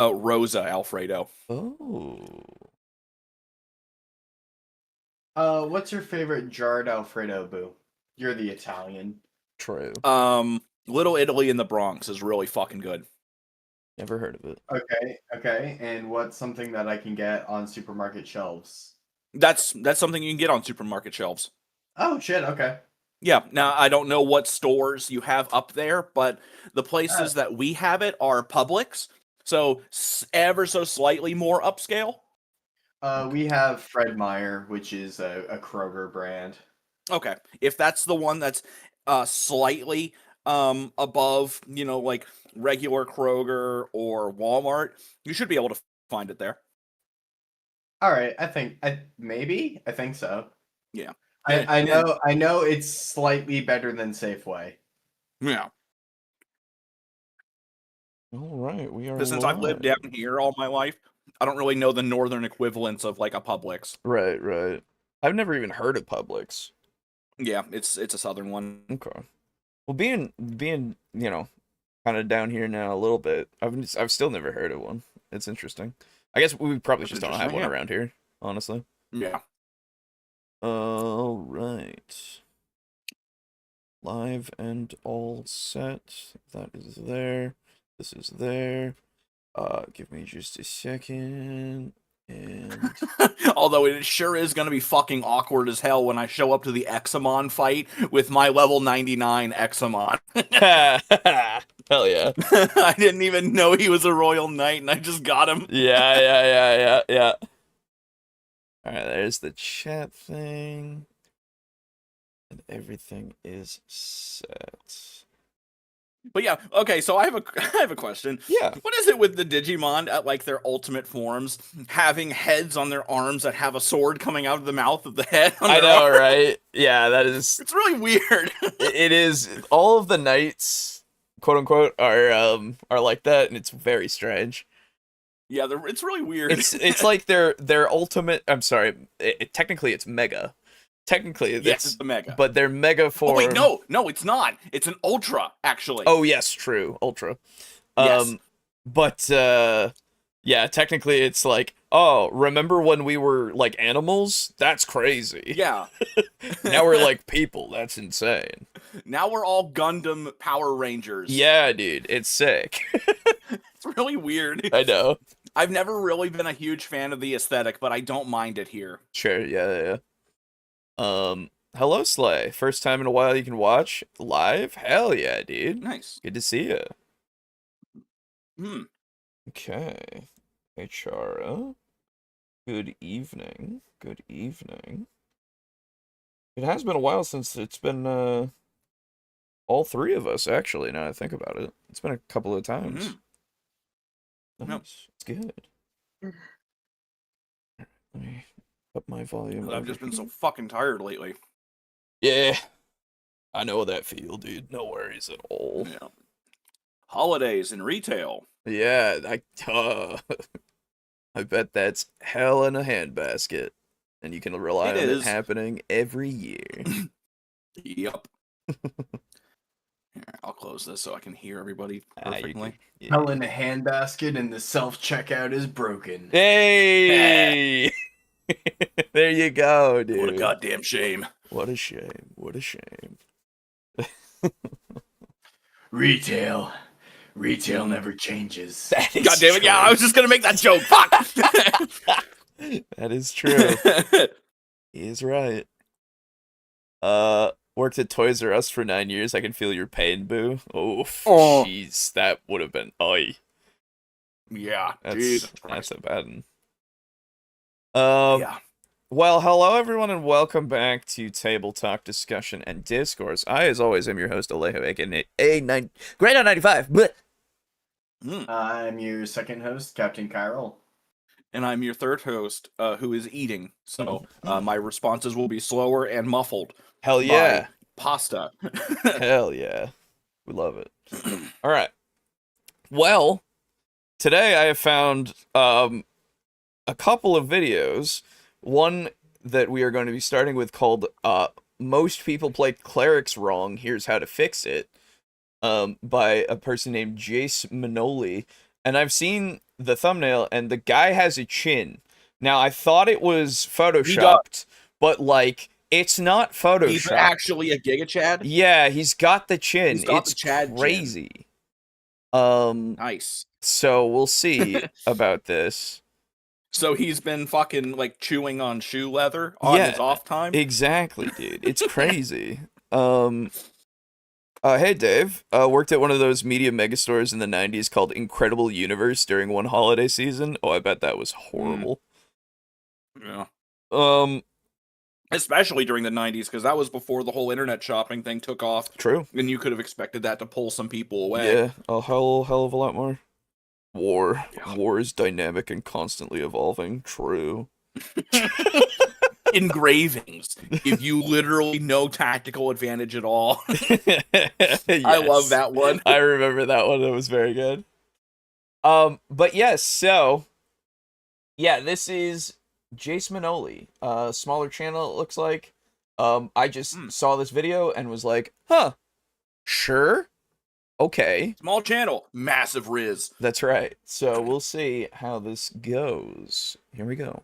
Rosa Alfredo. Oh. What's your favorite jarred Alfredo, Boo? You're the Italian. True. Little Italy in the Bronx is really fucking good. Never heard of it. Okay. And what's something that I can get on supermarket shelves? That's something you can get on supermarket shelves. Oh shit, okay. Yeah, now I don't know what stores you have up there, but the places that we have it are Publix, so ever so slightly more upscale. We have Fred Meyer, which is a Kroger brand. Okay, if that's the one that's slightly above, like regular Kroger or Walmart, you should be able to find it there. All right, I think so. Yeah. I know it's slightly better than Safeway. Yeah. All right, we are. But since I've lived down here all my life, I don't really know the northern equivalents of like a Publix. Right. I've never even heard of Publix. Yeah, it's a southern one. Okay. Well, being kind of down here now a little bit, I've still never heard of one. It's interesting. I guess we probably just don't have one around here, honestly. Yeah. All right. Live and all set. That is there. This is there. Give me just a second. And although it sure is going to be fucking awkward as hell when I show up to the Examon fight with my level 99 Examon. Hell yeah. I didn't even know he was a Royal Knight and I just got him. Yeah. Alright, there's the chat thing. And everything is set. But yeah, okay, so I have a question. Yeah. What is it with the Digimon at like their ultimate forms having heads on their arms that have a sword coming out of the mouth of the head? I know, right? Yeah, that is. It's really weird. It is. All of the knights, quote unquote, are like that, and it's very strange. Yeah, it's really weird. It's like their ultimate. I'm sorry. Technically, it's Mega. Technically, yes, it's the Mega. But their Mega form. Oh wait, no, it's not. It's an Ultra, actually. Oh yes, true, Ultra. Yes. But yeah, technically, it's like, oh, remember when we were like animals? That's crazy. Yeah. Now we're like people. That's insane. Now we're all Gundam Power Rangers. Yeah, dude, it's sick. It's really weird. I know. I've never really been a huge fan of the aesthetic, but I don't mind it here. Sure, yeah. Hello, Slay. First time in a while you can watch live? Hell yeah, dude. Nice. Good to see you. Okay. Hey, Chara. Good evening. It has been a while since it's been, all three of us, actually, now I think about it. It's been a couple of times. Nice. Yep. It's good. Let me up my volume. I've just been so fucking tired lately. Yeah. I know that feel, dude. No worries at all. Yeah. Holidays in retail. Yeah, I bet that's hell in a handbasket. And you can rely on it happening every year. Yep. Here, I'll close this so I can hear everybody perfectly. Yeah. Hell in a handbasket and the self-checkout is broken. Hey! There you go, dude. What a goddamn shame. What a shame. Retail never changes. God damn it, yeah, I was just gonna make that joke. Fuck! That is true. He is right. Worked at Toys R Us for 9 years. I can feel your pain, Boo. Oh, jeez, that would have been. Oi. Yeah, that's a bad one. Yeah. Well, hello everyone, and welcome back to Table Talk Discussion and Discourse. I, as always, am your host, Alejo, aka Great on 95. I'm your second host, Captain Chiral. And I'm your third host, who is eating. So my responses will be slower and muffled. Hell yeah. Pasta. Hell yeah. We love it. All right. Well, today I have found a couple of videos. One that we are going to be starting with called Most People Play Clerics Wrong, Here's How to Fix It, by a person named Jace Manoli. And I've seen the thumbnail, and the guy has a chin. Now, I thought it was photoshopped, but like it's not He's photoshopped. actually a Giga Chad. Yeah, he's got the chin. He's got It's the Chad chin. crazy. Nice. So we'll see about this. So he's been fucking like chewing on shoe leather on his off time. Exactly, dude. It's crazy. Hey Dave, worked at one of those media megastores in the 90s called Incredible Universe during one holiday season. Oh, I bet that was horrible. Yeah. Um, Especially during the 90s, because that was before the whole internet shopping thing took off. True. And you could have expected that to pull some people away. Yeah, a hell of a lot more. War. Yeah. War is dynamic and constantly evolving. True. Engravings give you literally no tactical advantage at all. Yes. I love that one. I remember that one. It was very good. But yes, so yeah, this is Jace Manoli, smaller channel, it looks like. I just saw this video and was like, huh, sure, okay. Small channel, massive Riz. That's right. So we'll see how this goes. Here we go.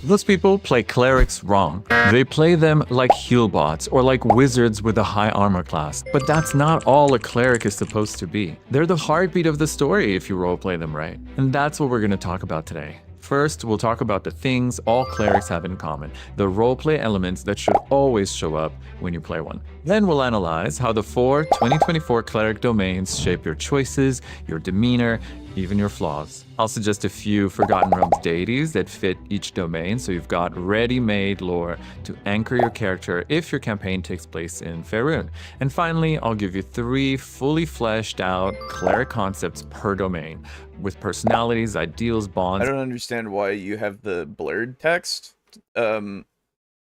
Those people play clerics wrong. They play them like heal bots or like wizards with a high armor class. But that's not all a cleric is supposed to be. They're the heartbeat of the story if you roleplay them right. And that's what we're going to talk about today. First, we'll talk about the things all clerics have in common, the roleplay elements that should always show up when you play one. Then we'll analyze how the 4 2024 cleric domains shape your choices, your demeanor, even your flaws. I'll suggest a few Forgotten Realms deities that fit each domain, so you've got ready-made lore to anchor your character if your campaign takes place in Faerun. And finally, I'll give you 3 fully fleshed out cleric concepts per domain, with personalities, ideals, bonds. I don't understand why you have the blurred text. I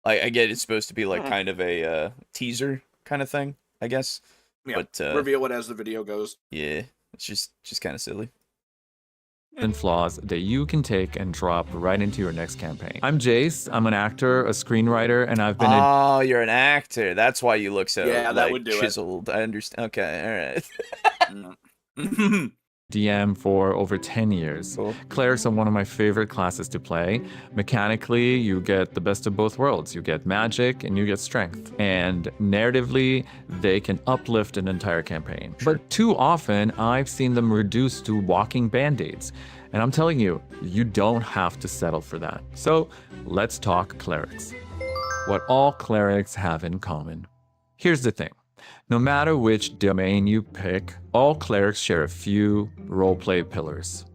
get it's supposed to be like kind of a teaser kind of thing, I guess. Yeah, but reveal it as the video goes. Yeah, it's just kind of silly. And flaws that you can take and drop right into your next campaign. I'm Jace. I'm an actor, a screenwriter, and I've been Oh, you're an actor. That's why you look so that would do chiseled. I understand. Okay, all right. DM for over 10 years. Cool. Clerics are one of my favorite classes to play. Mechanically, you get the best of both worlds. You get magic and you get strength. And narratively, they can uplift an entire campaign. Sure. But too often, I've seen them reduced to walking band-aids. And I'm telling you, you don't have to settle for that. So let's talk clerics. What all clerics have in common. Here's the thing. No matter which domain you pick, all clerics share a few roleplay pillars.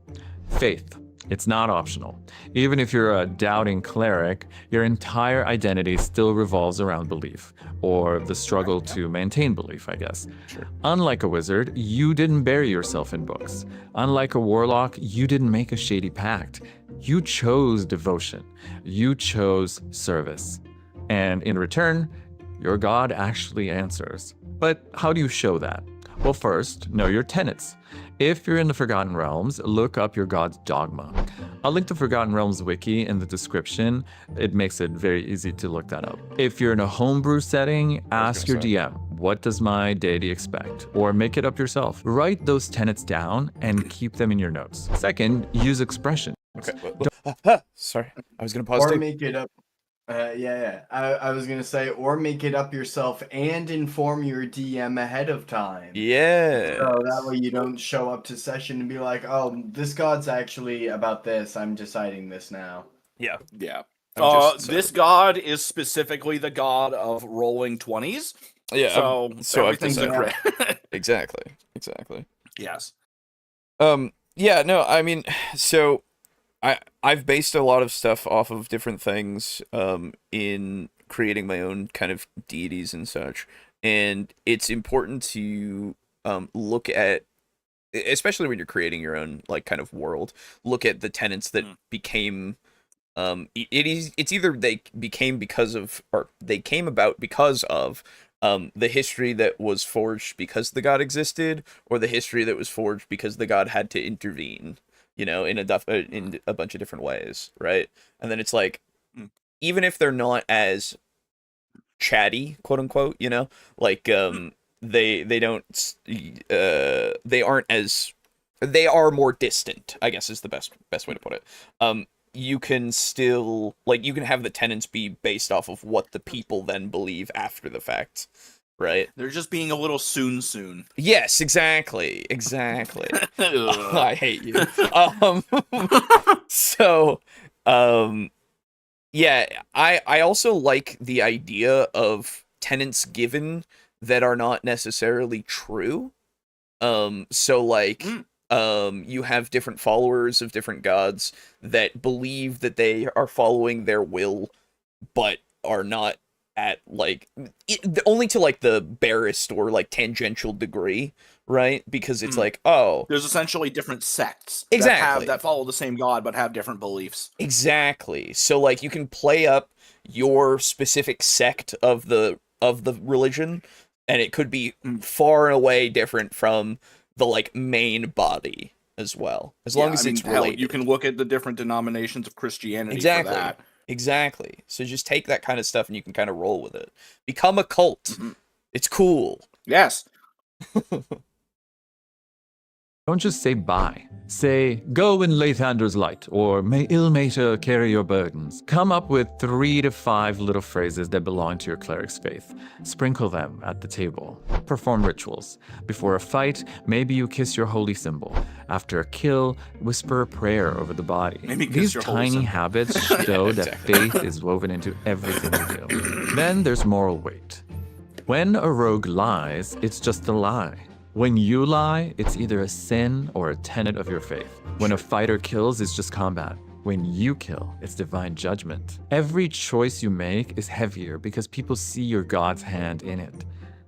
Faith. It's not optional. Even if you're a doubting cleric, your entire identity still revolves around belief, or the struggle to maintain belief, I guess. Sure. Unlike a wizard, you didn't bury yourself in books. Unlike a warlock, you didn't make a shady pact. You chose devotion. You chose service. And in return, your god actually answers. But how do you show that? Well, first, know your tenets. If you're in the Forgotten Realms, look up your god's dogma. I'll link the Forgotten Realms wiki in the description. It makes it very easy to look that up. If you're in a homebrew setting, ask your DM, what does my deity expect? Or make it up yourself. Write those tenets down and keep them in your notes. Second, use expression. Okay. Sorry, I was gonna pause. Or too. make it up. I was gonna say, or make it up yourself and inform your DM ahead of time. Yeah. So that way you don't show up to session and be like, oh, this god's actually about this. I'm deciding this now. Yeah. Yeah. I'm This god is specifically the god of rolling 20s. Yeah. So I've everything's a decided. crit. Exactly. Yes. Yeah, no, I mean, so I've based a lot of stuff off of different things in creating my own kind of deities and such. And it's important to look at, especially when you're creating your own like kind of world, look at the tenets that became it's either they became because of, or they came about because of the history that was forged because the god existed, or the history that was forged because the god had to intervene, you know, in a bunch of different ways, right? And then it's like, even if they're not as chatty, quote unquote, you know, like they don't they aren't as they are more distant, I guess is the best way to put it. You can still, like, you can have the tenets be based off of what the people then believe after the fact, right? They're just being a little soon. Yes, exactly. I hate you. So, yeah, I also like the idea of tenets given that are not necessarily true. So like, you have different followers of different gods that believe that they are following their will, but are not at, like, only to, like, the barest or, like, tangential degree, right? Because it's like, oh... There's essentially different sects Exactly. that follow the same god but have different beliefs. Exactly. So, like, you can play up your specific sect of the religion, and it could be far and away different from the, like, main body as well, as long as it's related. Hell, you can look at the different denominations of Christianity for that. Exactly. So just take that kind of stuff and you can kind of roll with it. Become a cult. It's cool. Yes. Don't just say bye. Say, go in Lathander's light, or may Ilmater carry your burdens. Come up with 3 to 5 little phrases that belong to your cleric's faith. Sprinkle them at the table. Perform rituals. Before a fight, maybe you kiss your holy symbol. After a kill, whisper a prayer over the body. Maybe kiss These your holy tiny symbol. habits show that faith is woven into everything you do. Then there's moral weight. When a rogue lies, it's just a lie. When you lie, it's either a sin or a tenet of your faith. When a fighter kills, it's just combat. When you kill, it's divine judgment. Every choice you make is heavier because people see your God's hand in it.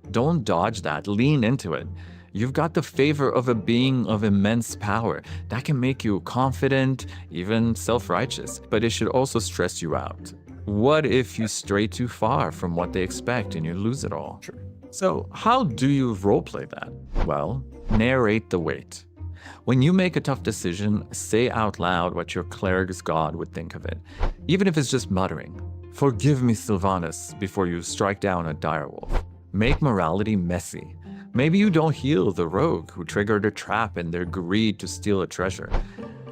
Don't dodge that, lean into it. You've got the favor of a being of immense power. That can make you confident, even self-righteous, but it should also stress you out. What if you stray too far from what they expect and you lose it all? Sure. So, how do you roleplay that? Well, narrate the weight. When you make a tough decision, say out loud what your cleric's god would think of it, even if it's just muttering. Forgive me, Sylvanus, before you strike down a direwolf. Make morality messy. Maybe you don't heal the rogue who triggered a trap in their greed to steal a treasure.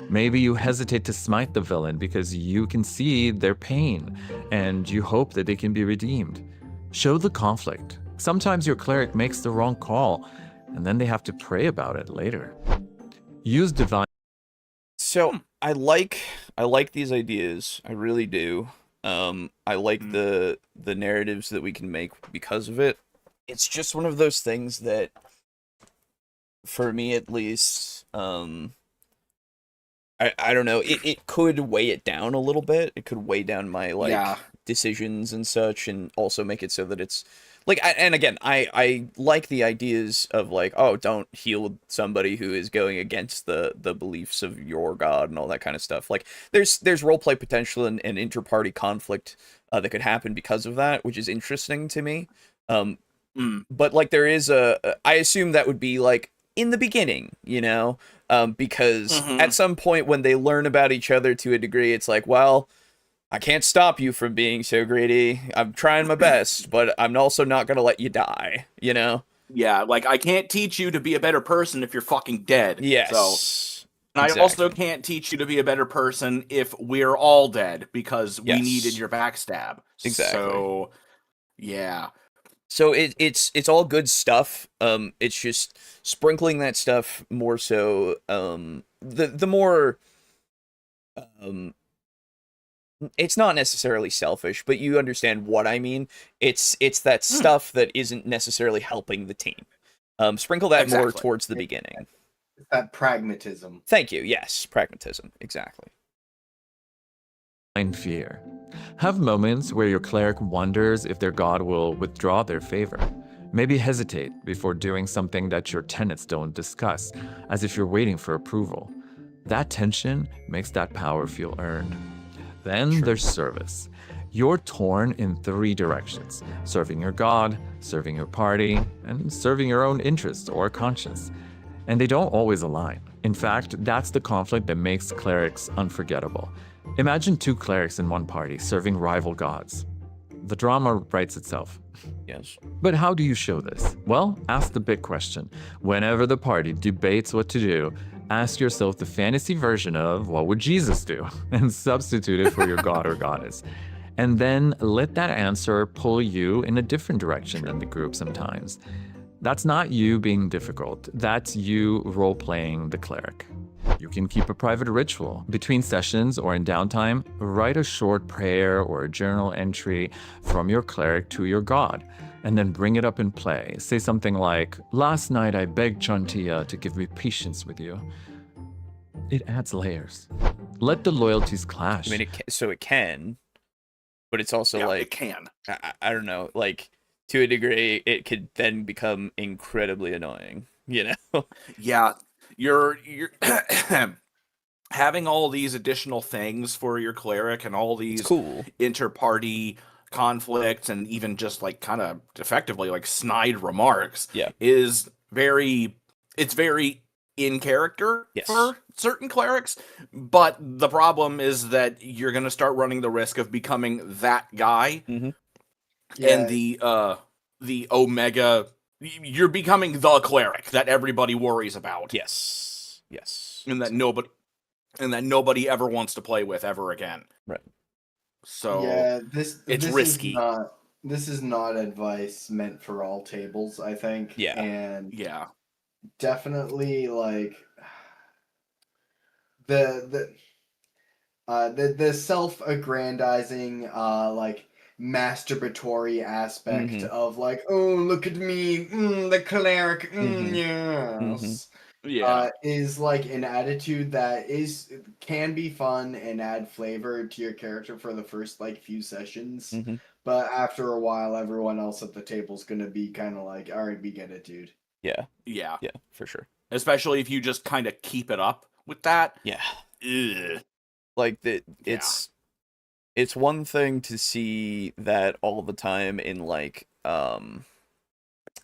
Maybe you hesitate to smite the villain because you can see their pain and you hope that they can be redeemed. Show the conflict. Sometimes your cleric makes the wrong call, and then they have to pray about it later. Use divine... So, I like these ideas. I really do. I like the narratives that we can make because of it. It's just one of those things that, for me at least, I don't know, it could weigh it down a little bit. It could weigh down my, like, decisions and such, and also make it so that it's... Like, and again, I like the ideas of, like, oh, don't heal somebody who is going against the beliefs of your god and all that kind of stuff. Like, there's roleplay potential and inter-party conflict that could happen because of that, which is interesting to me. But, like, there is I assume that would be, like, in the beginning, you know? Because at some point when they learn about each other to a degree, it's like, well... I can't stop you from being so greedy. I'm trying my best, but I'm also not gonna let you die, you know? Yeah, like, I can't teach you to be a better person if you're fucking dead. Yes. So, and I also can't teach you to be a better person if we're all dead, because we needed your backstab. Exactly. So, yeah. So it's all good stuff. It's just sprinkling that stuff more so, the more, it's not necessarily selfish, but you understand what I mean. It's that stuff that isn't necessarily helping the team. Sprinkle that more towards the beginning. That pragmatism. Thank you. Yes, pragmatism. Exactly. Fear. Have moments where your cleric wonders if their god will withdraw their favor. Maybe hesitate before doing something that your tenets don't discuss, as if you're waiting for approval. That tension makes that power feel earned. Then there's service. You're torn in 3 directions: serving your god, serving your party, and serving your own interests or conscience. And they don't always align. In fact, that's the conflict that makes clerics unforgettable. Imagine 2 clerics in one party serving rival gods. The drama writes itself. Yes. But how do you show this? Well, ask the big question. Whenever the party debates what to do, Ask yourself the fantasy version of what would Jesus do and substitute it for your god or goddess. And then let that answer pull you in a different direction than the group sometimes. That's not you being difficult, that's you role-playing the cleric. You can keep a private ritual. Between sessions or in downtime, write a short prayer or a journal entry from your cleric to your god, and then bring it up in play. Say something like, "Last night I begged Chantia to give me patience with you." It adds layers. Let the loyalties clash. I mean, it can, but it's also Yeah, like, it can. I don't know, like, to a degree, it could then become incredibly annoying, you know? Yeah, you're having all these additional things for your cleric and all It's these cool. inter-party conflicts and even just like kind of effectively like snide remarks Yeah. is very in character Yes. for certain clerics, but the problem is that you're going to start running the risk of becoming that guy Mm-hmm. and the omega. You're becoming the cleric that everybody worries about. Yes. Yes. And that nobody ever wants to play with ever again. Right. So yeah, it's this risky. This is not advice meant for all tables, I think. Yeah. And Yeah. definitely like the self-aggrandizing like masturbatory aspect Mhm. of like, oh, look at me, the cleric, Mhm. yes. Yeah. Is like an attitude that can be fun and add flavor to your character for the first like few sessions, Mhm. but after a while, everyone else at the table's gonna be kind of like, all right, we get it, dude. Yeah. Yeah. Yeah. For sure. Especially if you just kind of keep it up with that. Yeah. Ugh. Like Yeah. it's one thing to see that all the time in like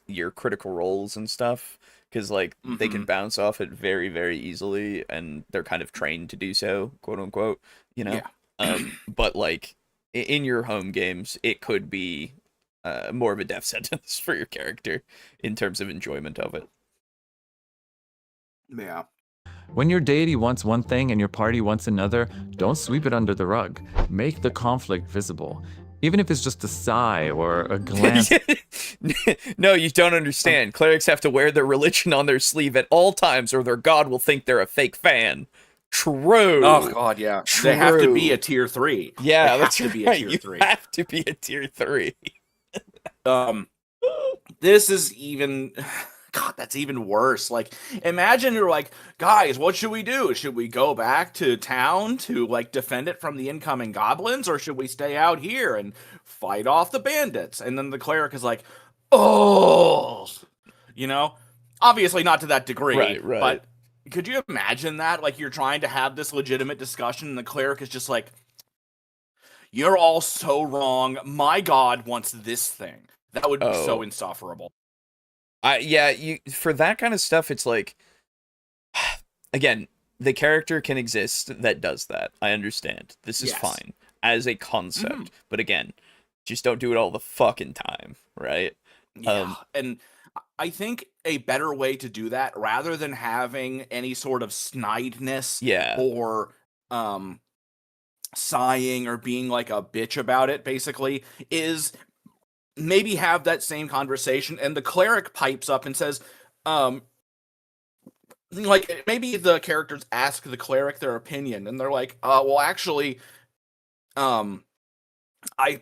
your critical roles and stuff, because like they can Mhm. bounce off it very, very easily, and they're kind of trained to do so, quote unquote, you know. Yeah. But like in your home games, it could be more of a death sentence for your character in terms of enjoyment of it. Yeah. When your deity wants one thing and your party wants another, don't sweep it under the rug. Make the conflict visible. Even if it's just a sigh or a glance. No, you don't understand. Clerics have to wear their religion on their sleeve at all times, or their god will think they're a fake fan. True. Oh god, yeah. They have to be True. a tier 3. Yeah, they that's have to be right. a tier You 3. have to be a tier 3. This is even God, that's even worse. Like, imagine you're like, guys, what should we do? Should we go back to town to like defend it from the incoming goblins, or should we stay out here and fight off the bandits? And then the cleric is like, oh, you know, obviously not to that degree, Right. but could you imagine that? Like, you're trying to have this legitimate discussion, and the cleric is just like, you're all so wrong. My god wants this thing. That would be so insufferable. You for that kind of stuff, it's like, again, the character can exist that does that. I understand. This is fine as a concept, but again, just don't do it all the fucking time, right? Yeah, and I think a better way to do that, rather than having any sort of snideness or sighing or being like a bitch about it, basically, is maybe have that same conversation, and the cleric pipes up and says, like, maybe the characters ask the cleric their opinion, and they're like, well, actually, I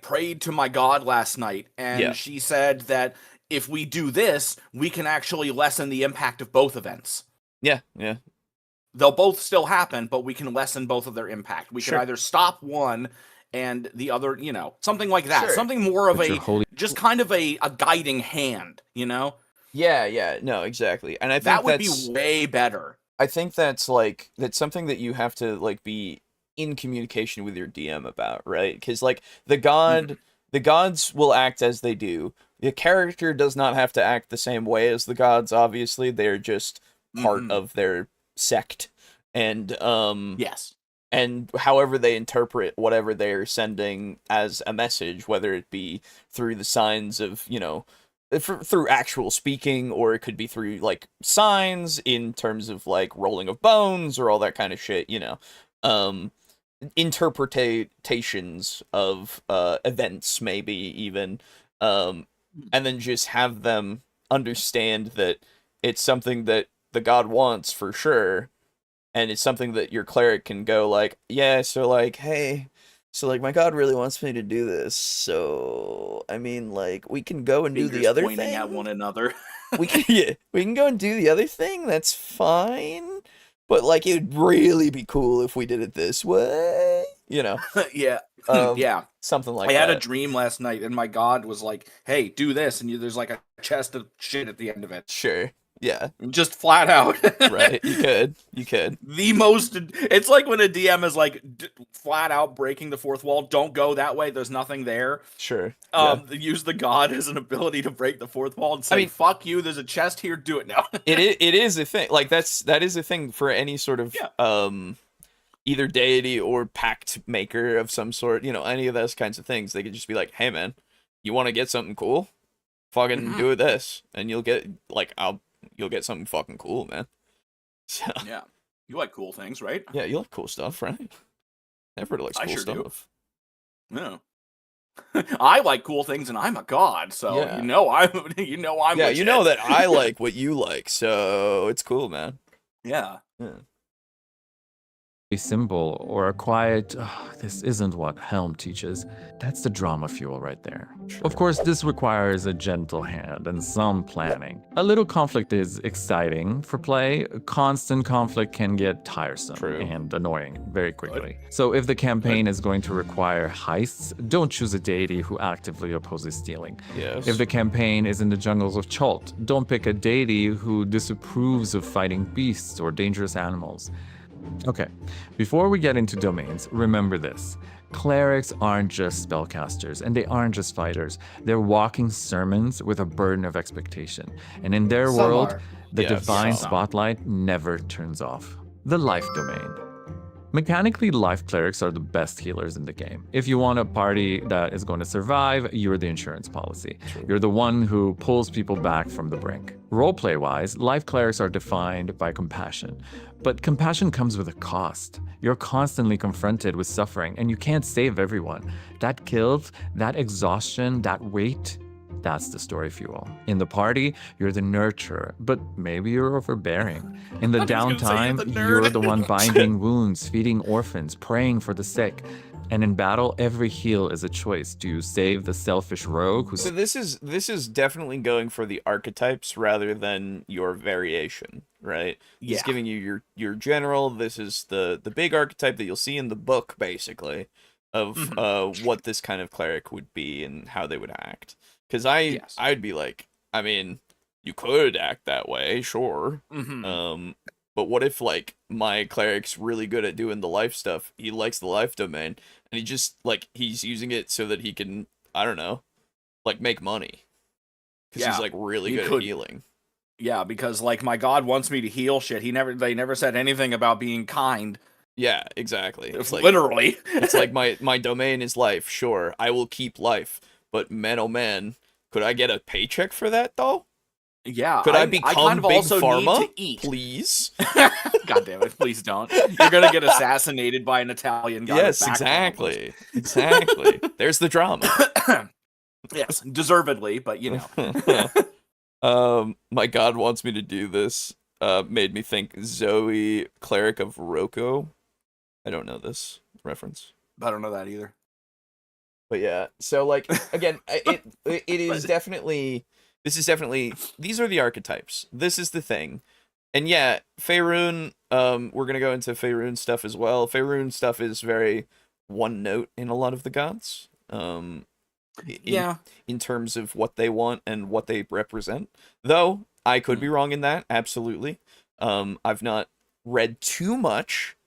prayed to my god last night, and she said that if we do this, we can actually lessen the impact of both events. Yeah. They'll both still happen, but we can lessen both of their impact. We can either stop one and the other, you know, something like that. Something more of just kind of a guiding hand, you know? Yeah, no, exactly. And I think that would be way better. I think that's something that you have to like be in communication with your DM about, right? Because like the gods will act as they do. The character does not have to act the same way as the gods, obviously. They're just part of their sect. And and however they interpret whatever they're sending as a message, whether it be through the signs of, you know, through actual speaking, or it could be through like signs in terms of like rolling of bones or all that kind of shit, you know. Interpretations of events, maybe even, and then just have them understand that it's something that the god wants for sure, and it's something that your cleric can go like, yeah, so like, hey, so like my god really wants me to do this, so I mean, like, we can go and do the Fingers other pointing thing. at one another. We can yeah, we can go and do the other thing. That's fine. But like, it'd really be cool if we did it this way. You know, Yeah. Yeah. something like I had a that. dream last night, and my god was like, "Hey, do this," and there's like a chest of shit at the end of it, Sure. Yeah. just flat out. Right. You could. You could. The most. It's like when a DM is like flat out breaking the fourth wall. Don't go that way. There's nothing there. Sure. Yeah. Use the god as an ability to break the fourth wall and say, I mean, "Fuck you." There's a chest here. Do it now. It is a thing. Like that is a thing for any sort of either deity or pact maker of some sort. You know, any of those kinds of things. They could just be like, hey man, you want to get something cool? Fucking do this, and you'll get like you'll get something fucking cool, man. So, Yeah, you like cool things, right? yeah, you like cool stuff, right? Everybody likes I cool sure do. stuff. No. I like cool things, and I'm a god, so Yeah. I'm. Yeah, legit. you know that I like what you like, so it's cool, man. Yeah. Yeah. A symbol or a quiet, this isn't what Helm teaches. That's the drama fuel right there. Of course, this requires a gentle hand and some planning. A little conflict is exciting for play. Constant conflict can get tiresome and annoying very quickly. So if the campaign is going to require heists, don't choose a deity who actively opposes stealing. Yes. If the campaign is in the jungles of Chult, don't pick a deity who disapproves of fighting beasts or dangerous animals. Okay, before we get into domains, remember this. Clerics aren't just spellcasters, and they aren't just fighters. They're walking sermons with a burden of expectation. And in their Some world, are. the Yes, divine some. spotlight never turns off. The life domain. Mechanically, life clerics are the best healers in the game. If you want a party that is going to survive, you're the insurance policy. You're the one who pulls people back from the brink. Roleplay-wise, life clerics are defined by compassion. But compassion comes with a cost. You're constantly confronted with suffering, and you can't save everyone. That guilt, that exhaustion, that weight, that's the story fuel. In the party, you're the nurturer, but maybe you're overbearing. In the I was gonna say downtime, you're the nerd. you're the one binding wounds, feeding orphans, praying for the sick. And in battle, every heal is a choice. Do you save the selfish rogue who's... So this is definitely going for the archetypes rather than your variation, right? Yeah. He's giving you your general. This is the big archetype that you'll see in the book, basically, of what this kind of cleric would be and how they would act. Because I'd be like, I mean, you could act that way, sure. But what if like my cleric's really good at doing the life stuff? He likes the life domain, and he just like he's using it so that he can, I don't know, like make money. Because he's like really good at healing. Yeah, because like my god wants me to heal shit. They never said anything about being kind. Yeah, exactly. It's like, literally. It's like my domain is life. Sure, I will keep life, but man, oh man, could I get a paycheck for that though? Yeah. Could I become kind of big also pharma? need to eat. Please. God damn it! Please don't. You're gonna get assassinated by an Italian guy. Yes, with back exactly. Exactly. There's the drama. Yes, deservedly, but you know. My god wants me to do this. Made me think Zoe, Cleric of Roko. I don't know this reference. I don't know that either. But yeah, so like again, it is definitely these are the archetypes. This is the thing. And yeah, Faerun, we're gonna go into Faerun stuff as well. Faerun stuff is very one note in a lot of the gods. In terms of what they want and what they represent. Though I could be wrong in that, absolutely. I've not read too much.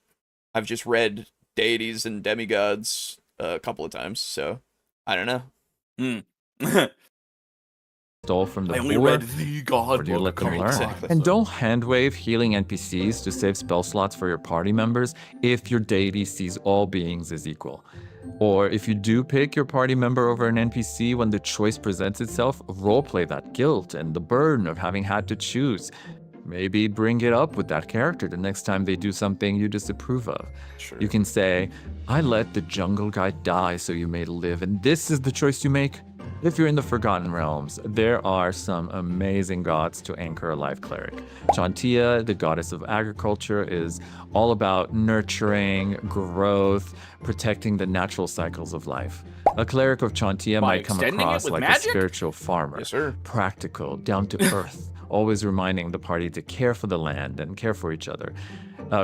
I've just read deities and demigods a couple of times, so I don't know. stole from the I only poor? read the God Or do you let them book. learn? Exactly. And don't handwave healing NPCs to save spell slots for your party members if your deity sees all beings as equal. Or if you do pick your party member over an NPC when the choice presents itself, roleplay that guilt and the burden of having had to choose. Maybe bring it up with that character the next time they do something you disapprove of. Sure. You can say, I let the jungle guy die so you may live, and this is the choice you make? If you're in the Forgotten Realms, there are some amazing gods to anchor a life cleric. Chantia, the goddess of agriculture, is all about nurturing, growth, protecting the natural cycles of life. A cleric of Chantia By might come extending it across with like magic? a spiritual farmer, Yes, sir. practical, down to earth, always reminding the party to care for the land and care for each other.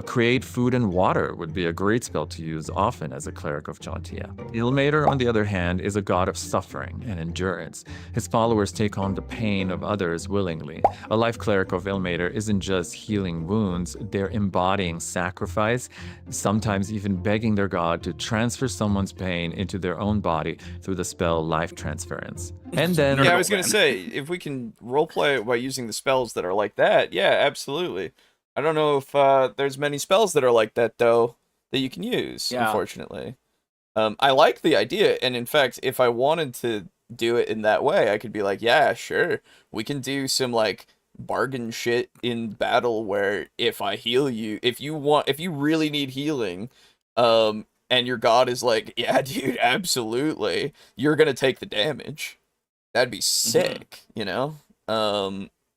Create food and water would be a great spell to use often as a cleric of Chantia. Ilmater, on the other hand, is a god of suffering and endurance. His followers take on the pain of others willingly. A life cleric of Ilmater isn't just healing wounds, they're embodying sacrifice, sometimes even begging their god to transfer someone's pain into their own body through the spell life transference. And then Yeah, I was gonna say, if we can roleplay it by using the spells that are like that, yeah, absolutely. I don't know if there's many spells that are like that, though, that you can use, Yeah. unfortunately. I like the idea, and in fact, if I wanted to do it in that way, I could be like, yeah, sure, we can do some, like, bargain shit in battle where if I heal you, if you really need healing, and your god is like, yeah, dude, absolutely, you're gonna take the damage. That'd be sick, you know?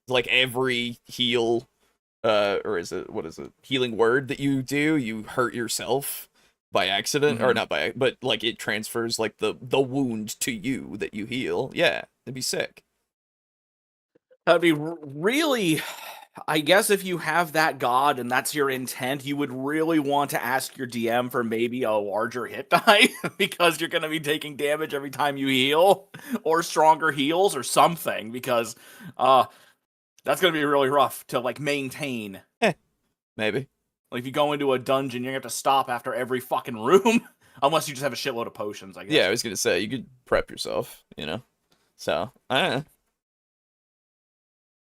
Like every heal, or what is it? Healing word that you do, you hurt yourself by accident, or not by, but like it transfers like the wound to you that you heal. Yeah, that'd be sick. That'd be really. I guess if you have that god and that's your intent, you would really want to ask your DM for maybe a larger hit die because you're going to be taking damage every time you heal, or stronger heals or something, because that's going to be really rough to like maintain. Maybe. Like if you go into a dungeon, you're going to have to stop after every fucking room, unless you just have a shitload of potions, I guess. Yeah, I was gonna say you could prep yourself, you know. So I don't know.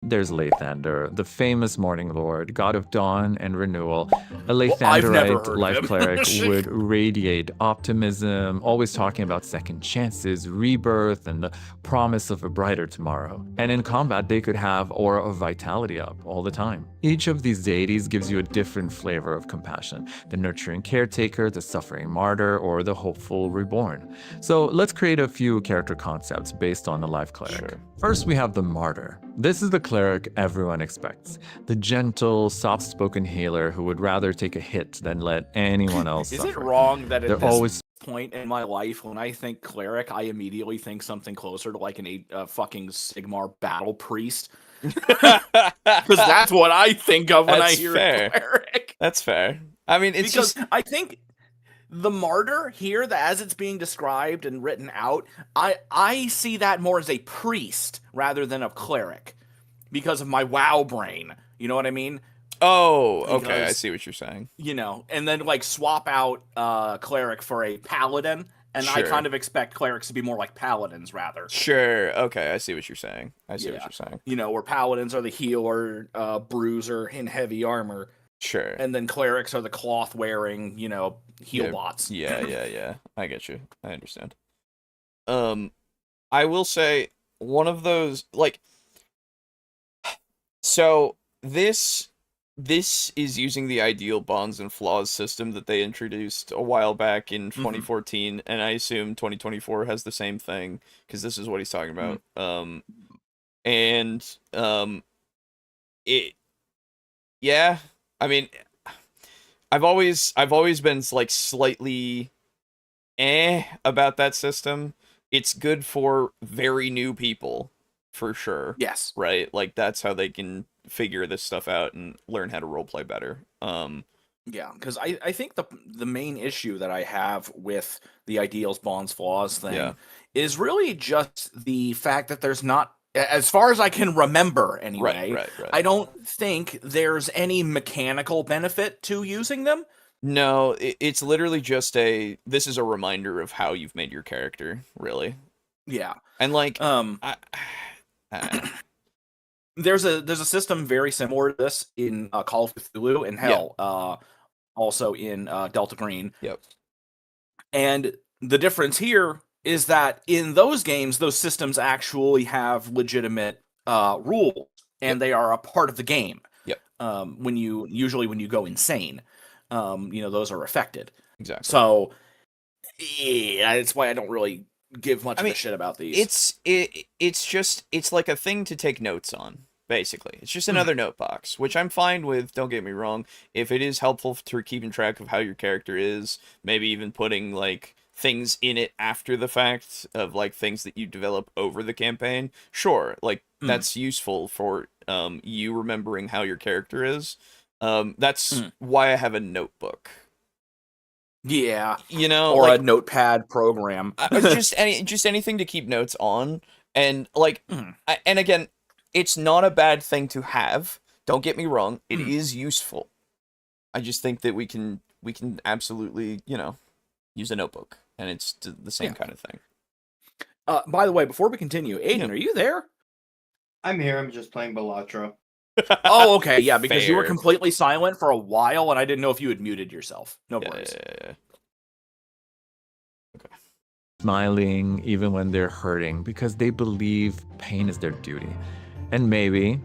there's Lathander, the famous Morning Lord, god of dawn and renewal. A I've never Lathanderite heard of life him. cleric would radiate optimism, always talking about second chances, rebirth, and the promise of a brighter tomorrow. And in combat, they could have aura of vitality up all the time. Each of these deities gives you a different flavor of compassion: the nurturing caretaker, the suffering martyr, or the hopeful reborn. So let's create a few character concepts based on the life cleric. Sure. First, we have the martyr. This is the cleric everyone expects. The gentle, soft-spoken healer who would rather take a hit than let anyone else Is suffer. it wrong that They're at this always point in my life, when I think cleric, I immediately think something closer to like a fucking Sigmar battle priest? Because that's what I think of when I That's hear fair. cleric. That's fair. I mean, it's Because just I think the martyr here, as it's being described and written out, I see that more as a priest rather than a cleric, because of my WoW brain. You know what I mean? oh, okay, I Because- see what you're saying. You know, and then like swap out cleric for a paladin, and I Sure. kind of expect clerics to be more like paladins rather. Sure. Okay, I see what you're saying. I see what Yeah. you're saying. You know, where paladins are the healer, bruiser in heavy armor, Sure. and then clerics are the cloth wearing, you know, heal Yeah, bots. Yeah. I get you. I understand. I will say one of those, like, so this is using the ideal bonds and flaws system that they introduced a while back in 2014, and I assume 2024 has the same thing, because this is what he's talking about. It, yeah, I mean, I've always been like slightly about that system. It's good for very new people, for sure. Yes. Right? Like that's how they can figure this stuff out and learn how to roleplay better. Yeah, because I think the main issue that I have with the ideals, bonds, flaws thing Yeah. is really just the fact that there's not, as far as I can remember anyway, Right. I don't think there's any mechanical benefit to using them. No, it's literally just this is a reminder of how you've made your character, really. Yeah. And like, Um. There's a system very similar to this in Call of Cthulhu, and hell, also in Delta Green. Yep. And the difference here is that in those games, those systems actually have legitimate rules, and they are a part of the game. Yep. When you go insane, those are affected. Exactly. So, yeah, that's why I don't really give much of a shit about these. It's like a thing to take notes on. Basically, it's just another note box, which I'm fine with. Don't get me wrong. If it is helpful to keeping track of how your character is, maybe even putting like things in it after the fact of like things that you develop over the campaign, sure, like that's useful for you remembering how your character is. That's why I have a notebook. Yeah, or like, a notepad program. just anything to keep notes on, and like, and again, it's not a bad thing to have. Don't get me wrong; it is useful. I just think that we can absolutely use a notebook, and it's the same kind of thing. By the way, before we continue, Aiden, are you there? I'm here. I'm just playing Balatro. Oh, okay, yeah, because you were Fair. completely silent for a while, and I didn't know if you had muted yourself. No worries. Yeah. Okay. Smiling even when they're hurting because they believe pain is their duty. And maybe,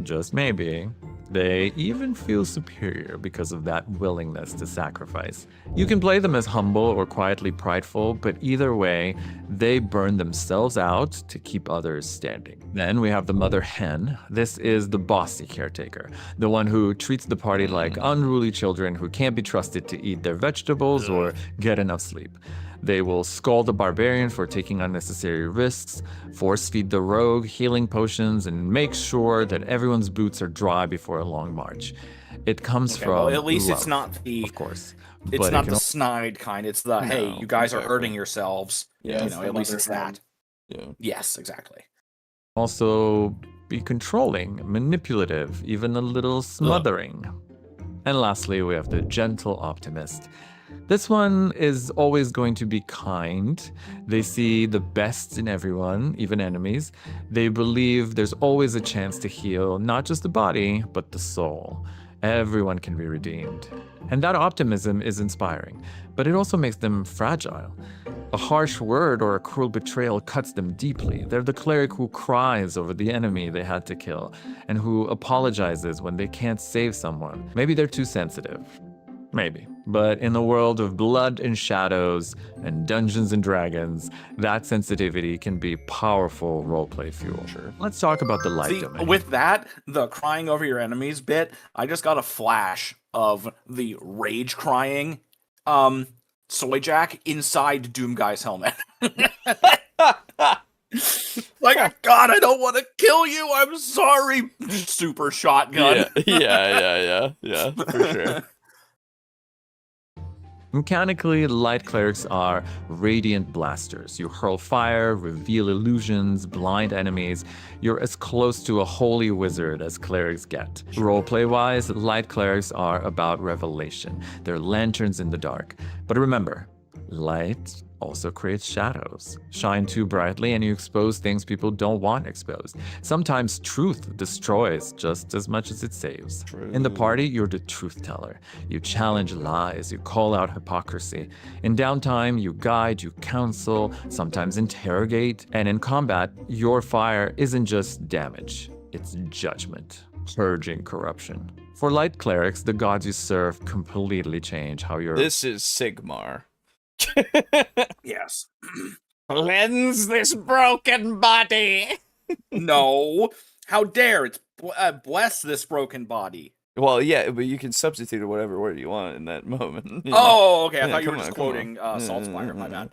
just maybe, they even feel superior because of that willingness to sacrifice. You can play them as humble or quietly prideful, but either way, they burn themselves out to keep others standing. Then we have the mother hen. This is the bossy caretaker, the one who treats the party like unruly children who can't be trusted to eat their vegetables or get enough sleep. They will scold the barbarian for taking unnecessary risks, force feed the rogue healing potions, and make sure that everyone's boots are dry before a long march. It comes from well, at least love, it's not the, of course. It's but not the snide kind. It's the hey, you guys are hurting yourselves. Yeah, at least it's that. Yeah. Yes, exactly. Also be controlling, manipulative, even a little smothering. And lastly, we have the gentle optimist. This one is always going to be kind. They see the best in everyone, even enemies. They believe there's always a chance to heal not just the body, but the soul. Everyone can be redeemed. And that optimism is inspiring, but it also makes them fragile. A harsh word or a cruel betrayal cuts them deeply. They're the cleric who cries over the enemy they had to kill, and who apologizes when they can't save someone. Maybe they're too sensitive. Maybe. But in the world of blood and shadows and Dungeons and Dragons, that sensitivity can be powerful roleplay fuel. Sure. Let's talk about the light domain. With that, the crying over your enemies bit, I just got a flash of the rage crying Soy Jack inside Doom Guy's helmet. Like, God, I don't want to kill you. I'm sorry. Super shotgun. Yeah, for sure. Mechanically, light clerics are radiant blasters. You hurl fire, reveal illusions, blind enemies. You're as close to a holy wizard as clerics get. Roleplay-wise, light clerics are about revelation. They're lanterns in the dark. But remember, light also creates shadows. Shine too brightly and you expose things people don't want exposed. Sometimes truth destroys just as much as it saves. True. In the party, you're the truth teller. You challenge lies, you call out hypocrisy. In downtime, you guide, you counsel, sometimes interrogate. And in combat, your fire isn't just damage, it's judgment, purging corruption. For light clerics, the gods you serve completely change how you're... This is Sigmar. Yes. Cleanse this broken body. No. How dare. It's bless this broken body. Well, yeah, but you can substitute whatever word you want in that moment. Oh, okay. I Yeah, thought you were come just on, come quoting Saltspire. My bad.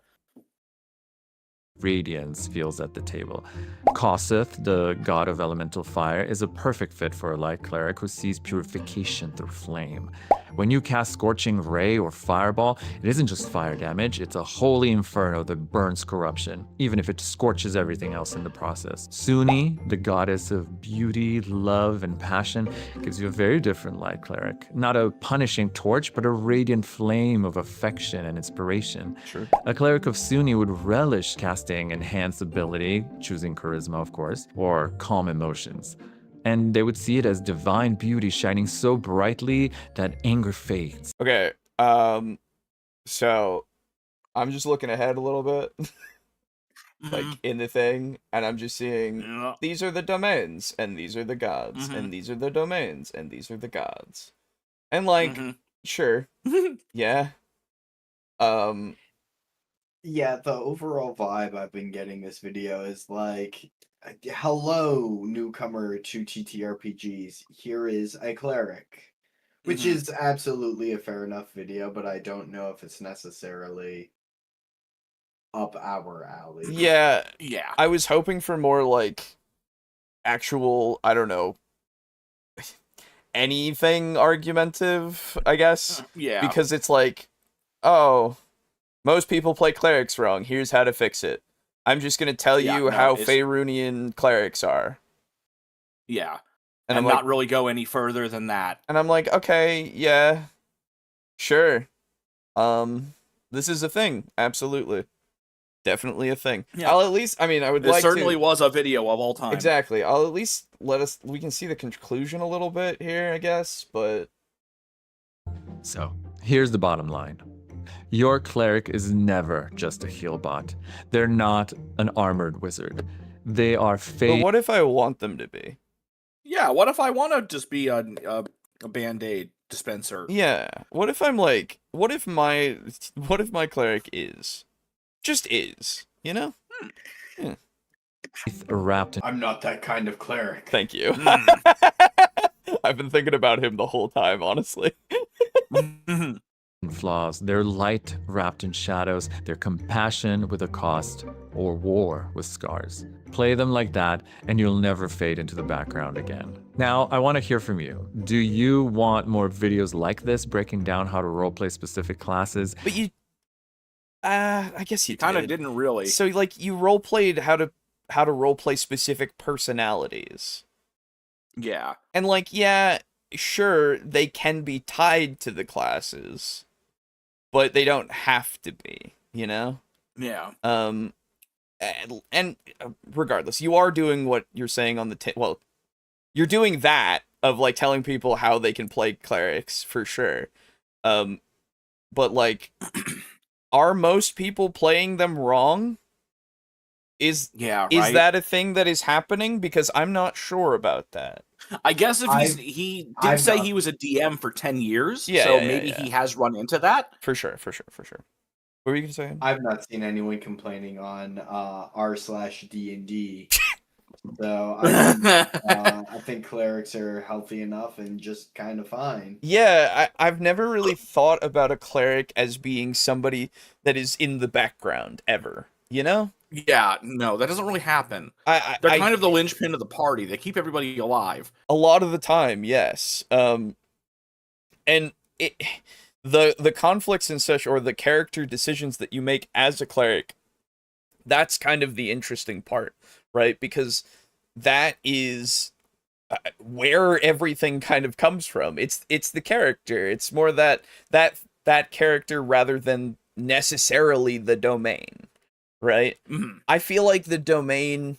Radiance feels at the table. Koseth, the god of elemental fire, is a perfect fit for a light cleric who sees purification through flame. When you cast Scorching Ray or Fireball, it isn't just fire damage, it's a holy inferno that burns corruption, even if it scorches everything else in the process. Suni, the goddess of beauty, love, and passion, gives you a very different light cleric. Not a punishing torch, but a radiant flame of affection and inspiration. Sure. A cleric of Suni would relish casting casting enhanced ability, choosing charisma, of course, or calm emotions. And they would see it as divine beauty shining so brightly that anger fades. Okay, so I'm just looking ahead a little bit, like Mhm. in the thing, and I'm just seeing Yeah. these are the domains, and these are the gods, Mhm. and these are the domains, and these are the gods. And like, Mhm. sure, yeah. Um, Yeah, the overall vibe I've been getting this video is like, hello, newcomer to TTRPGs. Here is a cleric. Which Mhm. is absolutely a fair enough video, but I don't know if it's necessarily up our alley. yeah, Yeah. I was hoping for more like actual, I don't know, anything argumentative, I guess, Yeah. because it's like, oh, most people play clerics wrong. Here's how to fix it. I'm just gonna tell Yeah, you no, how it's Faerunian clerics are, yeah. and And I'm like, not really go any further than that. okay, yeah, sure. This is a thing, absolutely, definitely a thing. Yeah. I'll at least, I mean, I would It like certainly to. was a video of all time. Exactly. I'll at least we can see the conclusion a little bit here, I guess, but So, here's the bottom line. Your cleric is never just a heal bot. They're not an armored wizard. They are but fate. what if I want them to be? Yeah, what if I want to just be a Band-Aid dispenser? Yeah. What if I'm like, what if my cleric is just is, you know? Wrapped in I'm not that kind of cleric. Thank you. Mm. I've been thinking about him the whole time, honestly. flaws. They're light wrapped in shadows. They're compassion with a cost, or war with scars. Play them like that, and you'll never fade into the background again. Now, I want to hear from you. Do you want more videos like this, breaking down how to roleplay specific classes? But you I guess you Kind of did. didn't really. So like you roleplayed how to roleplay specific personalities. Yeah. And like, yeah, sure, they can be tied to the classes, but they don't have to be, you know? Yeah. And regardless, you are doing what you're saying on the well, you're doing that of like telling people how they can play clerics for sure. But like, are most people playing them wrong? Is Yeah, right. that a thing that is happening? Because I'm not sure about that. I guess if he did I've say not- he was a DM for 10 years, Yeah, so yeah, maybe yeah. he has run into that. For sure. What were you gonna say? I've not seen anyone complaining on r/D&D. So I think clerics are healthy enough and just kind of fine. Yeah, I've never really thought about a cleric as being somebody that is in the background ever. You know? Yeah, no, that doesn't really happen. I They're kind of the linchpin of the party. They keep everybody alive. a lot of the time, yes. And it the conflicts and such, or the character decisions that you make as a cleric, that's kind of the interesting part, right? Because that is where everything kind of comes from. It's the character. It's more that character rather than necessarily the domain, right? Mhm. I feel like the domain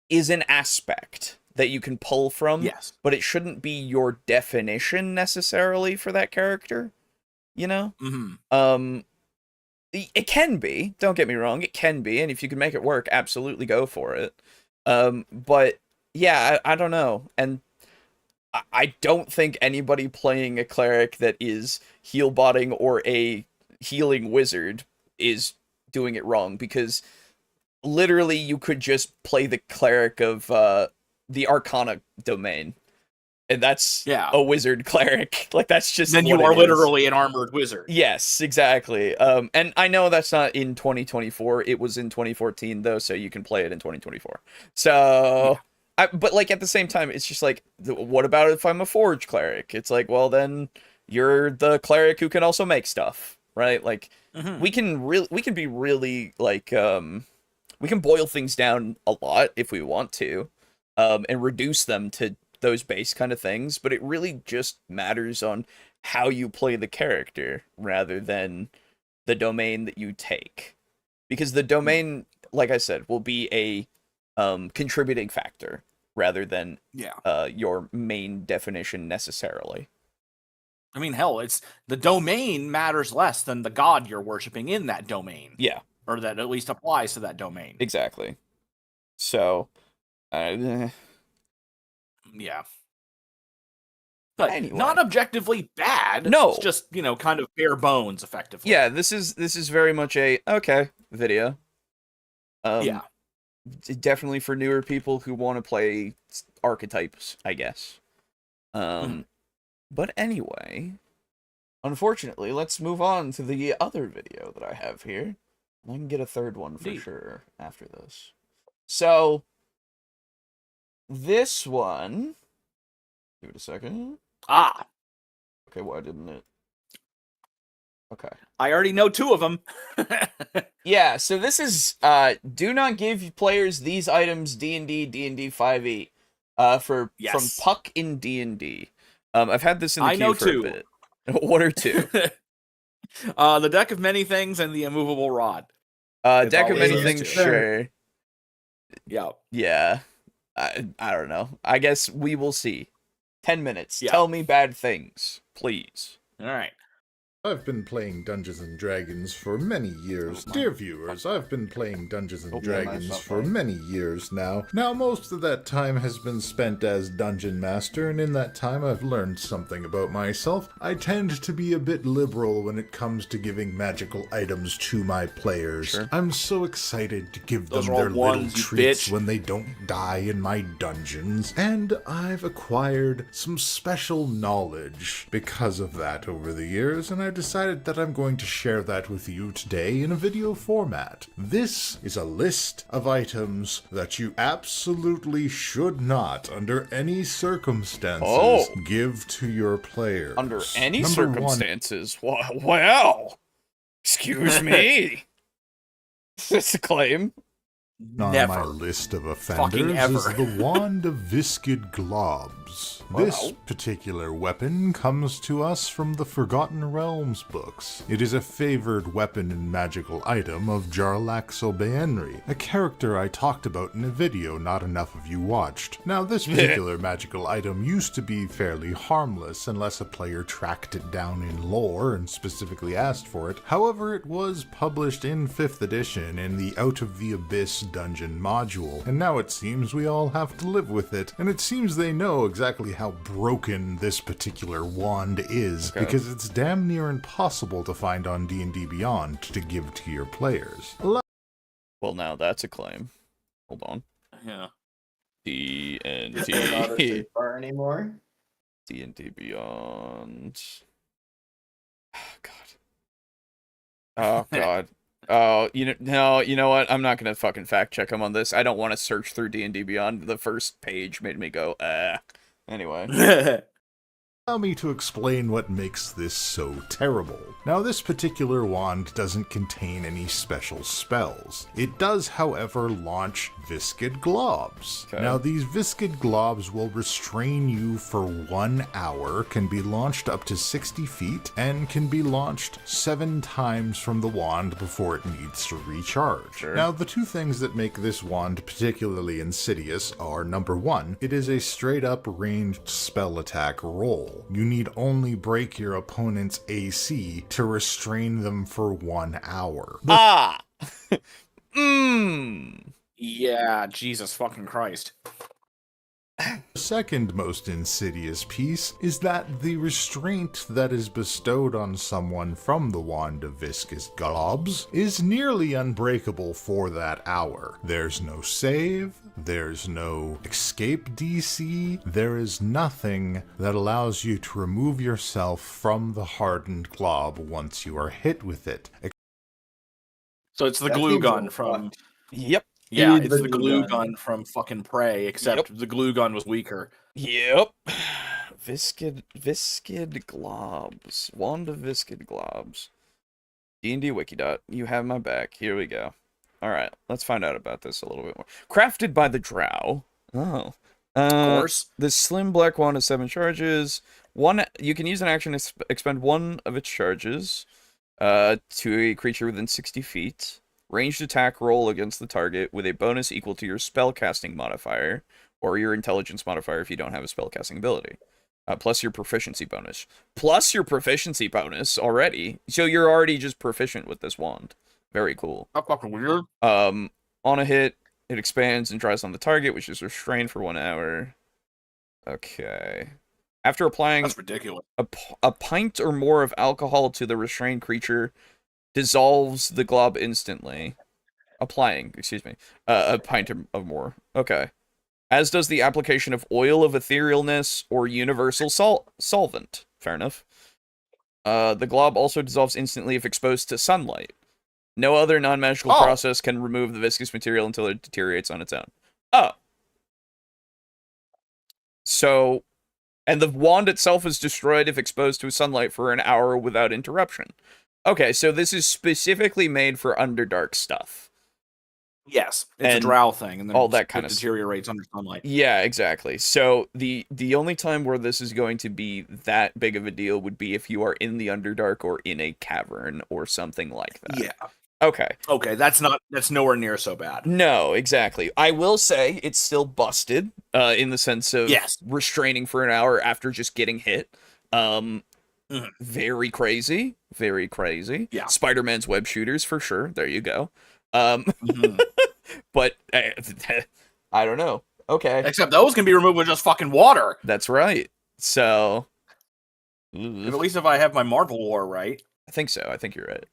is an aspect that you can pull from, Yes. but it shouldn't be your definition necessarily for that character, you know? Mm-hmm. It can be, don't get me wrong, it can be, and if you can make it work, absolutely go for it. But yeah, I don't know, and I don't think anybody playing a cleric that is heal botting or a healing wizard is doing it wrong, because literally you could just play the cleric of the Arcana domain, and that's a wizard cleric. Like, that's just then you are literally an armored wizard. Yes, exactly. And I know that's not in 2024. It was in 2014 though, so you can play it in 2024. So, but like at the same time, it's just like, what about if I'm a forge cleric? It's like, well, then you're the cleric who can also make stuff, right? Like, we can be really like, we can boil things down a lot if we want to, and reduce them to those base kind of things, but it really just matters on how you play the character rather than the domain that you take. because the domain, like I said, will be a contributing factor rather than your main definition necessarily. I mean, hell, it's the domain matters less than the god you're worshiping in that domain. Yeah. Or that at least applies to that domain. Exactly. So, yeah. But anyway. Not objectively bad. No. It's just, kind of bare bones, effectively. Yeah, this is very much a video. Yeah. Definitely for newer people who want to play archetypes, I guess. But anyway, unfortunately, let's move on to the other video that I have here. I can get a third one for sure after this. So, this one... Give it a second. Okay, why didn't it? Okay. I already know 2 of them. Yeah, so this is, do not give players these items D&D 5e, from Puck in D&D. I've had this in the queue for a bit. What are 2? The Deck of Many Things and the Immovable Rod. Deck of Many Things, sure. Yeah. I don't know. I guess we will see. 10 minutes. Tell me bad things, please. All right. I've been playing Dungeons & Dragons for many years. Dear viewers, I've been playing Dungeons & Dragons for many years now. Now, most of that time has been spent as Dungeon Master, and in that time I've learned something about myself. I tend to be a bit liberal when it comes to giving magical items to my players. Sure. I'm so excited to give them their little treats when they don't die in my dungeons. And I've acquired some special knowledge because of that over the years, and I decided that I'm going to share that with you today in a video format. This is a list of items that you absolutely should not, under any circumstances, give to your players. Under any circumstances? Well, excuse me. That's a claim. On my list of offenders is the Wand of Viscid Globs. This particular weapon comes to us from the Forgotten Realms books. It is a favored weapon and magical item of Jarlaxle Baenri, a character I talked about in a video not enough of you watched. Now, this particular magical item used to be fairly harmless unless a player tracked it down in lore and specifically asked for it. However, it was published in 5th edition in the Out of the Abyss dungeon module, and now it seems we all have to live with it, and it seems they know exactly how broken this particular wand is, because it's damn near impossible to find on D&D Beyond to give to your players. Well, now that's a claim. Hold on. Yeah. D&D bar anymore? D&D Beyond. Oh god. Oh, you know what? I'm not gonna fucking fact check him on this. I don't want to search through D&D Beyond. The first page made me go, Anyway. Allow me to explain what makes this so terrible. Now, this particular wand doesn't contain any special spells. It does, however, launch Viscid Globs. Now, these Viscid Globs will restrain you for 1 hour, can be launched up to 60 feet, and can be launched 7 times from the wand before it needs to recharge. Now, the 2 things that make this wand particularly insidious are, number 1, it is a straight-up ranged spell attack roll. You need only break your opponent's AC to restrain them for 1 hour. Yeah, Jesus fucking Christ. The second most insidious piece is that the restraint that is bestowed on someone from the Wand of Viscid Globs is nearly unbreakable for that hour. There's no save, there's no escape DC, there is nothing that allows you to remove yourself from the hardened glob once you are hit with it. So it's the glue gun from... Yep. Yeah, it's the glue gun from fucking Prey, except the glue gun was weaker. Yep. Viscid Globs. Wand of Viscid Globs. D&D Wikidot. You have my back. Here we go. Alright, let's find out about this a little bit more. Crafted by the Drow. Oh. Of course. This slim black wand has 7 charges. You can use an action to expend 1 of its charges to a creature within 60 feet. ranged attack roll against the target with a bonus equal to your spellcasting modifier, or your intelligence modifier if you don't have a spellcasting ability. Plus your proficiency bonus. Plus your proficiency bonus already. So you're already just proficient with this wand. Very cool. That's fucking weird. On a hit, it expands and dries on the target, which is restrained for 1 hour. Okay. After applying That's ridiculous. a pint or more of alcohol to the restrained creature, dissolves the glob instantly. Applying, excuse me, a pint or more. Okay. As does the application of oil of etherealness or universal solvent. Fair enough. The glob also dissolves instantly if exposed to sunlight. No other non-magical process can remove the viscous material until it deteriorates on its own. Oh. So, and the wand itself is destroyed if exposed to sunlight for an hour without interruption. Okay, so this is specifically made for Underdark stuff. Yes, it's a drow thing, and then all that kind of deteriorates under sunlight. Yeah, exactly. So the only time where this is going to be that big of a deal would be if you are in the Underdark or in a cavern or something like that. Yeah. Okay. Okay, that's nowhere near so bad. No, exactly. I will say it's still busted, in the sense of restraining for an hour after just getting hit. Very crazy. Very crazy. Yeah. Spider-Man's web shooters for sure. There you go. But I don't know. Okay. Except those can be removed with just fucking water. That's right. So at least if I have my Marvel lore right. I think so. I think you're right.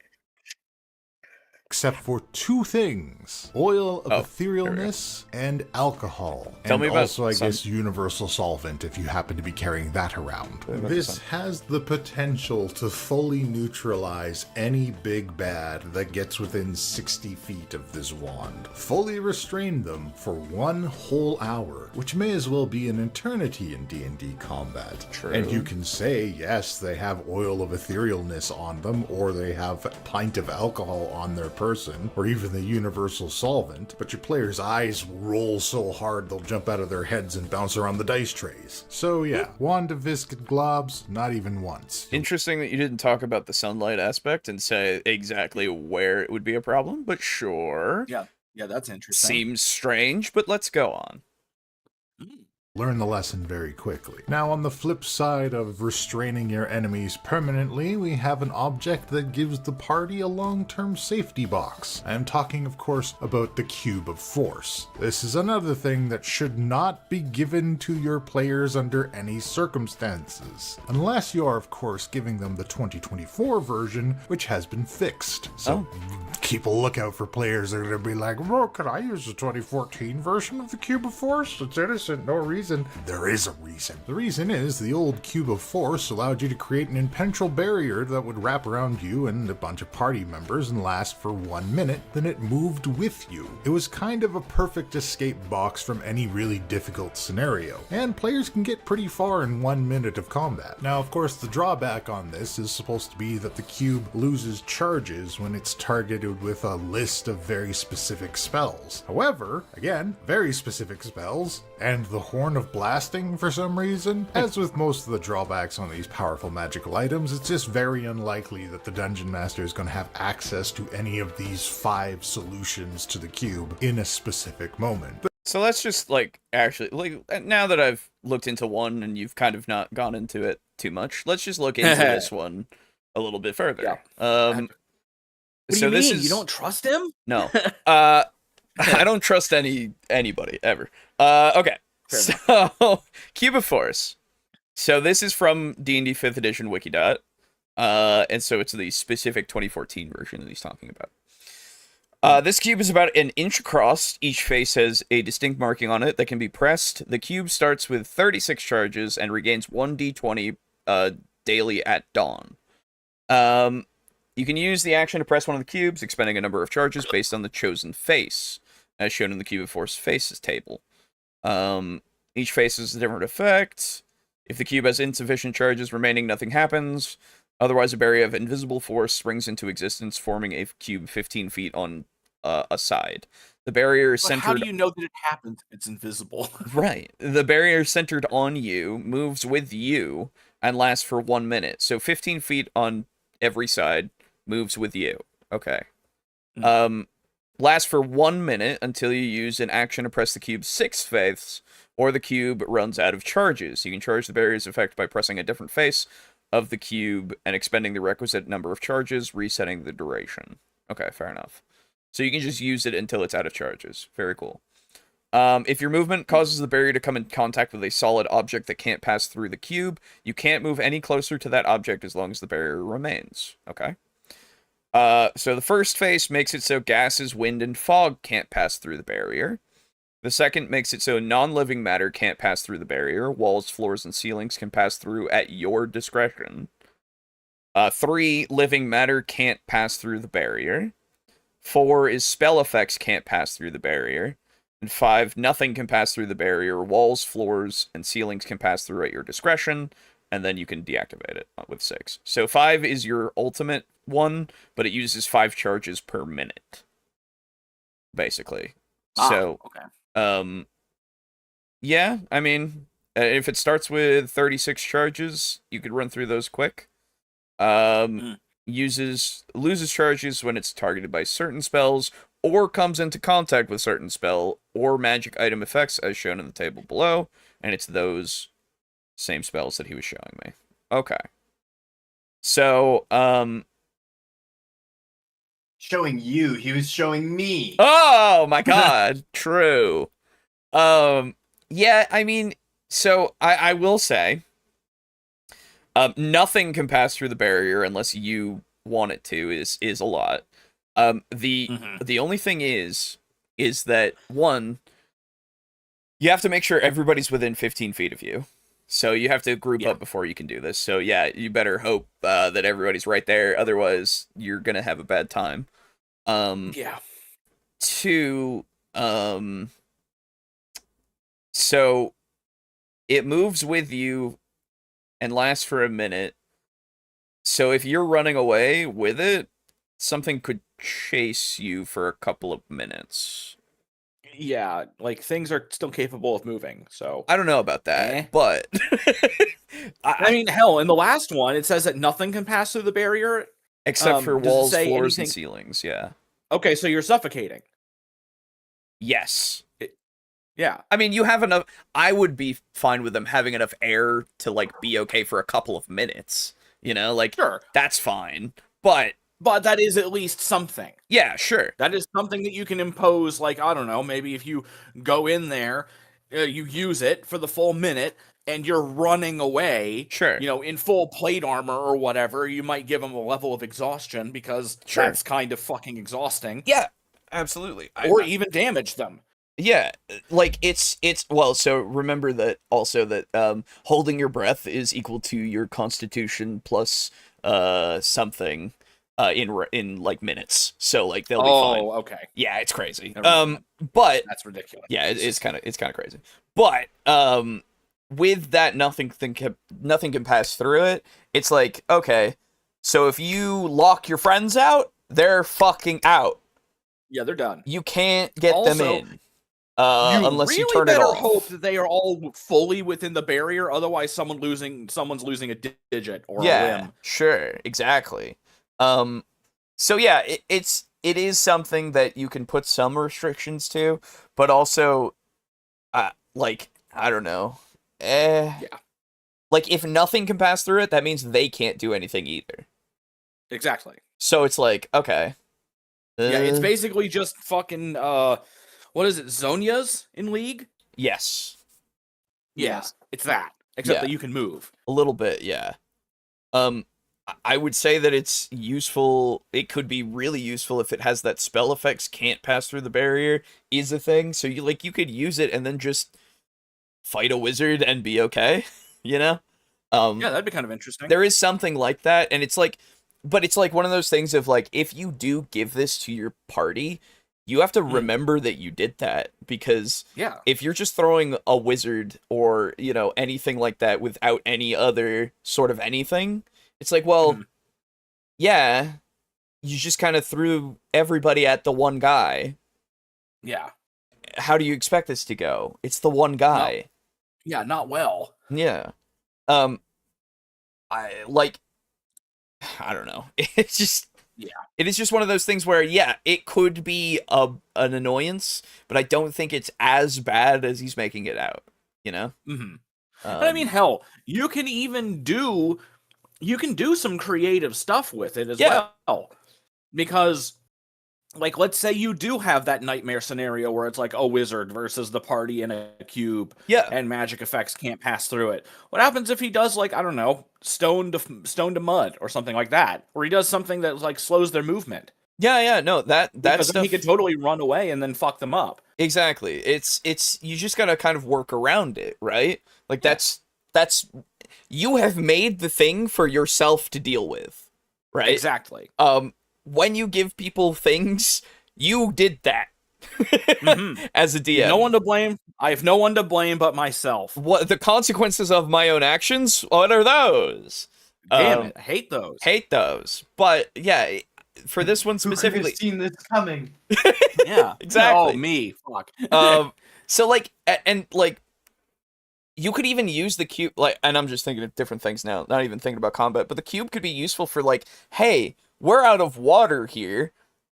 Except for two things: oil of etherealness and alcohol. Tell me about also, I guess, universal solvent if you happen to be carrying that around. This has the potential to fully neutralize any big bad that gets within 60 feet of this wand. Fully restrain them for 1 whole hour, which may as well be an eternity in D&D combat. True. And you can say, yes, they have oil of etherealness on them, or they have a pint of alcohol on their person, or even the universal solvent, but your players' eyes roll so hard they'll jump out of their heads and bounce around the dice trays. So yeah, wand of viscid globs, not even once. Interesting that you didn't talk about the sunlight aspect and say exactly where it would be a problem, but sure. Yeah, that's interesting. Seems strange, but let's go on. Learn the lesson very quickly. Now, on the flip side of restraining your enemies permanently, we have an object that gives the party a long-term safety box. I am talking, of course, about the Cube of Force. This is another thing that should not be given to your players under any circumstances. Unless you are, of course, giving them the 2024 version, which has been fixed. So keep a lookout for players that are going to be like, well, could I use the 2014 version of the Cube of Force? It's innocent, no reason. There is a reason. The reason is the old Cube of Force allowed you to create an impenetrable barrier that would wrap around you and a bunch of party members and last for 1 minute, then it moved with you. It was kind of a perfect escape box from any really difficult scenario, and players can get pretty far in 1 minute of combat. Now, of course, the drawback on this is supposed to be that the cube loses charges when it's targeted with a list of very specific spells. However, again, very specific spells, and the Horn of Blasting for some reason. As with most of the drawbacks on these powerful magical items, it's just very unlikely that the Dungeon Master is going to have access to any of these 5 solutions to the cube in a specific moment. So let's just, actually, now that I've looked into one and you've kind of not gone into it too much, let's just look into this one a little bit further. Yeah. What do you mean? You don't trust him? No. I don't trust anybody, ever. Okay. So, Cube of Force. So this is from D&D 5th edition Wikidot. And so it's the specific 2014 version that he's talking about. This cube is about an inch across. Each face has a distinct marking on it that can be pressed. The cube starts with 36 charges and regains 1d20 daily at dawn. You can use the action to press one of the cubes, expending a number of charges based on the chosen face, as shown in the Cube of Force faces table. Each face has a different effect. If the cube has insufficient charges remaining, nothing happens. Otherwise, a barrier of invisible force springs into existence, forming a cube 15 feet on a side. The barrier is centered... How do you know that it happens if it's invisible? Right. The barrier is centered on you, moves with you, and lasts for 1 minute. So 15 feet on every side, moves with you. Okay. lasts for 1 minute until you use an action to press the cube 6 faiths, or the cube runs out of charges. You can charge the barrier's effect by pressing a different face of the cube and expending the requisite number of charges, resetting the duration. Okay, fair enough. So you can just use it until it's out of charges. Very cool. If your movement causes the barrier to come in contact with a solid object that can't pass through the cube, you can't move any closer to that object as long as the barrier remains. Okay. So the first phase makes it so gases, wind, and fog can't pass through the barrier. The second makes it so non-living matter can't pass through the barrier. Walls, floors, and ceilings can pass through at your discretion. 3, living matter can't pass through the barrier. 4 is spell effects can't pass through the barrier. And 5, nothing can pass through the barrier. Walls, floors, and ceilings can pass through at your discretion, and then you can deactivate it with 6. So 5 is your ultimate one, but it uses 5 charges per minute, basically. So, okay. Yeah, I mean, if it starts with 36 charges, you could run through those quick. Loses charges when it's targeted by certain spells, or comes into contact with certain spell or magic item effects as shown in the table below, and it's those same spells that he was showing me. Okay. So, Showing you, he was showing me. Oh my god, true. Yeah, I mean, so I will say, nothing can pass through the barrier unless you want it to, is a lot. The only thing is that, one, you have to make sure everybody's within 15 feet of you. So you have to group up before you can do this. So yeah, you better hope that everybody's right there. Otherwise, you're gonna have a bad time. 2, so it moves with you and lasts for a minute. So if you're running away with it, something could chase you for a couple of minutes. Yeah, like things are still capable of moving, so I don't know about that, but I mean, hell, in the last one, it says that nothing can pass through the barrier except for walls, floors, anything? and ceilings. Yeah. Okay, so you're suffocating. Yes. Yeah. I mean, you have enough. I would be fine with them having enough air to like be okay for a couple of minutes. You know, like sure, that's fine, but that is at least something. Yeah, sure. That is something that you can impose, like, I don't know, maybe if you go in there, you use it for the full minute, and you're running away, sure, you know, in full plate armor or whatever, you might give them a level of exhaustion, because that's kind of fucking exhausting. Yeah, absolutely. Or even damage them. Yeah, like, it's, well, so remember that, also, that, holding your breath is equal to your constitution plus, something, in like minutes, so like they'll be fine. Oh, okay. Yeah, it's crazy. But that's ridiculous. Yeah, it's kind of crazy. But with that, nothing can pass through it. It's like, okay, so if you lock your friends out, they're fucking out. Yeah, they're done. You can't get them in. Unless really you turn it off. hope that they are all fully within the barrier. Otherwise, someone's losing a digit or a limb. Sure, exactly. So yeah, it is something that you can put some restrictions to, but also, like, I don't know. Yeah. Like, if nothing can pass through it, that means they can't do anything either. Exactly. So it's like, okay. Yeah, it's basically just fucking, what is it, Zonias in League? Yes. Yes, it's that. Except that you can move. A little bit, yeah. I would say that it's useful. It could be really useful if it has that spell effects can't pass through the barrier is a thing. So you could use it and then just fight a wizard and be okay, you know? Yeah, that'd be kind of interesting. There is something like that, and it's like, but it's like one of those things of like, if you do give this to your party, you have to remember that you did that, because if you're just throwing a wizard or, you know, anything like that without any other sort of anything, it's like, well, yeah, you just kind of threw everybody at the one guy. Yeah. How do you expect this to go? It's the one guy. Yeah, not well. Yeah. I don't know. It's just, it is just one of those things where, yeah, it could be an annoyance, but I don't think it's as bad as he's making it out, you know? Mm-hmm. And I mean, hell, you can do some creative stuff with it as well. Because, like, let's say you do have that nightmare scenario where it's like a wizard versus the party in a cube, and magic effects can't pass through it. What happens if he does, like, I don't know, stone to mud or something like that, or he does something that like slows their movement? No, that because stuff, he could totally run away and then fuck them up. Exactly. It's you just gotta kind of work around it, right? Like that's you have made the thing for yourself to deal with, right? Exactly. When you give people things, you did that as a DM. No one to blame. I have no one to blame but myself. What the consequences of my own actions? What are those? Damn it! I hate those. Hate those. But yeah, for this one specifically, who could have seen this coming? Yeah, exactly. Oh, me. Fuck. So like, and like, you could even use the cube, like, and I'm just thinking of different things now, not even thinking about combat, but the cube could be useful for like, hey, we're out of water here.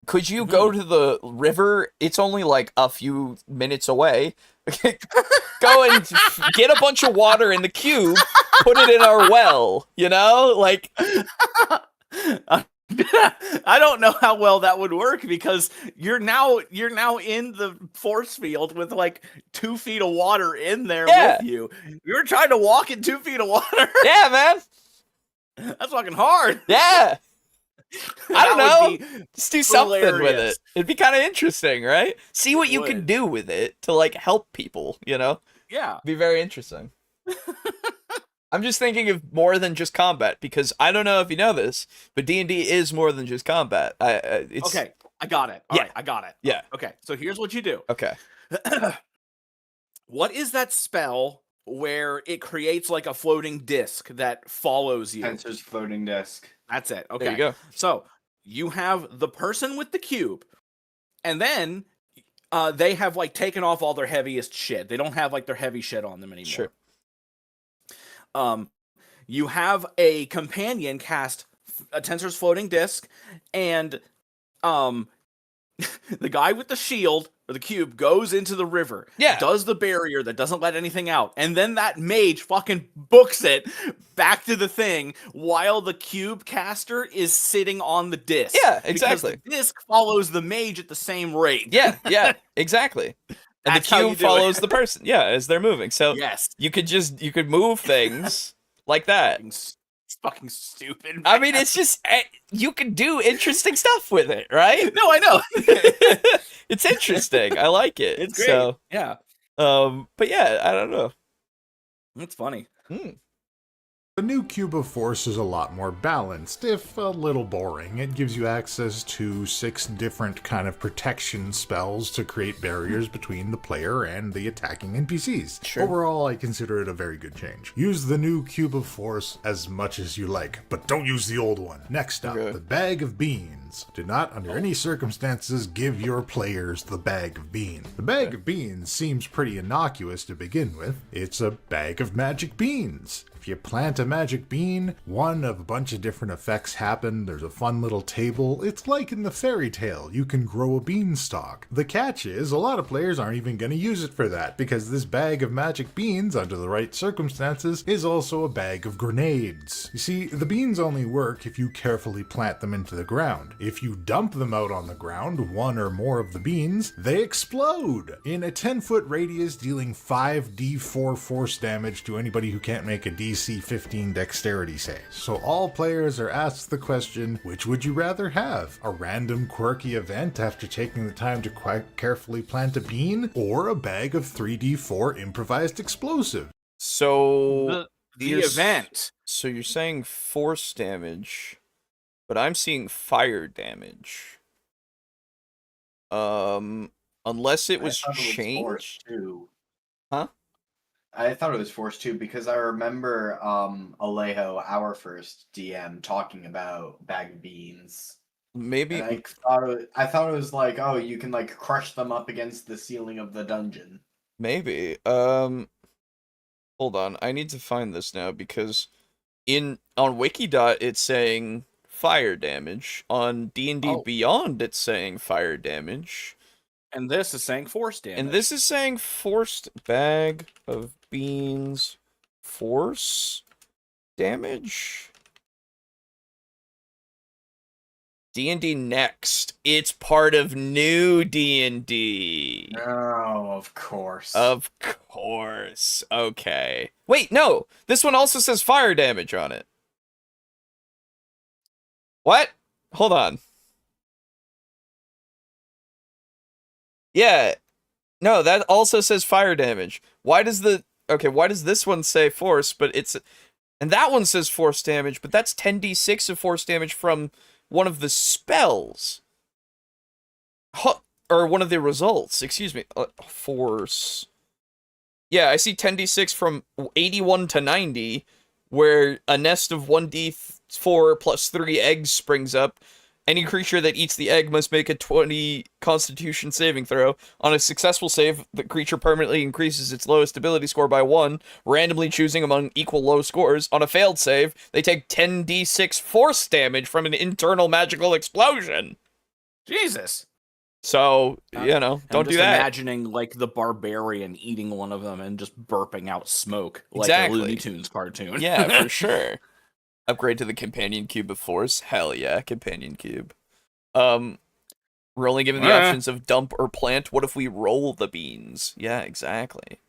Could you go to the river? It's only like a few minutes away. Go and get a bunch of water in the cube, put it in our well, you know? Like, I don't know how well that would work because you're now in the force field with like 2 feet of water in there with you. You're trying to walk in 2 feet of water. Yeah, man. That's fucking hard. Yeah. I don't know. Just do something with it. It'd be kind of interesting, right? See what you can do with it to like help people, you know? Yeah. Be very interesting. I'm just thinking of more than just combat because I don't know if you know this, but D&D is more than just combat. It's... Okay, I got it. All right, I got it. Yeah. Okay, so here's what you do. Okay. What is that spell where it creates like a floating disc that follows you? Tensor's floating disc. That's it. Okay. There you go. So you have the person with the cube, and then they have like taken off all their heaviest shit. They don't have like their heavy shit on them anymore. Sure. You have a companion cast a Tensor's floating disc, and the guy with the shield or the cube goes into the river, does the barrier that doesn't let anything out, and then that mage fucking books it back to the thing while the cube caster is sitting on the disc. Yeah, exactly. Because the disc follows the mage at the same rate. Yeah, exactly. And the cube follows the person, as they're moving. So you could move things like that. It's fucking stupid, man. I mean, it's just, you can do interesting stuff with it, right? No, I know. It's interesting. I like it. It's great. So, yeah. But yeah, I don't know. It's funny. The new Cube of Force is a lot more balanced, if a little boring. It gives you access to 6 different kind of protection spells to create barriers between the player and the attacking NPCs. Sure. Overall, I consider it a very good change. Use the new Cube of Force as much as you like, but don't use the old one. Next up, the Bag of Beans. Do not, under any circumstances, give your players the Bag of Beans. The Bag of Beans seems pretty innocuous to begin with. It's a bag of magic beans. If you plant a magic bean, one of a bunch of different effects happen. There's a fun little table. It's like in the fairy tale. You can grow a beanstalk. The catch is, a lot of players aren't even going to use it for that, because this bag of magic beans, under the right circumstances, is also a bag of grenades. You see, the beans only work if you carefully plant them into the ground. If you dump them out on the ground, one or more of the beans, they explode in a 10-foot radius, dealing 5d4 force damage to anybody who can't make a DC 15 dexterity save. So all players are asked the question, which would you rather have? A random quirky event after taking the time to quite carefully plant a bean, or a bag of 3d4 improvised explosive? So the event. So you're saying force damage, but I'm seeing fire damage. Unless it was changed. Huh? I thought it was Force 2 because I remember Alejo, our first DM, talking about bag of beans. Maybe and I thought it was like, oh, you can like crush them up against the ceiling of the dungeon. Maybe. Hold on. I need to find this now because on Wikidot it's saying fire damage. On D&D Beyond, it's saying fire damage. And this is saying force damage. And this is saying forced bag of beans force damage. D&D Next. It's part of new D&D. Oh, of course. Of course. Okay. Wait, no. This one also says fire damage on it. What? Hold on. Yeah. No, that also says fire damage. Why does this one say force, but and that one says force damage, but that's 10d6 of force damage from one of the spells. Or one of the results, excuse me. Force. Yeah, I see 10d6 from 81 to 90, where a nest of 1d4 plus 3 eggs springs up. Any creature that eats the egg must make a 20 Constitution saving throw. On a successful save, the creature permanently increases its lowest ability score by 1, randomly choosing among equal low scores. On a failed save, they take 10d6 force damage from an internal magical explosion. Jesus. So, don't do that. I'm just imagining, like, the barbarian eating one of them and just burping out smoke. Like Exactly. a Looney Tunes cartoon. Yeah, for sure. Upgrade to the companion cube of force. Hell yeah, companion cube. We're only given the options of dump or plant. What if we roll the beans? Yeah, exactly.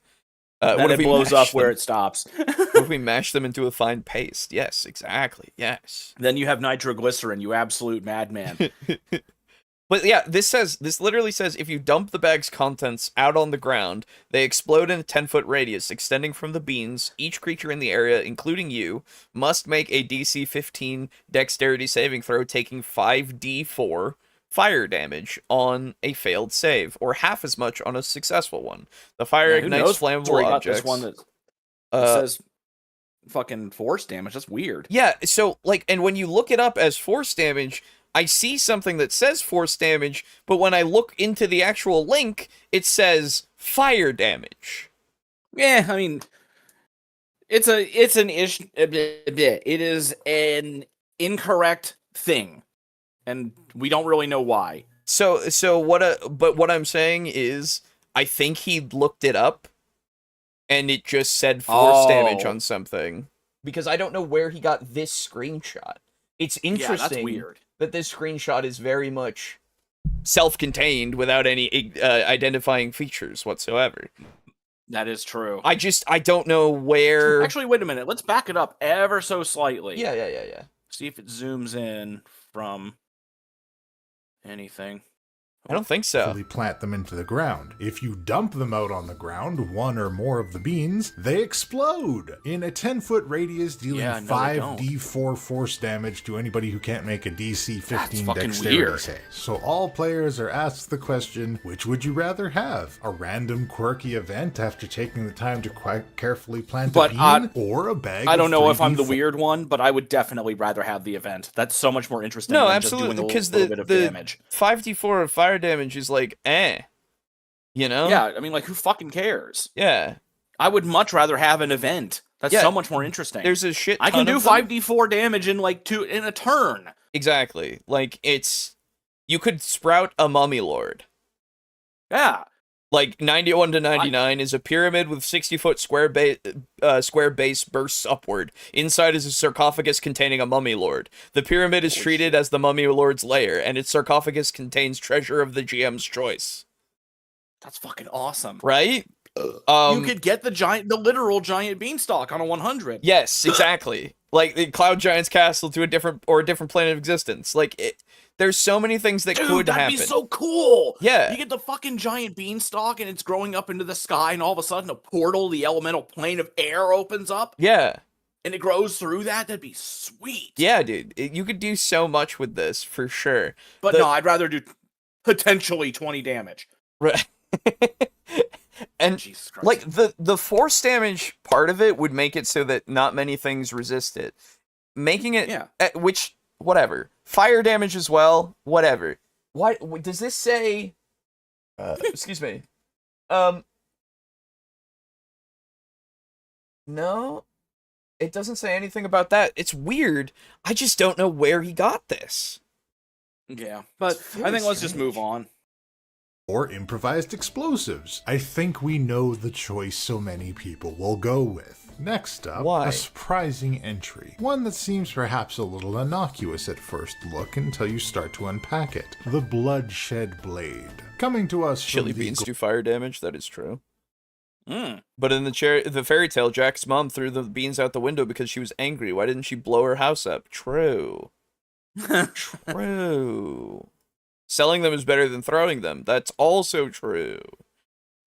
What if it blows up where it stops? What if we mash them into a fine paste? Yes, exactly. Yes. Then you have nitroglycerin, you absolute madman. But yeah, this literally says if you dump the bag's contents out on the ground, they explode in a 10-foot radius extending from the beans. Each creature in the area, including you, must make a DC 15 dexterity saving throw, taking 5d4 fire damage on a failed save, or half as much on a successful one. The fire ignites flammable objects. This one that says fucking force damage. That's weird. Yeah, so, like, and when you look it up as force damage, I see something that says force damage, but when I look into the actual link, it says fire damage. Yeah, I mean, it is an incorrect thing, and we don't really know why. But what I'm saying is, I think he looked it up, and it just said force damage on something, because I don't know where he got this screenshot. It's interesting. Yeah, that's weird. That this screenshot is very much self-contained without any identifying features whatsoever. That is true. I don't know where... Actually, wait a minute. Let's back it up ever so slightly. Yeah. See if it zooms in from anything. I don't think so. Fully plant them into the ground. If you dump them out on the ground, one or more of the beans, they explode in a 10-foot radius, dealing 5d4 force damage to anybody who can't make a DC 15 dexterity save. So all players are asked the question, which would you rather have? A random quirky event after taking the time to quite carefully plant a bean, or a bag I don't know if I'm the 3d4? weird one, but I would definitely rather have the event. That's so much more interesting No, than absolutely, just doing a little bit of damage. 5d4 of fire damage is like, you know? Yeah, I mean, like, who fucking cares? Yeah. I would much rather have an event. That's so much more interesting. There's a shit ton I can do of them. 5d4 damage in, like, in a turn. Exactly. Like, you could sprout a mummy lord. Yeah. Like, 91 to 99 is a pyramid with 60-foot square base bursts upward. Inside is a sarcophagus containing a mummy lord. The pyramid is treated as the mummy lord's lair, and its sarcophagus contains treasure of the GM's choice. That's fucking awesome. Right? You could get the literal giant beanstalk on a 100. Yes, exactly. Like the Cloud Giant's castle to a different plane of existence. Like, there's so many things that could happen. That'd be so cool. Yeah. You get the fucking giant beanstalk and it's growing up into the sky, and all of a sudden a portal, the elemental plane of air, opens up. Yeah. And it grows through that. That'd be sweet. Yeah, dude. You could do so much with this, for sure. But no, I'd rather do potentially 20 damage. Right. And Jesus Christ. like the force damage part of it would make it so that not many things resist it. Making it which whatever. Fire damage as well, whatever. Why does this say excuse me. No. It doesn't say anything about that. It's weird. I just don't know where he got this. Yeah, but I think let's just move on. Or improvised explosives. I think we know the choice so many people will go with. Next up, a surprising entry. One that seems perhaps a little innocuous at first look until you start to unpack it. The Bloodshed Blade. Coming to us Chili from beans do fire damage, that is true. Mm. But in the fairy tale, Jack's mom threw the beans out the window because she was angry. Why didn't she blow her house up? True. True. Selling them is better than throwing them. That's also true.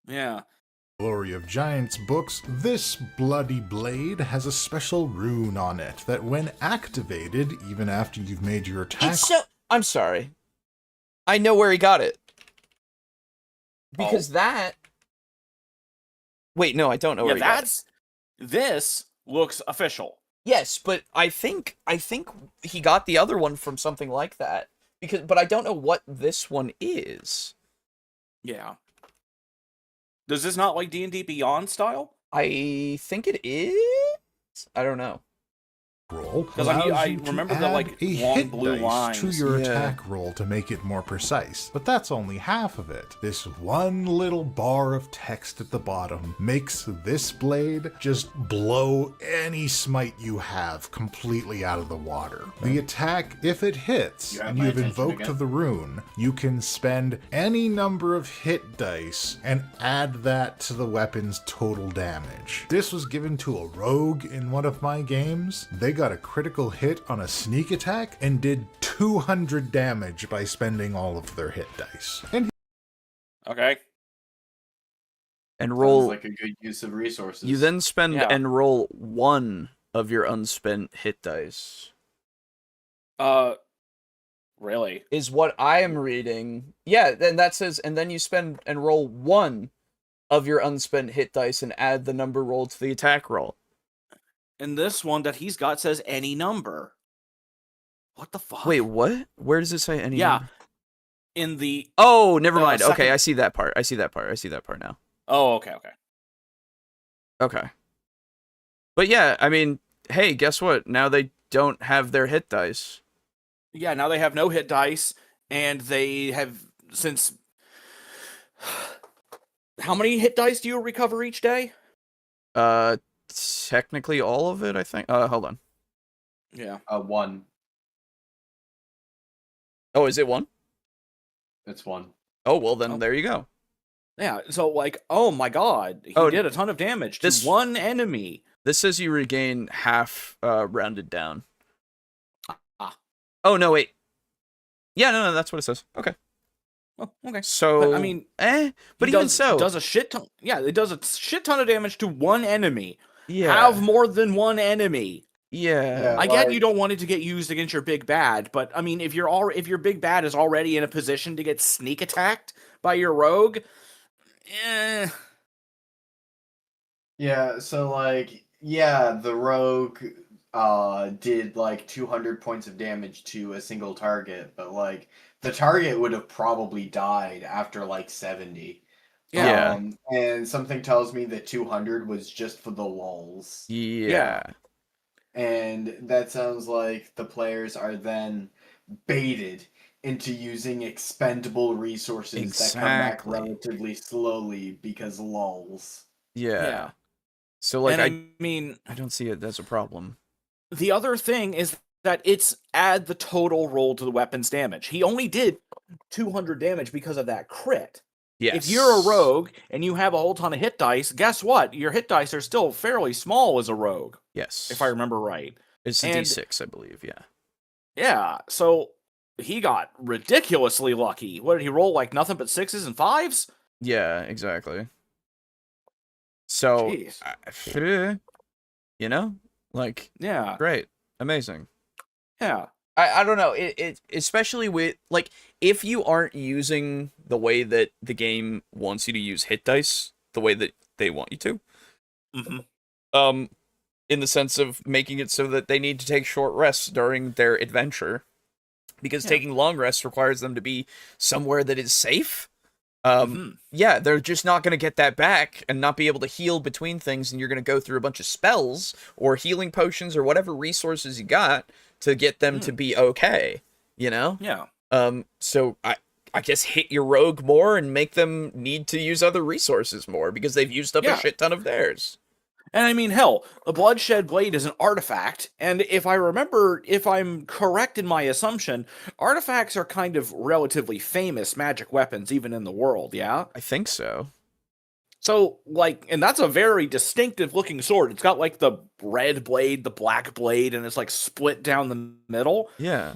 Yeah. Glory of Giants books, this bloody blade has a special rune on it that when activated, even after you've made your attack... I'm sorry. I know where he got it. Because that... Wait, no, I don't know where he got it. This looks official. Yes, but I think he got the other one from something like that. But I don't know what this one is. Yeah. Does this not like D&D Beyond style? I think it is? I don't know. Roll because I remember the like long blue lines to your attack roll to make it more precise, but that's only half of it. This one little bar of text at the bottom makes this blade just blow any smite you have completely out of the water. The attack, if it hits and you've invoked the rune, you can spend any number of hit dice and add that to the weapon's total damage. This was given to a rogue in one of my games. They got a critical hit on a sneak attack and did 200 damage by spending all of their hit dice. And okay. And roll sounds like a good use of resources. You then spend and roll one of your unspent hit dice. Really? Is what I am reading. Yeah, then that says, and then you spend and roll one of your unspent hit dice and add the number rolled to the attack roll. And this one that he's got says any number. What the fuck? Wait, what? Where does it say any number? In the... Oh, never mind. Okay, I see that part. I see that part now. Oh, okay. Okay. But yeah, I mean, hey, guess what? Now they don't have their hit dice. Yeah, now they have no hit dice, and they have, since... How many hit dice do you recover each day? Technically all of it, I think. Hold on. Yeah. 1. Oh, is it 1? It's 1. Oh, well then there you go. Yeah, so like, oh my god, he did a ton of damage to one enemy. This says you regain half rounded down. Ah. Oh, no, wait. Yeah, no, that's what it says. Okay. Oh, okay. So, but, I mean, but even so, it does a shit ton. Yeah, it does a shit ton of damage to one enemy. Yeah. Have more than one enemy. Yeah. I get you don't want it to get used against your big bad, but I mean, if your big bad is already in a position to get sneak attacked by your rogue, Yeah, so like, the rogue did like 200 points of damage to a single target, but like the target would have probably died after like 70. Yeah. And something tells me that 200 was just for the lulz. Yeah. And that sounds like the players are then baited into using expendable resources that come back relatively slowly because lulz. Yeah. So like, I mean, I don't see it as a problem. The other thing is that it's add the total roll to the weapon's damage. He only did 200 damage because of that crit. Yes. If you're a rogue and you have a whole ton of hit dice, guess what? Your hit dice are still fairly small as a rogue. Yes. If I remember right. It's a D6, I believe, yeah. Yeah, so he got ridiculously lucky. What did he roll, like nothing but 6s and 5s? Yeah, exactly. So, you know, like, yeah, great, amazing. Yeah. I don't know, it especially with, like, if you aren't using the way that the game wants you to use hit dice, the way that they want you to, in the sense of making it so that they need to take short rests during their adventure, because taking long rests requires them to be somewhere that is safe, Yeah, they're just not going to get that back and not be able to heal between things, and you're going to go through a bunch of spells or healing potions or whatever resources you got to get them to be okay, you know? Yeah. So I guess hit your rogue more and make them need to use other resources more because they've used up a shit ton of theirs. And I mean, hell, the Bloodshed Blade is an artifact, and if I'm correct in my assumption, artifacts are kind of relatively famous magic weapons even in the world, yeah? I think so. So, like, and that's a very distinctive looking sword. It's got, like, the red blade, the black blade, and it's, like, split down the middle. Yeah.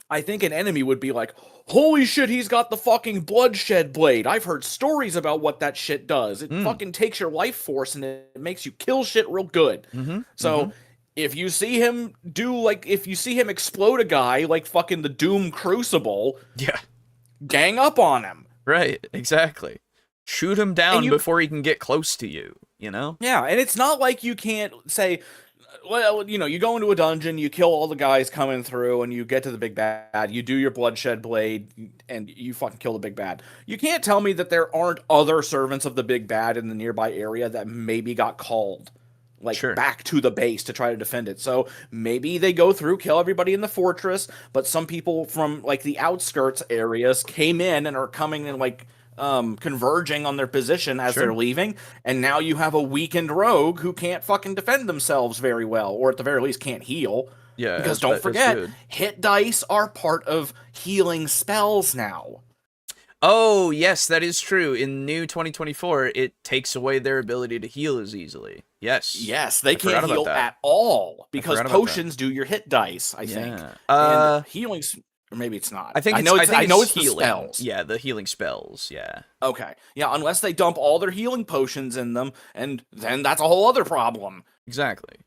I think an enemy would be like, holy shit, he's got the fucking Bloodshed Blade. I've heard stories about what that shit does. It fucking takes your life force and it makes you kill shit real good. So, if you see him explode a guy like fucking the Doom Crucible, gang up on him. Right, exactly. Shoot him down before he can get close to you, you know? Yeah, and it's not like you can't say, well, you know, you go into a dungeon, you kill all the guys coming through, and you get to the big bad, you do your Bloodshed Blade, and you fucking kill the big bad. You can't tell me that there aren't other servants of the big bad in the nearby area that maybe got called, like, back to the base to try to defend it. So maybe they go through, kill everybody in the fortress, but some people from, like, the outskirts areas came in and are coming and, like, converging on their position as they're leaving, and now you have a weakened rogue who can't fucking defend themselves very well, or at the very least can't heal. Yeah, because don't forget, hit dice are part of healing spells now. Oh, yes, that is true. In new 2024, it takes away their ability to heal as easily. Yes. Yes, they can't heal at all, because potions do your hit dice, I think. And healing's... Or maybe it's not. I know it's healing. The spells. Yeah, the healing spells, yeah. Okay. Yeah, unless they dump all their healing potions in them, and then that's a whole other problem. Exactly.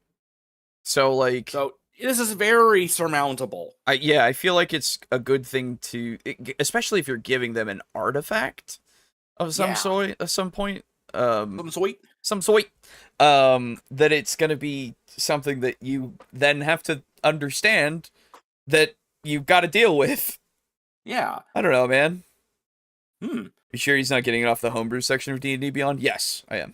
So, like... So, this is very surmountable. I feel like it's a good thing to... Especially if you're giving them an artifact of some sort, at some point. Some sweet. That it's going to be something that you then have to understand that you've got to deal with. Yeah. I don't know, man. You sure he's not getting it off the homebrew section of D&D Beyond? Yes, I am.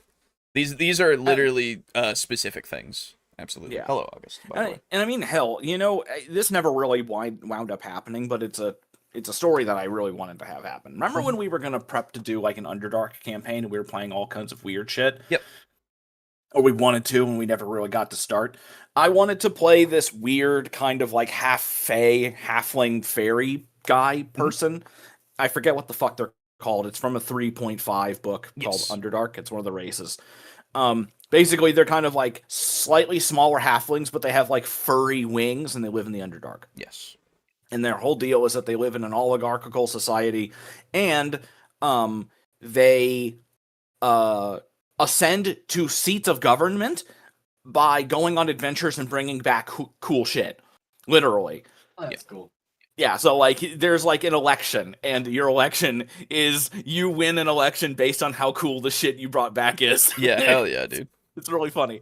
These are literally specific things. Absolutely. Yeah. Hello, August. And I mean, hell, you know, this never really wound up happening, but it's a story that I really wanted to have happen. Remember when we were going to prep to do, like, an Underdark campaign, and we were playing all kinds of weird shit? Yep. Or we wanted to, and we never really got to start. I wanted to play this weird kind of, like, half-fae, halfling fairy guy person. I forget what the fuck they're called. It's from a 3.5 book called Underdark. It's one of the races. Basically, they're kind of, like, slightly smaller halflings, but they have, like, furry wings, and they live in the Underdark. Yes. And their whole deal is that they live in an oligarchical society, and they ascend to seats of government by going on adventures and bringing back cool shit. Literally. Oh, that's cool. Yeah, so, like, there's, like, an election, and your election is you win an election based on how cool the shit you brought back is. Yeah, hell yeah, dude. It's really funny.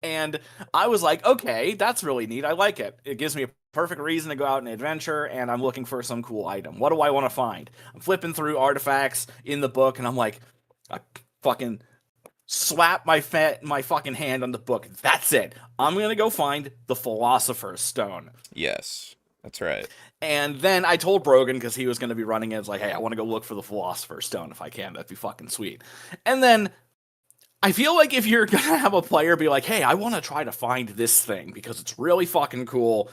And I was like, okay, that's really neat. I like it. It gives me a perfect reason to go out and adventure, and I'm looking for some cool item. What do I want to find? I'm flipping through artifacts in the book, and I'm like, I fucking slap my fucking hand on the book. That's it. I'm going to go find the Philosopher's Stone. Yes, that's right. And then I told Brogan, because he was going to be running it, it's like, hey, I want to go look for the Philosopher's Stone if I can. That'd be fucking sweet. And then I feel like if you're going to have a player be like, hey, I want to try to find this thing because it's really fucking cool,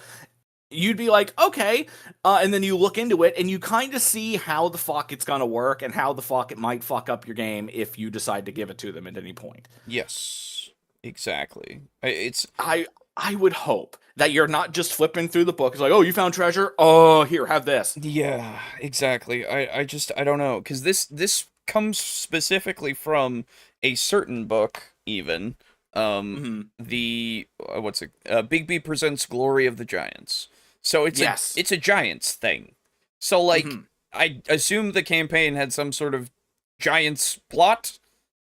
you'd be like, okay. And then you look into it and you kind of see how the fuck it's going to work and how the fuck it might fuck up your game if you decide to give it to them at any point. Yes, exactly. I would hope that you're not just flipping through the book. It's like, oh, you found treasure? Oh, here, have this. Yeah, exactly. I don't know. Because this comes specifically from a certain book, even. The, Big B Presents Glory of the Giants. So it's a Giants thing. So, like, I assume the campaign had some sort of Giants plot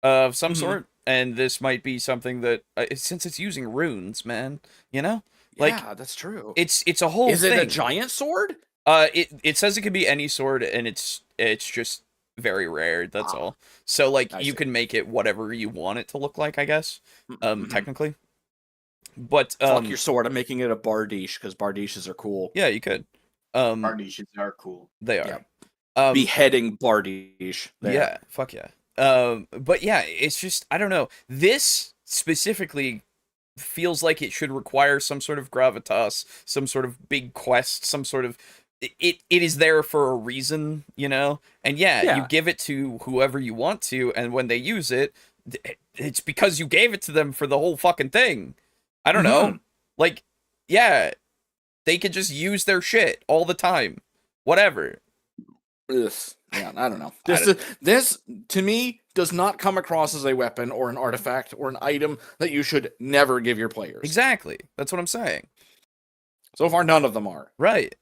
of some sort. And this might be something that, since it's using runes, man, you know? Like, yeah, that's true. It's a whole thing. Is it a giant sword? It says it could be any sword, and it's just very rare. That's all. So like I you see. can make it whatever you want it to look like, I guess. Technically. But Fuck your sword. I'm making it a bardiche because bardishes are cool. yeah, you could. Bardiches are cool. They are. Beheading bardiche. There. Yeah, fuck yeah. But yeah, it's just I don't know. This specifically feels like it should require some sort of gravitas, some sort of big quest, some sort of it is there for a reason, you know? And yeah, you give it to whoever you want to, and when they use it, it's because you gave it to them for the whole fucking thing. I don't know. Like, yeah, they could just use their shit all the time. Whatever. Ugh. Yeah, I don't know. This to me does not come across as a weapon or an artifact or an item that you should never give your players. Exactly. That's what I'm saying. So far, none of them are. Right.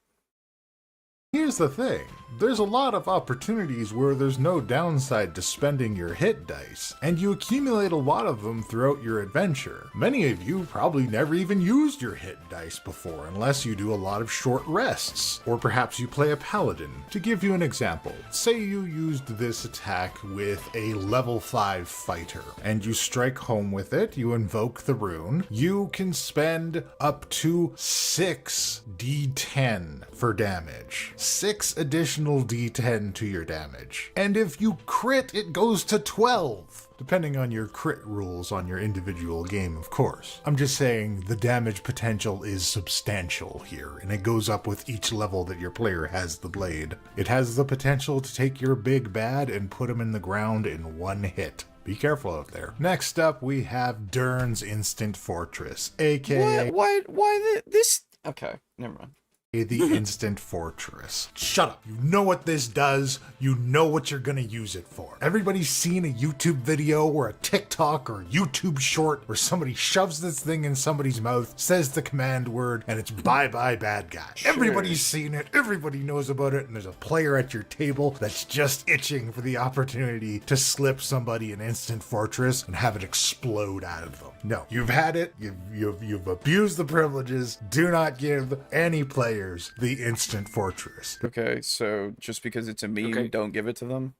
Here's the thing. There's a lot of opportunities where there's no downside to spending your hit dice, and you accumulate a lot of them throughout your adventure. Many of you probably never even used your hit dice before unless you do a lot of short rests, or perhaps you play a paladin. To give you an example, say you used this attack with a level 5 fighter, and you strike home with it, you invoke the rune, you can spend up to 6 d10 for damage. 6 additional d10 to your damage. And if you crit, it goes to 12. Depending on your crit rules on your individual game, of course. I'm just saying the damage potential is substantial here, and it goes up with each level that your player has the blade. It has the potential to take your big bad and put him in the ground in one hit. Be careful out there. Next up, we have Durn's Instant Fortress, aka... Why this... Okay, never mind. The Instant Fortress. Shut up. You know what this does. You know what you're gonna use it for. Everybody's seen a YouTube video or a TikTok or YouTube short where somebody shoves this thing in somebody's mouth, says the command word, and it's bye-bye bad guy. Sure. Everybody's seen it. Everybody knows about it, and there's a player at your table that's just itching for the opportunity to slip somebody an Instant Fortress and have it explode out of them. No. You've had it. You've abused the privileges. Do not give any player the Instant Fortress. Okay, so just because it's a meme, don't give it to them?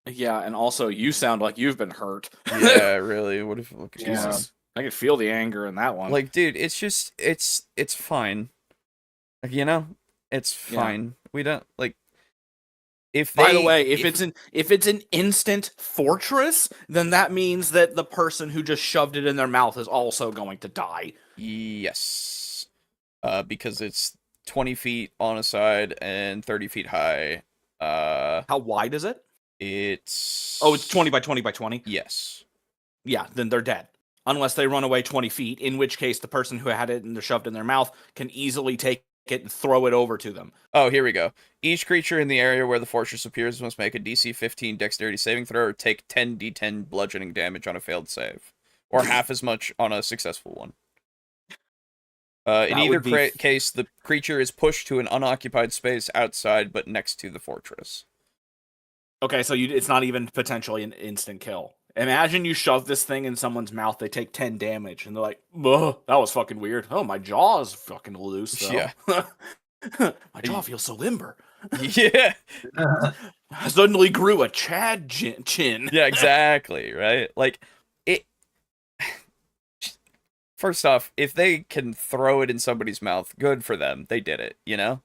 Yeah, and also you sound like you've been hurt. Yeah, really. What if Jesus. I could feel the anger in that one. Like, dude, it's just it's fine. Like, you know? It's fine. We don't like By the way, if it's an instant fortress, then that means that the person who just shoved it in their mouth is also going to die. Yes. Because it's 20 feet on a side and 30 feet high. How wide is it? It's 20 by 20 by 20? Yes. Yeah, then they're dead. Unless they run away 20 feet, in which case the person who had it and they're shoved in their mouth can easily take it and throw it over to them. Oh, here we go. Each creature in the area where the fortress appears must make a DC 15 dexterity saving throw or take 10 d10 bludgeoning damage on a failed save. Or half as much on a successful one. In either case, the creature is pushed to an unoccupied space outside, but next to the fortress. Okay, so it's not even potentially an instant kill. Imagine you shove this thing in someone's mouth, they take 10 damage, and they're like, "Ugh, that was fucking weird. Oh, my jaw is fucking loose, though. Yeah. My jaw feels so limber. Yeah. I suddenly grew a Chad chin. Yeah, exactly, right? Like, it... First off, if they can throw it in somebody's mouth, good for them. They did it, you know?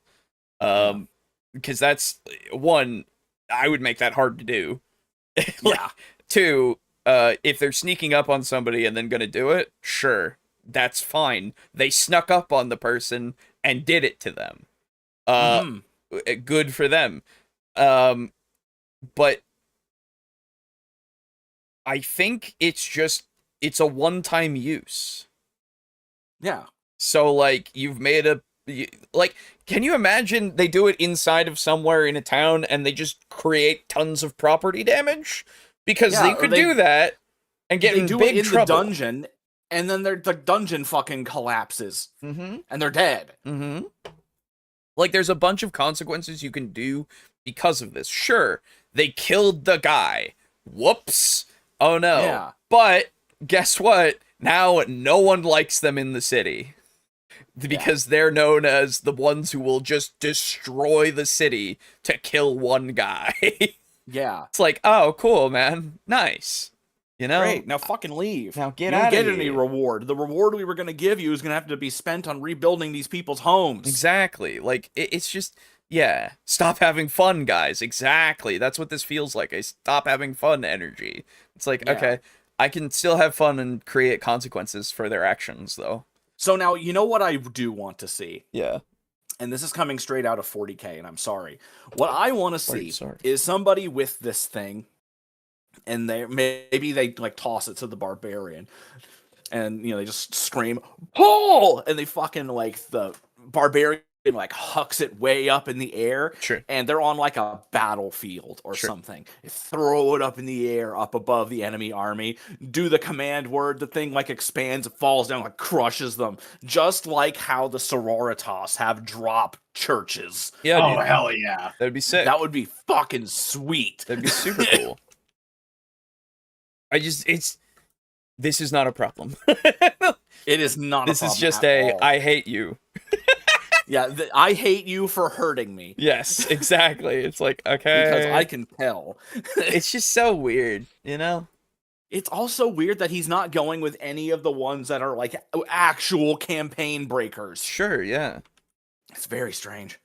Because that's, one, I would make that hard to do. Yeah. Two, if they're sneaking up on somebody and then gonna do it, sure, that's fine. They snuck up on the person and did it to them. Good for them. But I think it's a one-time use. Yeah. So, like, you've made can you imagine they do it inside of somewhere in a town and they just create tons of property damage? Because they could do that and get in big trouble. The dungeon, and then the dungeon fucking collapses, and they're dead. Like, there's a bunch of consequences you can do because of this. Sure, they killed the guy. Whoops. Oh no. Yeah. But guess what? Now no one likes them in the city. Because they're known as the ones who will just destroy the city to kill one guy. Yeah. It's like, oh, cool, man. Nice. You know? Great. Now fucking leave. Now get you out don't of get any here. reward. The reward we were going to give you is going to have to be spent on rebuilding these people's homes. Exactly. Like, it's just, yeah. Stop having fun, guys. Exactly. That's what this feels like. A stop having fun energy. It's like, Yeah. okay, I can still have fun and create consequences for their actions, though. So now, you know what I do want to see? Yeah. And this is coming straight out of 40K, and I'm sorry. What I want to see sorry. is somebody with this thing, and maybe they like toss it to the barbarian, and they just scream "Pull!" and they fucking like the barbarian like hucks it way up in the air, Sure. and they're on like a battlefield or something. They throw it up in the air, up above the enemy army. Do the command word, the thing like expands, falls down, like crushes them, just like how the Sororitas have drop churches. Yeah. Oh dude. hell yeah! That'd be sick. That would be fucking sweet. That'd be super cool. This is not a problem. It is not. This a is problem just at all. I hate you. Yeah, I hate you for hurting me. Yes, exactly. It's like, okay. Because I can tell. It's just so weird, you know? It's also weird that he's not going with any of the ones that are like actual campaign breakers. Sure, yeah. It's very strange.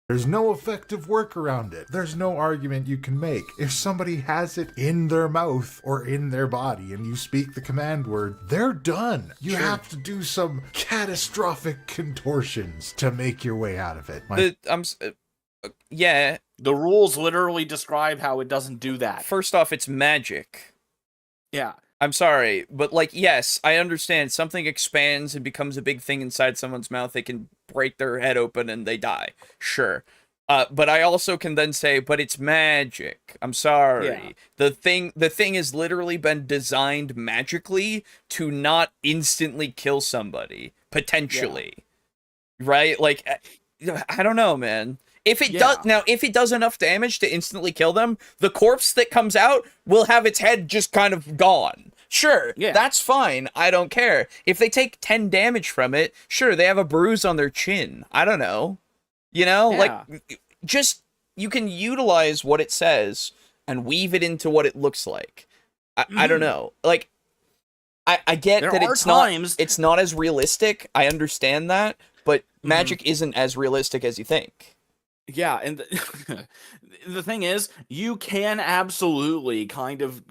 There's no effective workaround it. There's no argument you can make. If somebody has it in their mouth or in their body and you speak the command word, they're done. You have to do some catastrophic contortions to make your way out of it. Yeah. The rules literally describe how it doesn't do that. First off, it's magic. Yeah. I'm sorry, but like, yes, I understand something expands and becomes a big thing inside someone's mouth. They can break their head open and they die. Sure. But I also can then say, but it's magic. I'm sorry. Yeah. The thing has literally been designed magically to not instantly kill somebody, potentially. Yeah. Right? Like, I don't know, man. If it does enough damage to instantly kill them, the corpse that comes out will have its head just kind of gone. Sure, that's fine. I don't care. If they take 10 damage from it, sure, they have a bruise on their chin. I don't know. Like, just, you can utilize what it says and weave it into what it looks like. I don't know. Like, I get that it's not as realistic. I understand that, but magic isn't as realistic as you think. Yeah, and the thing is, you can absolutely kind of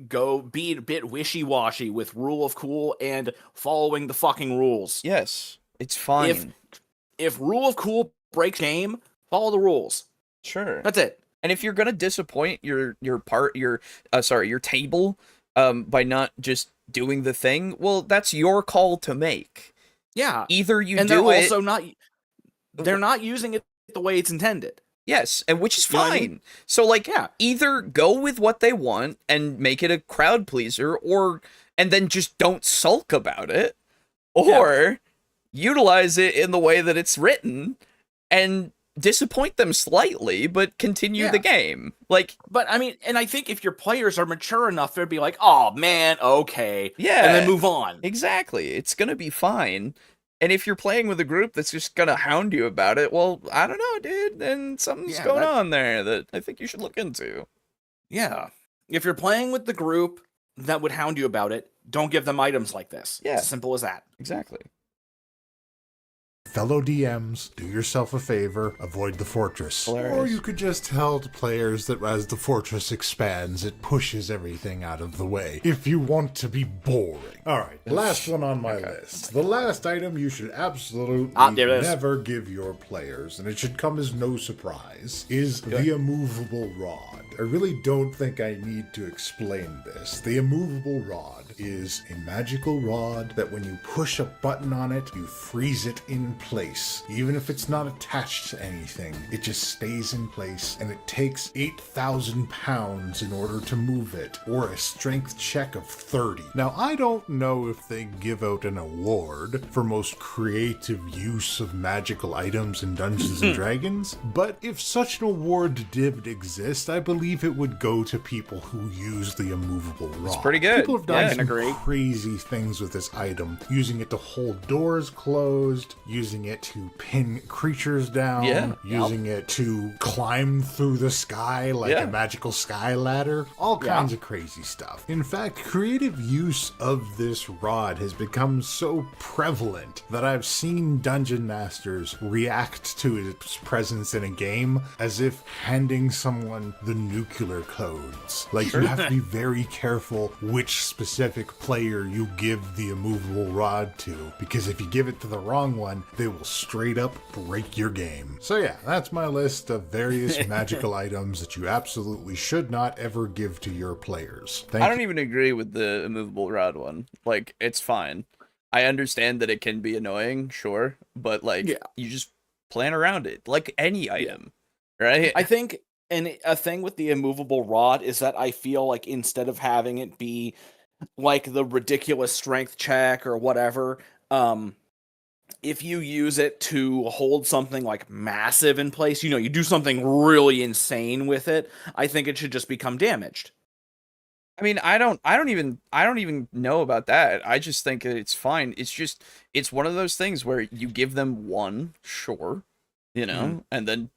be a bit wishy-washy with rule of cool and following the fucking rules. Yes, it's fine. If rule of cool breaks game, follow the rules. Sure. That's it. And if you're gonna disappoint your table by not just doing the thing, well, that's your call to make. Yeah. Either you and do it, they're not using it the way it's intended. Yes, and which is fine. I mean? So, like, either go with what they want and make it a crowd pleaser, and then just don't sulk about it, or utilize it in the way that it's written and disappoint them slightly, but continue the game. Like, but I mean, and I think if your players are mature enough, they'd be like, "Oh man, okay," and then move on. Exactly, it's gonna be fine. And if you're playing with a group that's just gonna hound you about it, well, I don't know, dude. Then something's going on there that I think you should look into. Yeah. If you're playing with the group that would hound you about it, don't give them items like this. Yeah. It's as simple as that. Exactly. Fellow DMs, do yourself a favor, avoid the fortress. Hilarious. Or you could just tell the players that as the fortress expands, it pushes everything out of the way, if you want to be boring. Alright, last one on my list. The last item you should absolutely never give your players, and it should come as no surprise, is the immovable rod. I really don't think I need to explain this. The immovable rod is a magical rod that when you push a button on it, you freeze it in place. Even if it's not attached to anything, it just stays in place, and it takes 8,000 pounds in order to move it, or a strength check of 30. Now, I don't know if they give out an award for most creative use of magical items in Dungeons & Dragons, but if such an award did exist, I believe it would go to people who use the immovable rod. It's pretty good. People have done some crazy things with this item, using it to hold doors closed, using using it to pin creatures down, Yeah. using it to climb through the sky like a magical sky ladder, all kinds of crazy stuff. In fact, creative use of this rod has become so prevalent that I've seen dungeon masters react to its presence in a game as if handing someone the nuclear codes. Like, you have to be very careful which specific player you give the immovable rod to, because if you give it to the wrong one, they will straight up break your game. So yeah, that's my list of various magical items that you absolutely should not ever give to your players. I don't even agree with the immovable rod one. Like, it's fine. I understand that it can be annoying, sure, but like, you just plan around it, like any item, right? I think, and a thing with the immovable rod is that I feel like instead of having it be like the ridiculous strength check or whatever, if you use it to hold something like massive in place, you know, you do something really insane with it, I think it should just become damaged. I mean, I don't even know about that. I just think it's fine. It's one of those things where you give them one, sure, you know, and then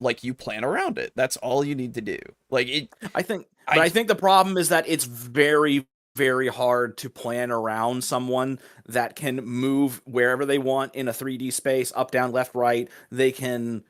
like you plan around it. That's all you need to do. Like I think the problem is that it's very, very hard to plan around someone that can move wherever they want in a 3D space, up, down, left, right. They can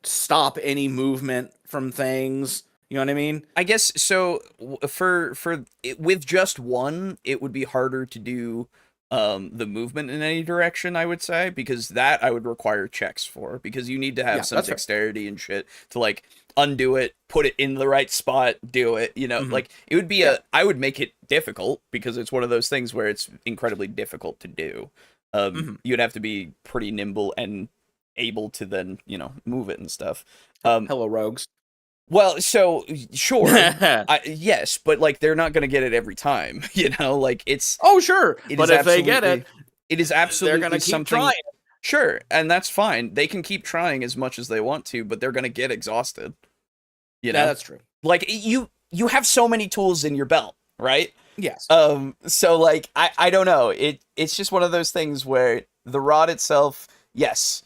stop any movement from things. You know what I mean? I guess so. With just one, it would be harder to do the movement in any direction, I would say, because that I would require checks for, because you need to have some dexterity and shit to like undo it, put it in the right spot, do it, you know, like it would be I would make it difficult because it's one of those things where it's incredibly difficult to do. You'd have to be pretty nimble and able to then, you know, move it and stuff. Hello, rogues. Well, so sure, yes, but like they're not going to get it every time, you know. Like it's sure, but if they get it, it is absolutely they're going to keep something. trying. Sure, and that's fine. They can keep trying as much as they want to, but they're going to get exhausted. You know, yeah, that's true. Like you have so many tools in your belt, right? Yes. So like I don't know. It's just one of those things where the rod itself, yes.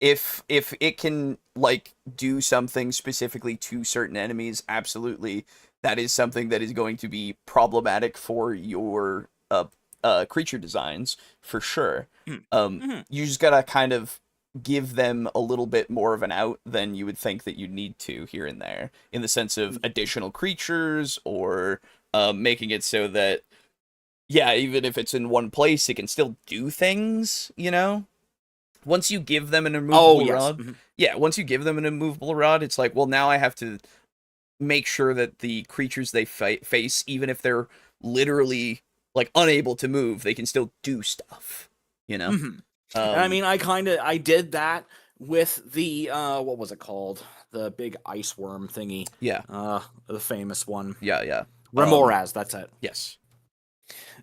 If it can like do something specifically to certain enemies, absolutely, that is something that is going to be problematic for your creature designs for sure. You just gotta kind of give them a little bit more of an out than you would think that you need to here and there, in the sense of additional creatures or making it so that even if it's in one place, it can still do things, you know. Once you give them an immovable rod, once you give them an immovable rod, it's like, well, now I have to make sure that the creatures they face, even if they're literally like unable to move, they can still do stuff, you know? I mean, I did that with the, what was it called? The big ice worm thingy. Yeah. The famous one. Yeah. Remoraz, that's it. Yes.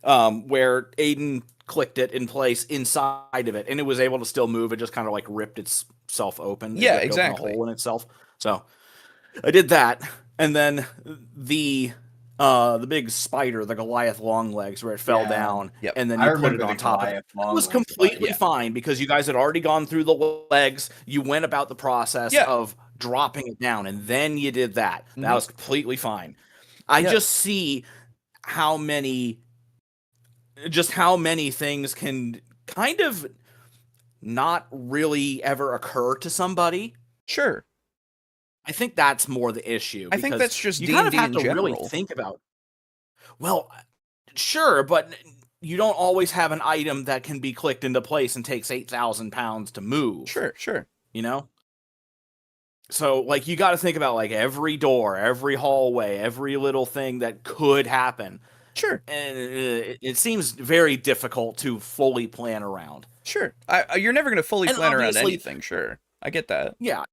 Where Aiden clicked it in place inside of it, and it was able to still move. It just kind of like ripped itself open. Yeah, exactly. A hole in itself. So I did that, and then the big spider, the Goliath long legs, where it fell down, and then you put it on top of it. It was completely fine because you guys had already gone through the legs. You went about the process of dropping it down, and then you did that. That was completely fine. I just see how many things can kind of not really ever occur to somebody. Sure. I think that's more the issue. I think that's just you D&D kind of have to general. really think about. Well, sure, but you don't always have an item that can be clicked into place and takes 8,000 pounds to move. Sure. You know? So, like, you got to think about, like, every door, every hallway, every little thing that could happen. Sure. And it seems very difficult to fully plan around. Sure. You're never going to fully plan around anything, sure. I get that. Yeah.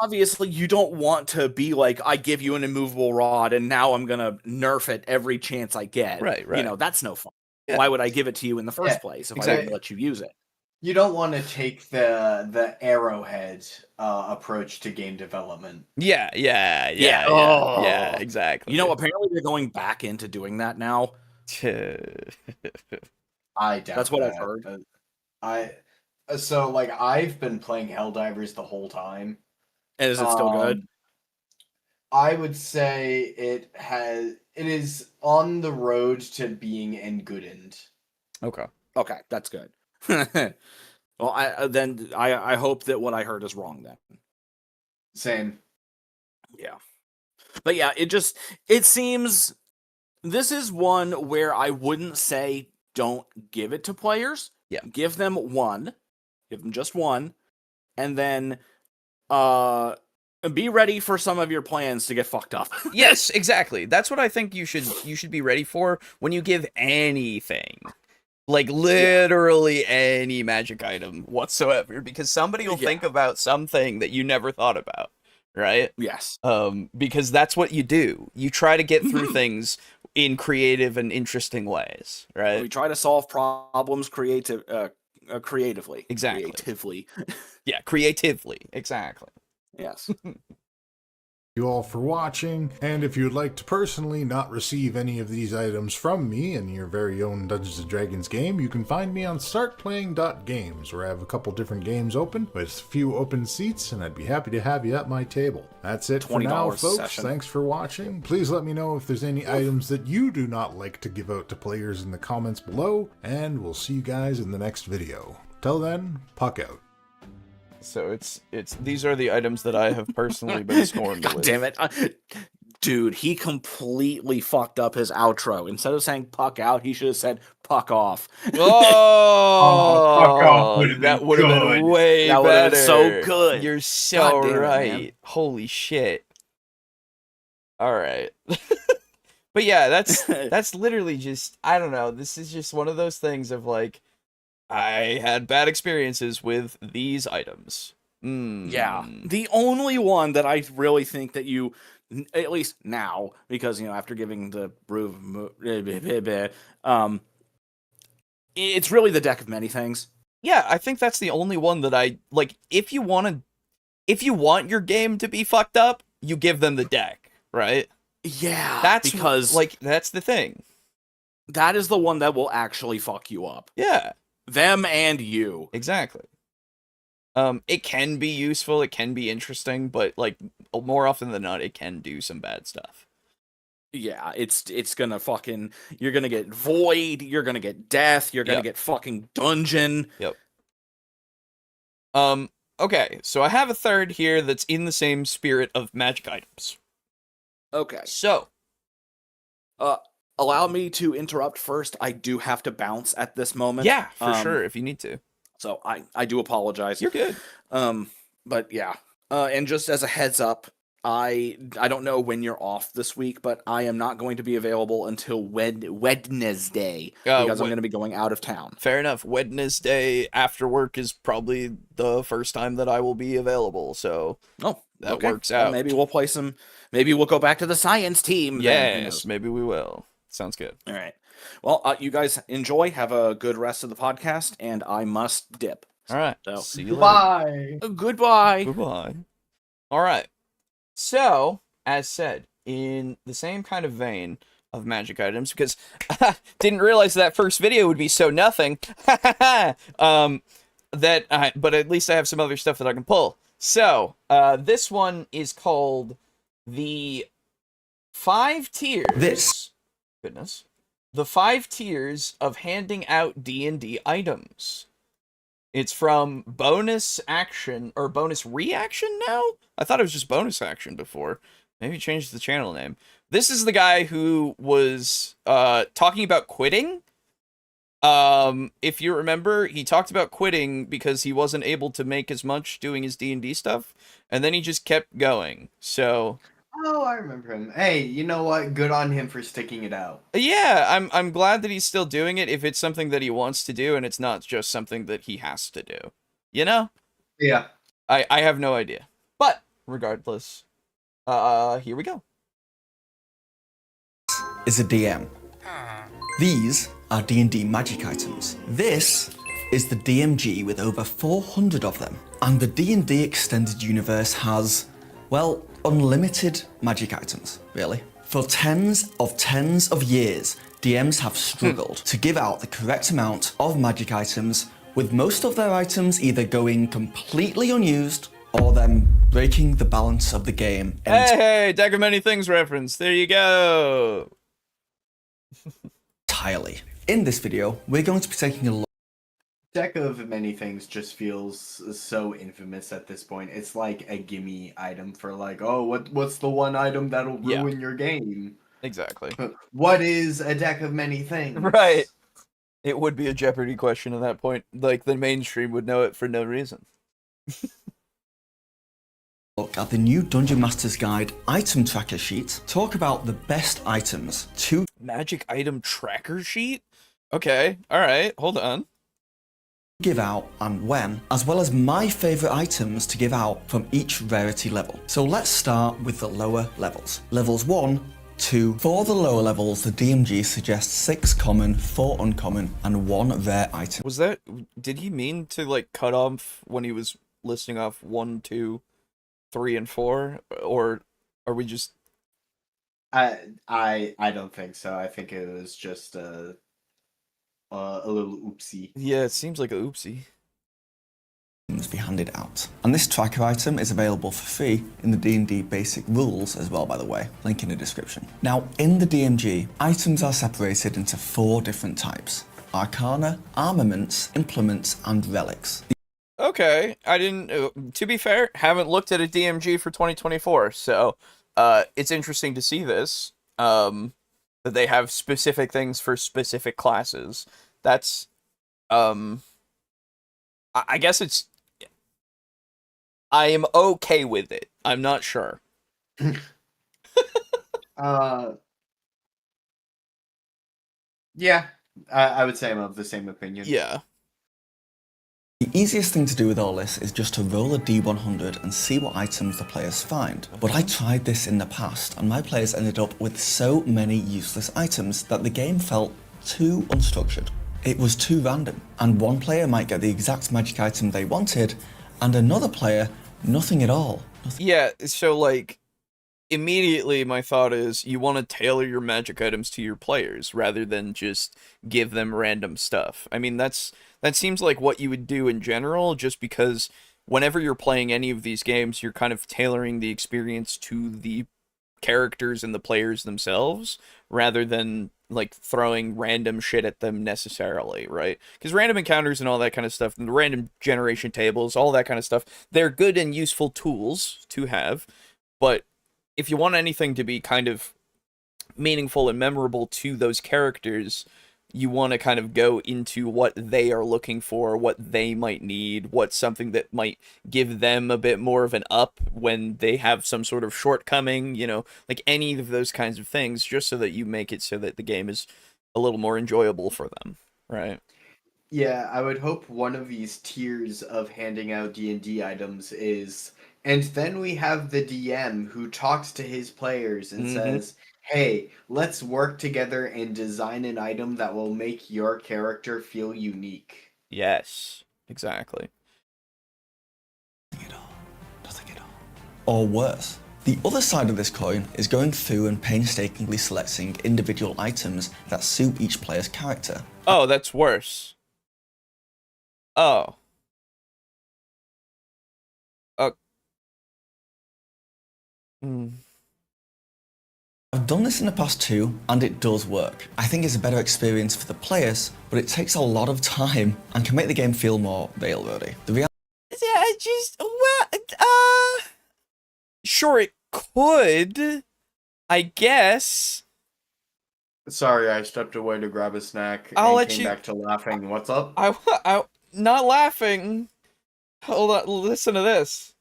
Obviously, you don't want to be like, I give you an immovable rod, and now I'm going to nerf it every chance I get. Right. You know, that's no fun. Yeah. Why would I give it to you in the first place if I didn't let you use it? You don't want to take the arrowhead approach to game development. Yeah, exactly. You know, apparently they're going back into doing that now. I doubt that's what that. I've heard. So, like, I've been playing Helldivers the whole time. And is it still good? I would say it is on the road to being engoodened. Okay. Okay, that's good. Well, I hope that what I heard is wrong then. Same. Yeah. But yeah, it seems this is one where I wouldn't say don't give it to players. Yeah. Give them just one, and then be ready for some of your plans to get fucked up. Yes, exactly. That's what I think you should be ready for when you give anything. Like, literally any magic item whatsoever, because somebody will think about something that you never thought about, right? Yes. Because that's what you do. You try to get through things in creative and interesting ways, right? We try to solve problems creatively. Exactly. Creatively. Yeah, creatively. Exactly. Yes. You all for watching, and if you'd like to personally not receive any of these items from me in your very own Dungeons & Dragons game, you can find me on startplaying.games, where I have a couple different games open, with a few open seats, and I'd be happy to have you at my table. That's it for now, folks. Session. Thanks for watching. Please let me know if there's any items that you do not like to give out to players in the comments below, and we'll see you guys in the next video. Till then, puck out. So these are the items that I have personally been scorned with. God damn it. Dude, he completely fucked up his outro. Instead of saying puck out, he should have said puck off. Oh, fuck off. That would have been way that better. Been so good. You're so right. It, holy shit. All right. But yeah, that's literally just, I don't know. This is just one of those things of like, I had bad experiences with these items. Yeah. The only one that I really think that you, at least now, because, after giving the brew, it's really the deck of many things. Yeah, I think that's the only one that I, like, if you want your game to be fucked up, you give them the deck, right? Yeah. That's because, that's the thing. That is the one that will actually fuck you up. Yeah. Them and you. Exactly. It can be useful, it can be interesting, but like more often than not, it can do some bad stuff. Yeah, it's gonna fucking, you're gonna get void, you're gonna get death, you're gonna get fucking dungeon. Yep. Okay, so I have a third here that's in the same spirit of magic items. Okay. So, allow me to interrupt first. I do have to bounce at this moment. Yeah, for sure, if you need to. So I do apologize. You're good. But yeah. And just as a heads up, I don't know when you're off this week, but I am not going to be available until Wednesday because I'm going to be going out of town. Fair enough. Wednesday after work is probably the first time that I will be available, so that works out. Well, maybe we'll play some. Maybe we'll go back to the science team. Yes, maybe we will. Sounds good. All right. Well, you guys enjoy. Have a good rest of the podcast, and I must dip. All right. So, see you later. Goodbye. Goodbye. All right. So, as said, in the same kind of vein of magic items, because didn't realize that first video would be so nothing. But at least I have some other stuff that I can pull. So, this one is called the 5 tiers. Goodness. The 5 tiers of handing out D&D items. It's from bonus action, or bonus reaction now? I thought it was just bonus action before. Maybe changed the channel name. This is the guy who was talking about quitting. If you remember, he talked about quitting because he wasn't able to make as much doing his D&D stuff, and then he just kept going. So... Oh, I remember him. Hey, you know what? Good on him for sticking it out. Yeah, I'm glad that he's still doing it if it's something that he wants to do and it's not just something that he has to do. You know? Yeah. I have no idea. But, regardless, here we go. Is a DM. These are D&D magic items. This is the DMG with over 400 of them. And the D&D Extended Universe has, well, unlimited magic items, really. For tens of years, DMs have struggled to give out the correct amount of magic items with most of their items either going completely unused or them breaking the balance of the game. Hey, Deck of Many Things reference. There you go. Entirely. In this video, we're going to be taking a look. Deck of Many Things just feels so infamous at this point. It's like a gimme item for like, oh, what's the one item that'll ruin your game? Exactly. What is a Deck of Many Things? Right. It would be a Jeopardy question at that point. Like, the mainstream would know it for no reason. Look at the new Dungeon Master's Guide item tracker sheet. Talk about the best items to Magic item tracker sheet? Okay, alright, hold on. give out and when, as well as my favourite items to give out from each rarity level. So let's start with the lower levels. Levels 1, 2. For the lower levels, the DMG suggests 6 common, 4 uncommon, and 1 rare item. Was that... Did he mean to, like, cut off when he was listing off 1, 2, 3, and 4? Or are we just... I don't think so. I think it was just a little oopsie. Yeah, it seems like a oopsie. Be handed out. And this tracker item is available for free in the D&D basic rules as well, by the way, link in the description. Now, in the DMG, items are separated into 4 different types: arcana, armaments, implements, and relics. Okay, I didn't... to be fair, haven't looked at a DMG for 2024, so it's interesting to see this, that they have specific things for specific classes. That's, I guess it's... I am okay with it. I'm not sure. Yeah, I would say I'm of the same opinion. Yeah. The easiest thing to do with all this is just to roll a D100 and see what items the players find. But I tried this in the past, and my players ended up with so many useless items that the game felt too unstructured. It was too random, and one player might get the exact magic item they wanted, and another player, nothing at all. Yeah, so, like, immediately my thought is you want to tailor your magic items to your players rather than just give them random stuff. I mean, that seems like what you would do in general, just because whenever you're playing any of these games, you're kind of tailoring the experience to the characters and the players themselves, rather than, like, throwing random shit at them necessarily, right? Because random encounters and all that kind of stuff, and the random generation tables, all that kind of stuff, they're good and useful tools to have, but if you want anything to be kind of meaningful and memorable to those characters, you want to kind of go into what they are looking for, what they might need, what's something that might give them a bit more of an up when they have some sort of shortcoming, you know, like any of those kinds of things, just so that you make it so that the game is a little more enjoyable for them, right? Yeah, I would hope one of these tiers of handing out D&D items is, and then we have the DM who talks to his players and says, hey, let's work together and design an item that will make your character feel unique. Yes, exactly. Nothing at all. Or worse. The other side of this coin is going through and painstakingly selecting individual items that suit each player's character. Oh, that's worse. Oh. I've done this in the past too, and it does work. I think it's a better experience for the players, but it takes a lot of time and can make the game feel more railroady. Sure, it could, I guess. Sorry, I stepped away to grab a snack I'll and let came you... back to laughing. What's up? I not laughing. Hold on, listen to this.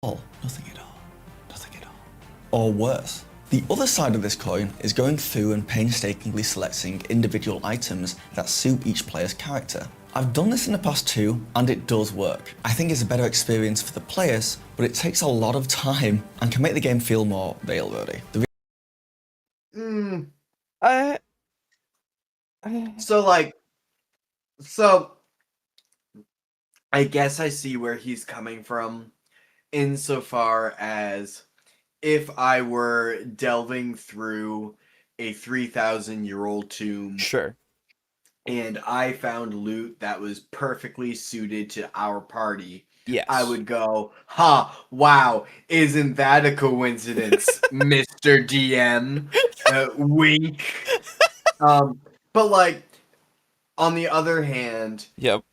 Oh, nothing at all. Nothing at all. Or worse. The other side of this coin is going through and painstakingly selecting individual items that suit each player's character. I've done this in the past too, and it does work. I think it's a better experience for the players, but it takes a lot of time and can make the game feel more railroady. So, I guess I see where he's coming from, insofar as if I were delving through a 3,000-year-old tomb, Sure. and I found loot that was perfectly suited to our party, Yes. I would go, ha, wow, isn't that a coincidence, Mr. DM? Wink. But like, on the other hand, Yep.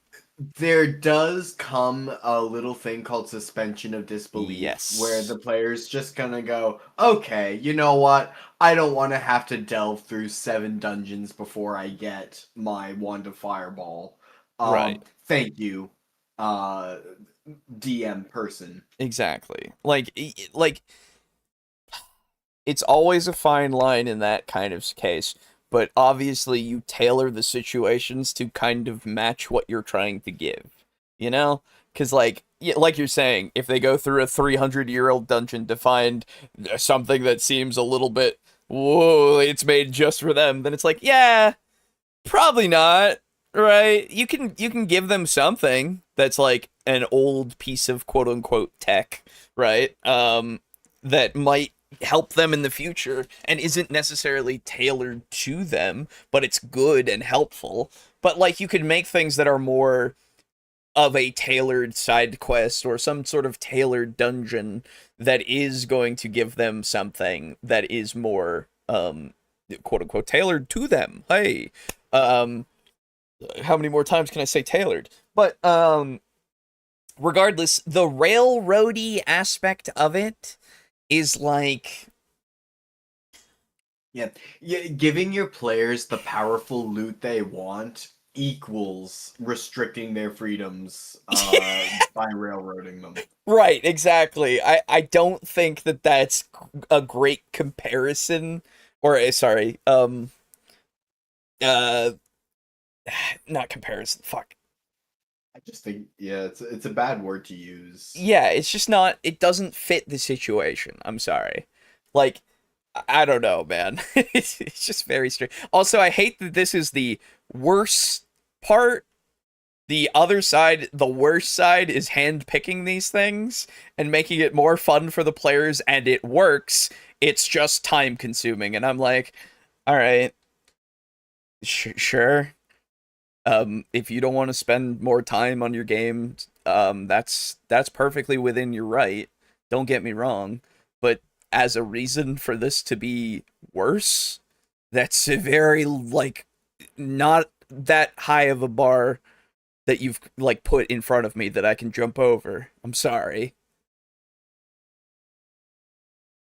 there does come a little thing called suspension of disbelief, Yes. where the player's just gonna go, okay, you know what? I don't want to have to delve through 7 dungeons before I get my wand of fireball. Right. Thank you, DM person. Exactly. Like, it's always a fine line in that kind of case, but obviously you tailor the situations to kind of match what you're trying to give, you know? Because, like you're saying, if they go through a 300-year-old dungeon to find something that seems a little bit, whoa, it's made just for them, then it's like, yeah, probably not, right? You can give them something that's like an old piece of quote-unquote tech, right? That might help them in the future and isn't necessarily tailored to them, but it's good and helpful. But like you could make things that are more of a tailored side quest or some sort of tailored dungeon that is going to give them something that is more quote unquote tailored to them. Hey, how many more times can I say tailored? But regardless, the railroady aspect of it is like, Yeah, giving your players the powerful loot they want equals restricting their freedoms by railroading them. right, exactly. I don't think that that's a great comparison, or sorry, uh not comparison, fuck. I just think, yeah, it's a bad word to use. Yeah, it's just not, it doesn't fit the situation. I'm sorry. Like, I don't know, man. It's just very strange. Also, I hate that this is the worst part. The other side, the worst side, is hand-picking these things and making it more fun for the players, and it works. It's just time-consuming, and I'm like, all right, sure. If you don't want to spend more time on your game, that's perfectly within your right. Don't get me wrong, but as a reason for this to be worse, that's a very like not that high of a bar that you've like put in front of me that I can jump over. I'm sorry.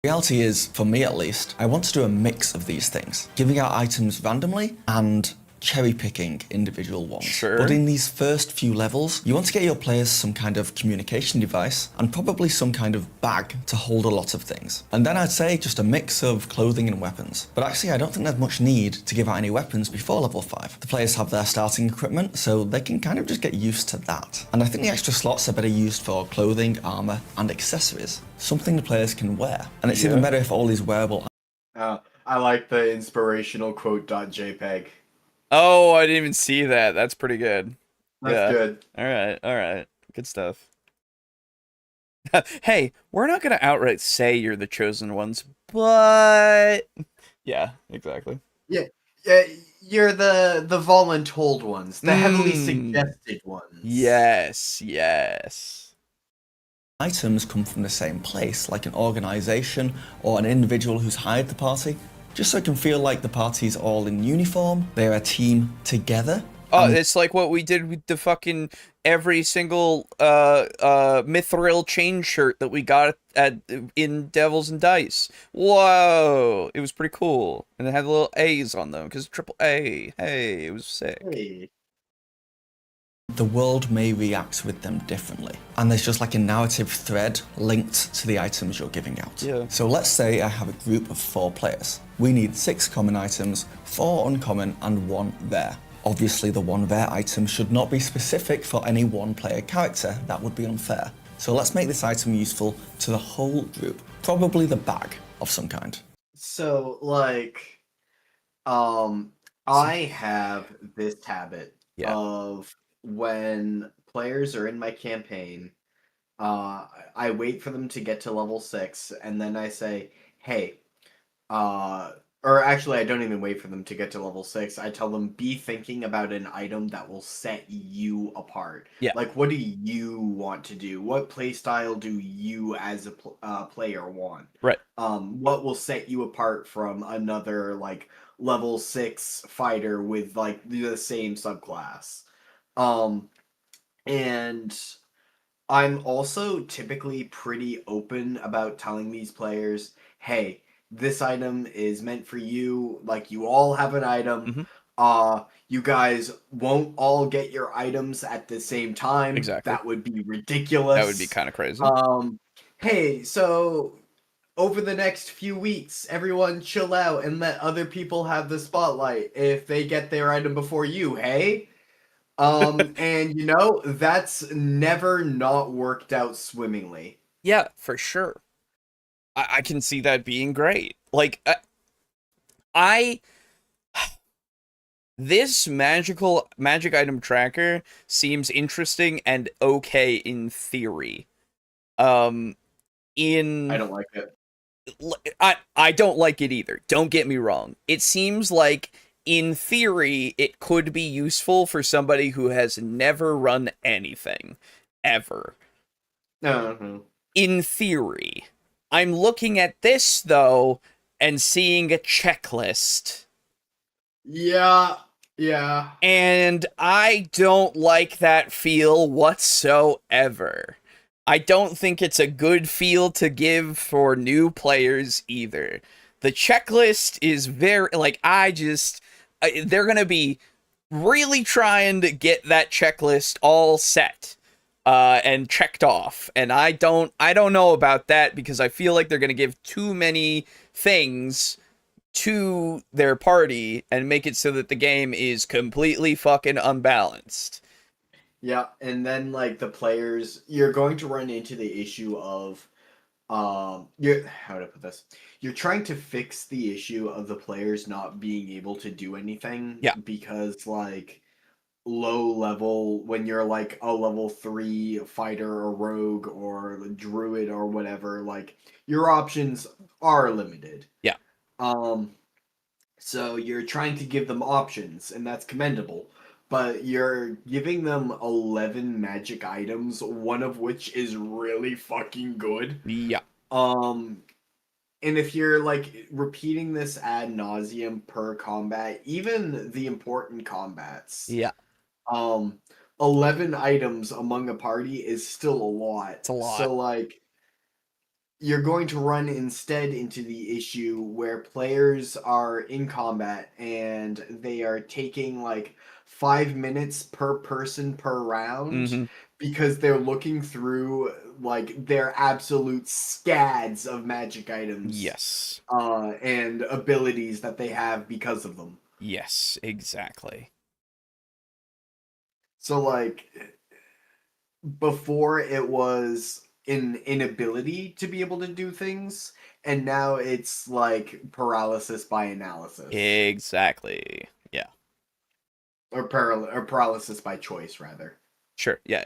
Reality is, for me at least, I want to do a mix of these things, giving out items randomly and cherry-picking individual ones. Sure. But in these first few levels, you want to get your players some kind of communication device and probably some kind of bag to hold a lot of things. And then I'd say just a mix of clothing and weapons. But actually, I don't think there's much need to give out any weapons before level 5. The players have their starting equipment, so they can kind of just get used to that. And I think the extra slots are better used for clothing, armor, and accessories. Something the players can wear. And it's even better if all these wearable... I like the inspirational quote.jpg. Oh, I didn't even see that. That's pretty good. That's good. All right. Good stuff. Hey, we're not going to outright say you're the chosen ones, but... Yeah, exactly. Yeah, you're the voluntold ones, the heavily suggested ones. Yes. Items come from the same place, like an organization or an individual who's hired the party, just so it can feel like the party's all in uniform, they're a team together. Oh, it's like what we did with the fucking every single Mithril chain shirt that we got in Devils and Dice. Whoa, it was pretty cool, and it had little A's on them because triple A. Hey, it was sick. Hey. The world may react with them differently, and there's just like a narrative thread linked to the items you're giving out. Yeah. So let's say I have a group of 4 players. We need 6 common items, 4 uncommon, and 1 rare. Obviously, the 1 rare item should not be specific for any one player character. That would be unfair. So let's make this item useful to the whole group, probably the bag of some kind. So, like, I have this habit of when players are in my campaign, I wait for them to get to level 6, and then I say, hey, Or actually, I don't even wait for them to get to level 6. I tell them, be thinking about an item that will set you apart. Yeah. Like, what do you want to do? What playstyle do you as a player want? Right. What will set you apart from another, like, level 6 fighter with, like, the same subclass? And I'm also typically pretty open about telling these players, hey, this item is meant for you. Like, you all have an item. You guys won't all get your items at the same time. Exactly. That would be ridiculous. That would be kind of crazy. Hey, so over the next few weeks, everyone chill out and let other people have the spotlight if they get their item before you, hey? And you know, that's never not worked out swimmingly. Yeah, for sure. I can see that being great. Like, this magic item tracker seems interesting and okay in theory. I don't like it. I don't like it either. Don't get me wrong. It seems like, in theory, it could be useful for somebody who has never run anything. Ever. In theory. I'm looking at this, though, and seeing a checklist. Yeah. And I don't like that feel whatsoever. I don't think it's a good feel to give for new players either. The checklist is very, like, they're gonna be really trying to get that checklist all set and checked off, and I don't know about that, because I feel like they're gonna give too many things to their party and make it so that the game is completely fucking unbalanced. Yeah, and then like the players, you're going to run into the issue of how would I put this? You're trying to fix the issue of the players not being able to do anything. Yeah. Because like low level, when you're like a level 3 fighter or rogue or druid or whatever, like your options are limited. Yeah. So you're trying to give them options, and that's commendable. But you're giving them 11 magic items, one of which is really fucking good. Yeah. And if you're like repeating this ad nauseum per combat, even the important combats. Yeah. 11 items among a party is still a lot. It's a lot. So like you're going to run instead into the issue where players are in combat and they are taking like 5 minutes per person per round because they're looking through like their absolute scads of magic items. Yes. And abilities that they have because of them. Yes, exactly. So like before it was an inability to be able to do things, and now it's like paralysis by analysis. Exactly. Yeah. Or paralysis by choice, rather. Sure. Yeah.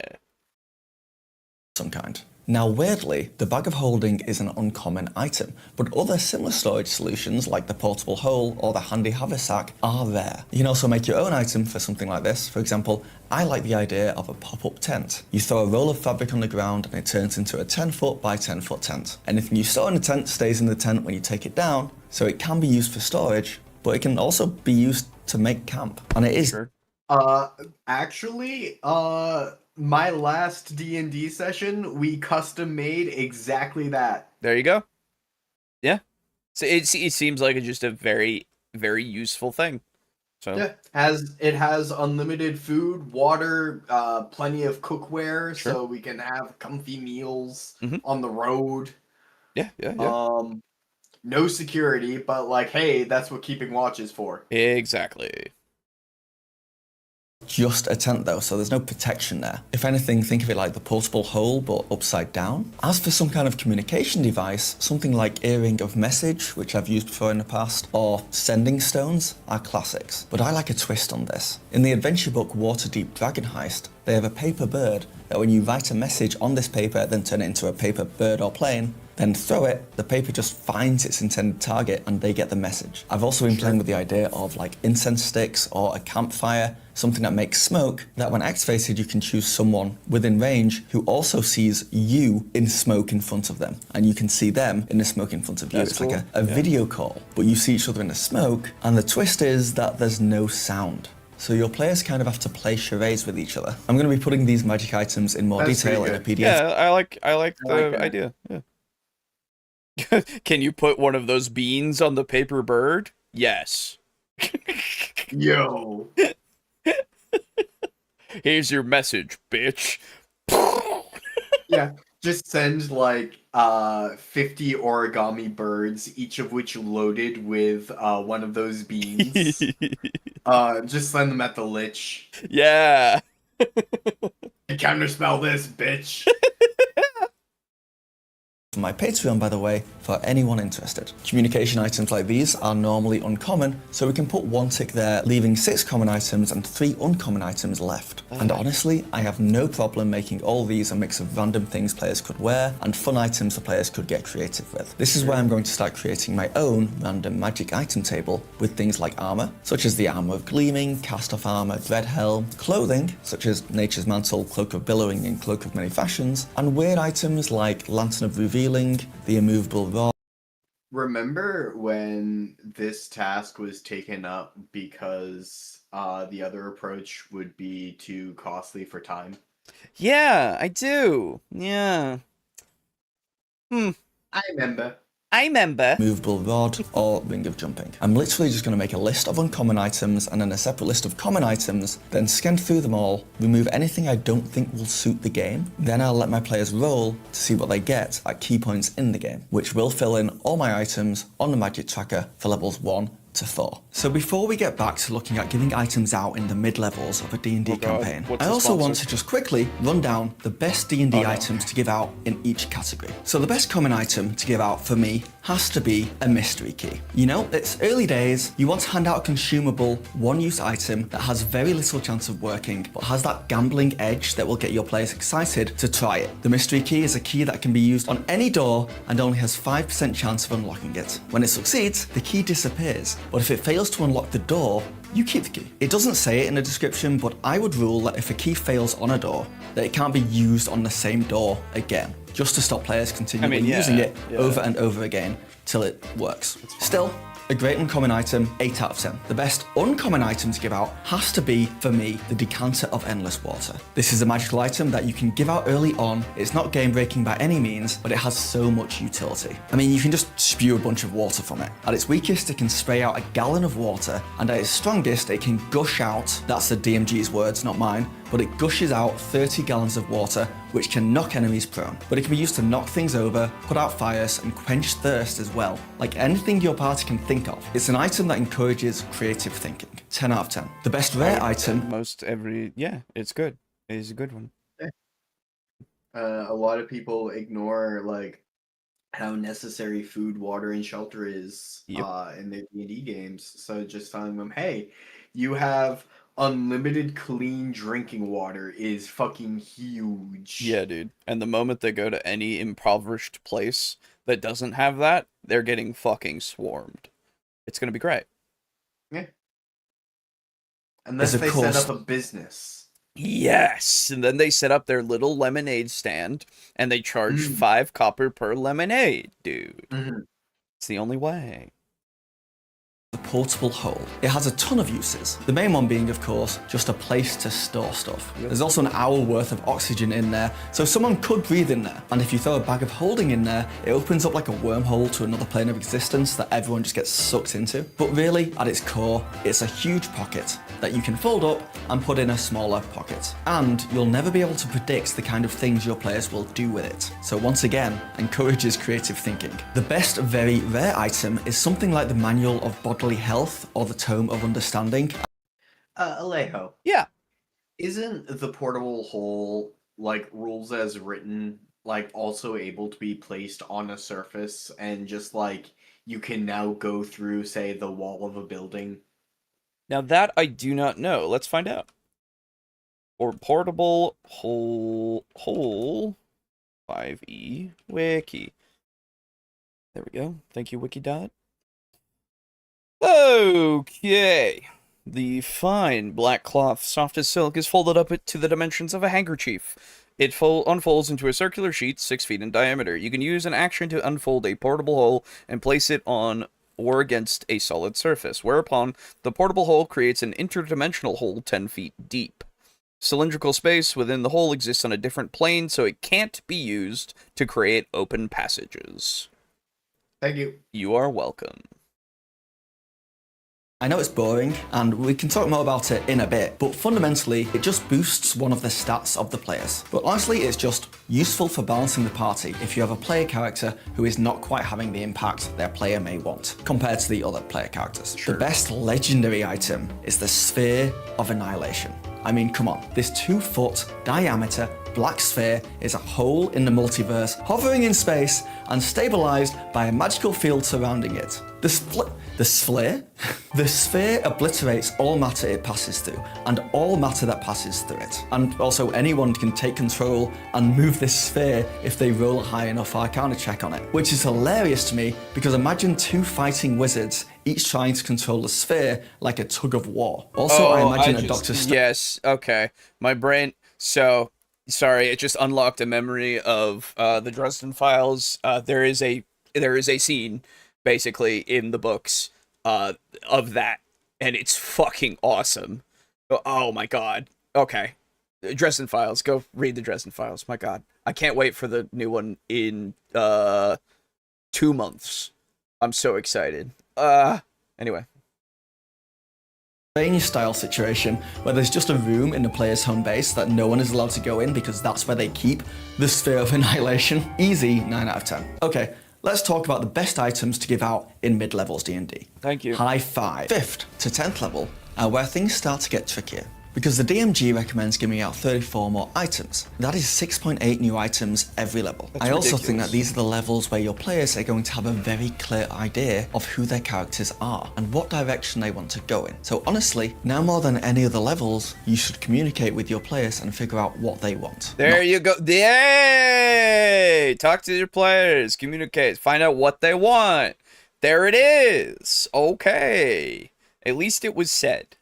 Some kind. Now, weirdly, the bag of holding is an uncommon item, but other similar storage solutions like the portable hole or the handy haversack are there. You can also make your own item for something like this. For example, I like the idea of a pop-up tent. You throw a roll of fabric on the ground and it turns into a 10-foot by 10-foot tent. Anything you store in the tent stays in the tent when you take it down, so it can be used for storage, but it can also be used to make camp. And it is... Sure. Actually, my last D&D session, we custom made exactly that. There you go. Yeah. So it seems like it's just a very, very useful thing. So yeah, it has unlimited food, water, plenty of cookware, Sure. so we can have comfy meals on the road. Yeah. No security, but like, hey, that's what keeping watch is for. Exactly. Just a tent though, so there's no protection there. If anything, think of it like the portable hole, but upside down. As for some kind of communication device, something like Earring of Message, which I've used before in the past, or Sending Stones are classics. But I like a twist on this. In the adventure book Waterdeep Dragon Heist, They have a paper bird that when you write a message on this paper, then turn it into a paper bird or plane, then throw it, the paper just finds its intended target and they get the message. I've also been playing with the idea of like incense sticks or a campfire, something that makes smoke, that when activated you can choose someone within range who also sees you in smoke in front of them. And you can see them in the smoke in front of you. That's it's cool. like a video call, but you see each other in the smoke, and the twist is that there's no sound. So your players kind of have to play charades with each other. I'm going to be putting these magic items in more detail in a PDF. Yeah, I like the idea. Yeah. Can you put one of those beans on the paper bird? Yes. Yo. Here's your message, bitch. Yeah, just send like 50 origami birds, each of which loaded with one of those beans. Just send them at the Lich. Yeah. Counterspell this, bitch. My Patreon, by the way, for anyone interested. Communication items like these are normally uncommon, so we can put 1 tick there, leaving 6 common items and 3 uncommon items left. And honestly, I have no problem making all these a mix of random things players could wear and fun items the players could get creative with. This is where I'm going to start creating my own random magic item table with things like armor, such as the Armor of Gleaming, Cast-Off Armor, Dread Helm, clothing, such as Nature's Mantle, Cloak of Billowing and Cloak of Many Fashions, and weird items like Lantern of Revealing, the Immovable Rod. Remember when this task was taken up because the other approach would be too costly for time? Yeah, I do. Yeah. I remember. Movable Rod, or Ring of Jumping. I'm literally just going to make a list of uncommon items and then a separate list of common items, then scan through them all, remove anything I don't think will suit the game, then I'll let my players roll to see what they get at key points in the game, which will fill in all my items on the magic tracker for levels 1 to 4. So before we get back to looking at giving items out in the mid-levels of a D&D campaign, I also want to just quickly run down the best D&D items to give out in each category. So the best common item to give out for me has to be a mystery key. You know, it's early days, you want to hand out a consumable, one-use item that has very little chance of working, but has that gambling edge that will get your players excited to try it. The mystery key is a key that can be used on any door and only has 5% chance of unlocking it. When it succeeds, the key disappears, but if it fails to unlock the door, you keep the key. It doesn't say it in the description, but I would rule that if a key fails on a door, that it can't be used on the same door again, just to stop players continually using it over and over again till it works. Still, a great uncommon item, 8 out of 10. The best uncommon item to give out has to be, for me, the Decanter of Endless Water. This is a magical item that you can give out early on. It's not game breaking by any means, but it has so much utility. I mean, you can just spew a bunch of water from it. At its weakest, it can spray out a gallon of water, and at its strongest, it can gush out, that's the DMG's words, not mine, but it gushes out 30 gallons of water, which can knock enemies prone. But it can be used to knock things over, put out fires, and quench thirst as well. Like anything your party can think of. It's an item that encourages creative thinking. 10 out of 10. The best rare item... it's good. It is a good one. A lot of people ignore, like, how necessary food, water, and shelter is in their D&D games. So just telling them, hey, you have unlimited clean drinking water is fucking huge. Yeah, dude. And the moment they go to any impoverished place that doesn't have that, they're getting fucking swarmed. It's gonna be great. Yeah. Unless they set up a business. Yes! And then they set up their little lemonade stand, and they charge 5 copper per lemonade, dude. It's the only way. The portable hole. It has a ton of uses. The main one being, of course, just a place to store stuff. There's also an hour worth of oxygen in there, so someone could breathe in there. And if you throw a bag of holding in there, it opens up like a wormhole to another plane of existence that everyone just gets sucked into. But really, at its core, it's a huge pocket that you can fold up and put in a smaller pocket. And you'll never be able to predict the kind of things your players will do with it. So once again, encourages creative thinking. The best very rare item is something like the Manual of Bodily Health or the Tome of Understanding. Alejo. Yeah. Isn't the portable hole, like, rules as written, like, also able to be placed on a surface and just, like, you can now go through, say, the wall of a building? Now that I do not know. Let's find out. or portable whole 5e wiki. There we go. Thank you, Wikidot. Okay. The fine black cloth, soft as silk, is folded up to the dimensions of a handkerchief. It unfolds into a circular sheet 6 feet in diameter. You can use an action to unfold a portable hole and place it on or against a solid surface, whereupon the portable hole creates an interdimensional hole 10 feet deep. Cylindrical space within the hole exists on a different plane, so it can't be used to create open passages. Thank you. You are welcome. I know it's boring, and we can talk more about it in a bit, but fundamentally, it just boosts one of the stats of the players. But honestly, it's just useful for balancing the party if you have a player character who is not quite having the impact their player may want, compared to the other player characters. Sure. The best legendary item is the Sphere of Annihilation. I mean, come on, this 2-foot diameter black sphere is a hole in the multiverse, hovering in space and stabilized by a magical field surrounding it. The sphere obliterates all matter it passes through, and all matter that passes through it. And also, anyone can take control and move this sphere if they roll a high enough Arcana check on it. Which is hilarious to me, because imagine 2 fighting wizards, each trying to control the sphere like a tug of war. Also, I imagine a Doctor Stone. Yes, okay. My brain, so... Sorry, it just unlocked a memory of the Dresden Files. There is a scene, basically, in the books of that, and it's fucking awesome. Oh my god. Okay. Dresden Files. Go read the Dresden Files. My god. I can't wait for the new one in 2 months. I'm so excited. Anyway. Strange style situation where there's just a room in the player's home base that no one is allowed to go in because that's where they keep the Sphere of Annihilation. Easy, 9 out of 10. Okay, let's talk about the best items to give out in mid-levels D&D. Thank you. High 5. 5th to 10th level are where things start to get trickier, because the DMG recommends giving out 34 more items. That is 6.8 new items every level. That's I also ridiculous. think that these are the levels where your players are going to have a very clear idea of who their characters are and what direction they want to go in. So honestly, now more than any other levels, you should communicate with your players and figure out what they want. There you go. Yay! Talk to your players, communicate, find out what they want. There it is. Okay. At least it was said.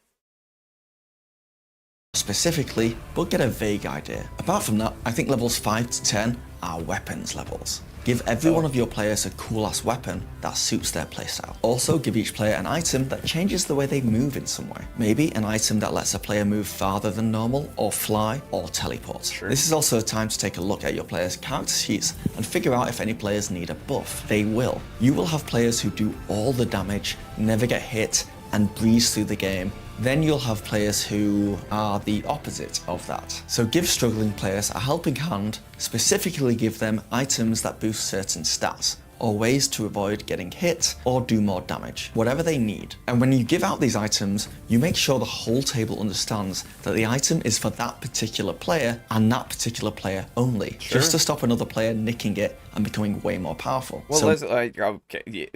Specifically, but get a vague idea. Apart from that, I think levels 5 to 10 are weapons levels. Give every one of your players a cool-ass weapon that suits their playstyle. Also, give each player an item that changes the way they move in some way. Maybe an item that lets a player move farther than normal, or fly, or teleport. Sure. This is also a time to take a look at your players' character sheets and figure out if any players need a buff. They will. You will have players who do all the damage, never get hit, and breeze through the game. Then you'll have players who are the opposite of that. So give struggling players a helping hand, specifically give them items that boost certain stats, or ways to avoid getting hit or do more damage, whatever they need. And when you give out these items, you make sure the whole table understands that the item is for that particular player and that particular player only, just to stop another player nicking it and becoming way more powerful. Well, so, let's, okay,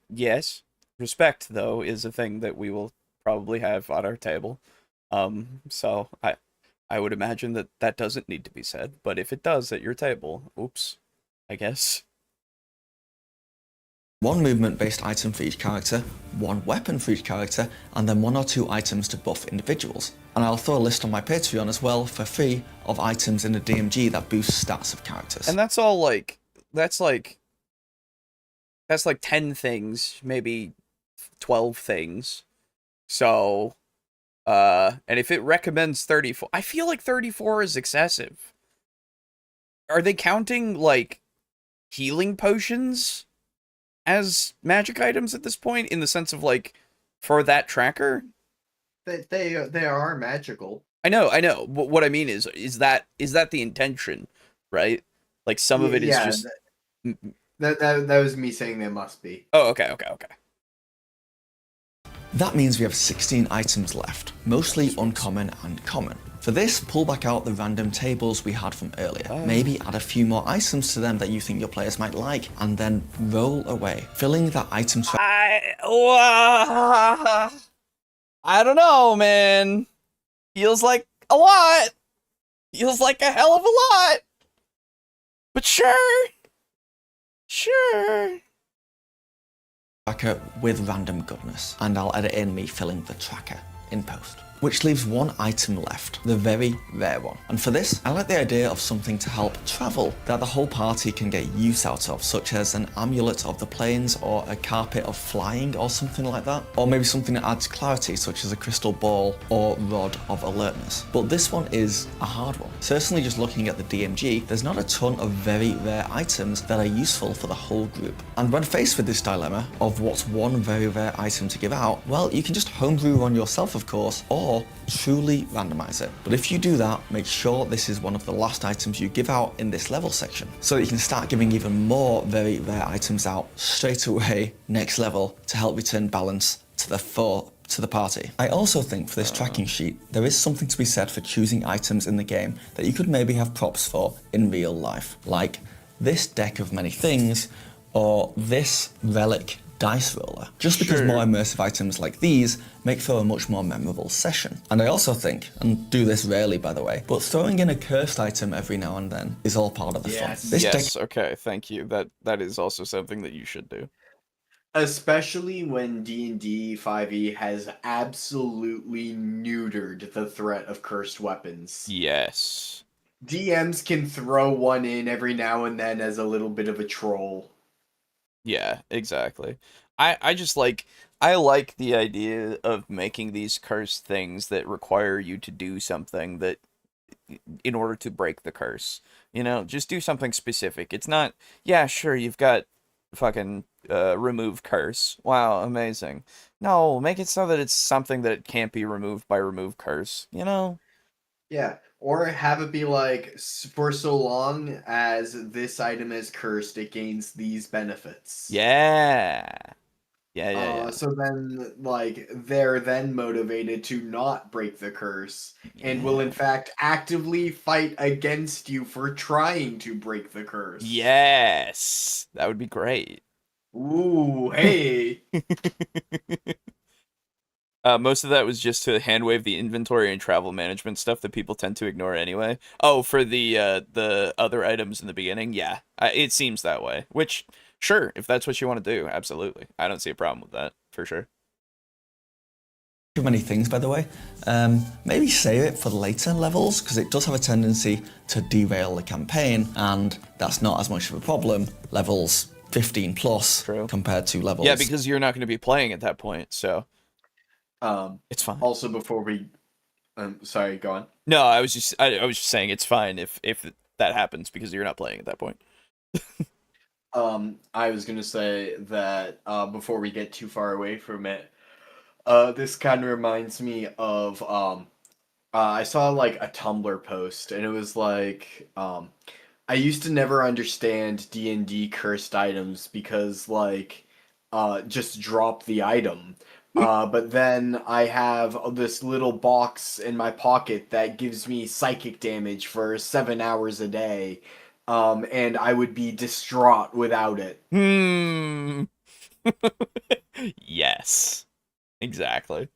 yes. Respect, though, is a thing that we will probably have at our table. So I would imagine that that doesn't need to be said, but if it does at your table, oops, I guess. 1 movement-based item for each character, 1 weapon for each character, and then 1 or 2 items to buff individuals. And I'll throw a list on my Patreon as well for free of items in the DMG that boost stats of characters. And that's all that's like 10 things, maybe 12 things. So, and if it recommends 34, I feel like 34 is excessive. Are they counting, like, healing potions as magic items at this point, in the sense of, like, for that tracker? They are magical. I know. But what I mean is that the intention, right? Like, some of it is just... That was me saying they must be. Oh, okay. That means we have 16 items left, mostly uncommon and common. For this, pull back out the random tables we had from earlier. Maybe add a few more items to them that you think your players might like, and then roll away, filling that item track. I don't know, man. Feels like a lot. Feels like a hell of a lot. But sure. Sure. Tracker with random goodness, and I'll edit in me filling the tracker in post. Which leaves one item left, the very rare one. And for this, I like the idea of something to help travel that the whole party can get use out of, such as an amulet of the plains or a carpet of flying or something like that. Or maybe something that adds clarity, such as a crystal ball or rod of alertness. But this one is a hard one. Certainly just looking at the DMG, there's not a ton of very rare items that are useful for the whole group. And when faced with this dilemma of what's one very rare item to give out, well, you can just homebrew one yourself, of course, or truly randomize it. But if you do that, make sure this is one of the last items you give out in this level section, so that you can start giving even more very rare items out straight away next level to help return balance to the party. I also think for this tracking sheet, there is something to be said for choosing items in the game that you could maybe have props for in real life, like this deck of many things, or this relic dice roller, just because more immersive items like these make for a much more memorable session. And I also think, and do this rarely by the way, but throwing in a cursed item every now and then is all part of the fun. Yes, okay, thank you. That is also something that you should do. Especially when D&D 5e has absolutely neutered the threat of cursed weapons. Yes. DMs can throw one in every now and then as a little bit of a troll. Yeah, exactly. I just like the idea of making these cursed things that require you to do something that in order to break the curse. You know, just do something specific. It's not, yeah, sure, you've got fucking remove curse. Wow, amazing. No, make it so that it's something that it can't be removed by remove curse, you know? Yeah, or have it be like, for so long as this item is cursed, it gains these benefits. Yeah. Yeah. So then, like, they're then motivated to not break the curse, and will in fact actively fight against you for trying to break the curse. Yes! That would be great. Ooh, hey! Most of that was just to hand wave the inventory and travel management stuff that people tend to ignore anyway. Oh, for the other items in the beginning, yeah, it seems that way. Which, sure, if that's what you want to do, absolutely. I don't see a problem with that, for sure. Too many things, by the way. Maybe save it for later levels, because it does have a tendency to derail the campaign, and that's not as much of a problem. Levels 15 plus compared to levels... Yeah, because you're not going to be playing at that point, so... it's fine. Also, before we... sorry, go on. No, I was just saying it's fine if that happens, because you're not playing at that point. I was gonna say that before we get too far away from it, this kind of reminds me of I saw like a Tumblr post, and it was like I used to never understand D&D cursed items because like just drop the item. But then I have this little box in my pocket that gives me psychic damage for 7 hours a day. And I would be distraught without it. Yes. Exactly.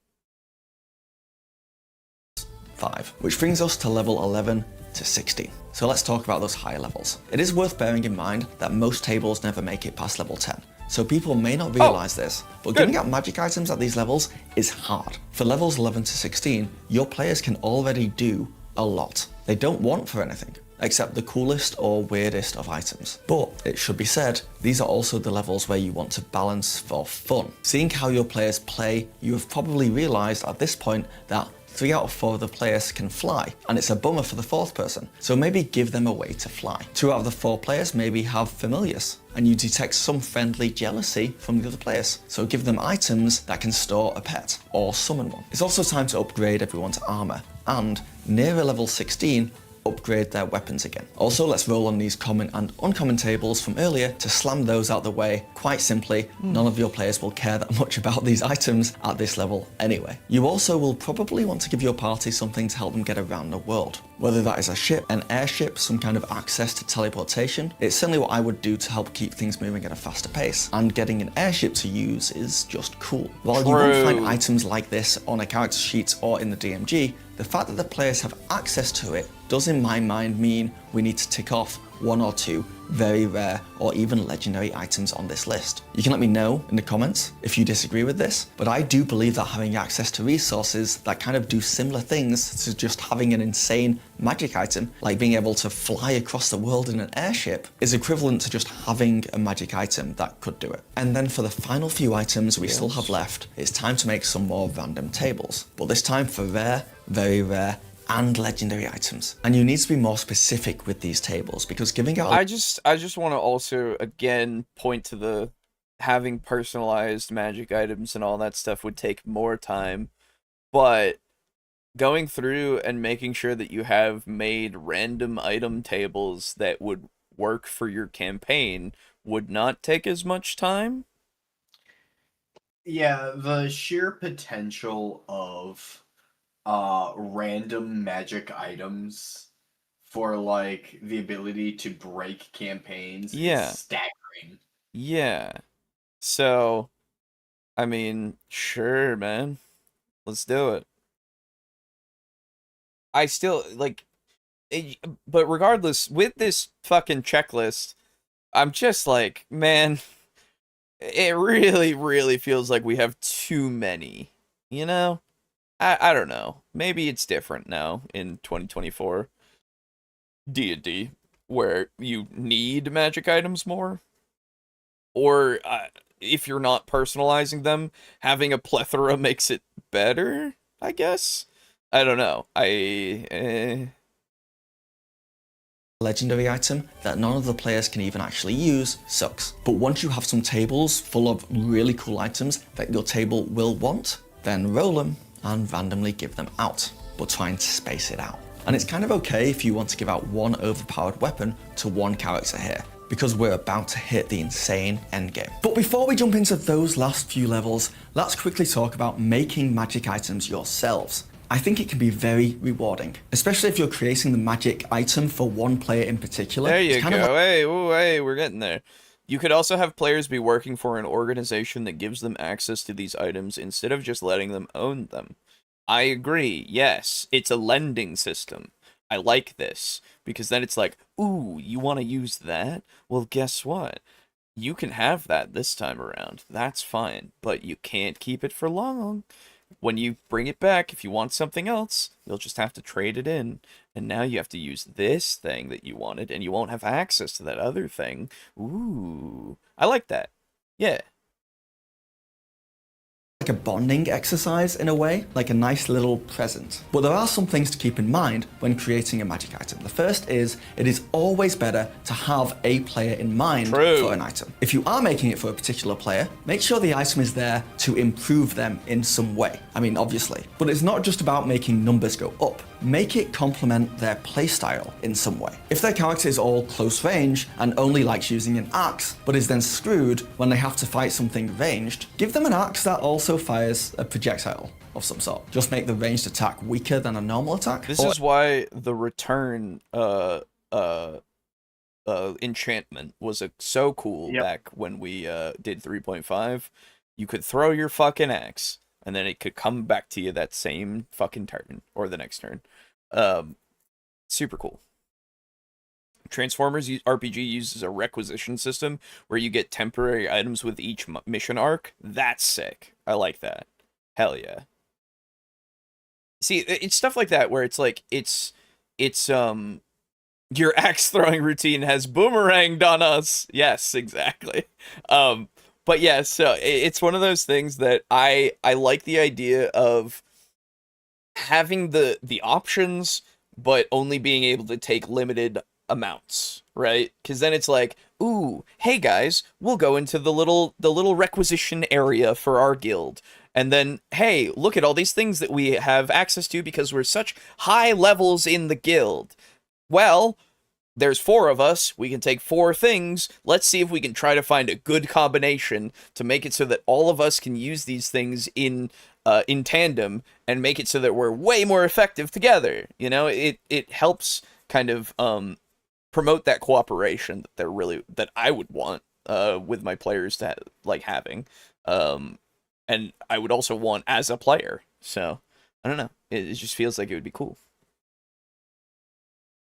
5, which brings us to level 11 to 16. So let's talk about those higher levels. It is worth bearing in mind that most tables never make it past level 10. So people may not realize this, but giving out magic items at these levels is hard. For levels 11 to 16, your players can already do a lot. They don't want for anything, except the coolest or weirdest of items. But it should be said, these are also the levels where you want to balance for fun. Seeing how your players play, you have probably realized at this point that 3 out of 4 of the players can fly, and it's a bummer for the 4th person, so maybe give them a way to fly. 2 out of the 4 players maybe have familiars, and you detect some friendly jealousy from the other players, so give them items that can store a pet, or summon one. It's also time to upgrade everyone's armor, and nearer level 16, upgrade their weapons again. Also, let's roll on these common and uncommon tables from earlier to slam those out the way. Quite simply, none of your players will care that much about these items at this level anyway. You also will probably want to give your party something to help them get around the world. Whether that is a ship, an airship, some kind of access to teleportation, it's certainly what I would do to help keep things moving at a faster pace, and getting an airship to use is just cool. While you won't find items like this on a character sheet or in the DMG, the fact that the players have access to it does in my mind mean we need to tick off 1 or 2 very rare or even legendary items on this list. You can let me know in the comments if you disagree with this, but I do believe that having access to resources that kind of do similar things to just having an insane magic item, like being able to fly across the world in an airship, is equivalent to just having a magic item that could do it. And then for the final few items we still have left, it's time to make some more random tables, but this time for rare, very rare, and legendary items. And you need to be more specific with these tables, because giving out... I just want to also, again, point to the having personalized magic items and all that stuff would take more time, but going through and making sure that you have made random item tables that would work for your campaign would not take as much time. Yeah, the sheer potential of random magic items for like the ability to break campaigns is staggering. Yeah. So, I mean, sure, man. Let's do it. I still, like, but regardless, with this fucking checklist, I'm just like, man, it really, really feels like we have too many, you know? I don't know. Maybe it's different now in 2024 D&D, where you need magic items more. Or if you're not personalizing them, having a plethora makes it better, I guess? I don't know. Legendary item that none of the players can even actually use sucks. But once you have some tables full of really cool items that your table will want, then roll them and randomly give them out, but try and space it out. And it's kind of okay if you want to give out one overpowered weapon to one character here, because we're about to hit the insane endgame. But before we jump into those last few levels, let's quickly talk about making magic items yourselves. I think it can be very rewarding, especially if you're creating the magic item for one player in particular. There you go. Hey, we're getting there. You could also have players be working for an organization that gives them access to these items instead of just letting them own them. I agree, yes, it's a lending system. I like this, because then it's like, ooh, you want to use that? Well, guess what? You can have that this time around. That's fine, but you can't keep it for long. When you bring it back, if you want something else, you'll just have to trade it in. And now you have to use this thing that you wanted, and you won't have access to that other thing. Ooh, I like that. Yeah. Like a bonding exercise in a way, like a nice little present. But there are some things to keep in mind when creating a magic item. The first is, it is always better to have a player in mind for an item. If you are making it for a particular player, make sure the item is there to improve them in some way. I mean, obviously. But it's not just about making numbers go up. Make it complement their playstyle in some way. If their character is all close range and only likes using an axe, but is then screwed when they have to fight something ranged, give them an axe that also fires a projectile of some sort. Just make the ranged attack weaker than a normal attack. This is why the return enchantment was so cool back when we did 3.5. You could throw your fucking axe, and then it could come back to you that same fucking turn, or the next turn. Super cool. Transformers RPG uses a requisition system where you get temporary items with each mission arc. That's sick. I like that. Hell yeah. See, it's stuff like that where it's like, it's your axe throwing routine has boomeranged on us. Yes, exactly. But yeah, so it's one of those things that I like the idea of having the options, but only being able to take limited amounts, right? Because then it's like, ooh, hey guys, we'll go into the little requisition area for our guild. And then, hey, look at all these things that we have access to because we're such high levels in the guild. Well, there's 4 of us, we can take 4 things, let's see if we can try to find a good combination to make it so that all of us can use these things in tandem and make it so that we're way more effective together. You know, it helps kind of promote that cooperation that I would want with my players to like having, and I would also want as a player. So I don't know. It just feels like it would be cool.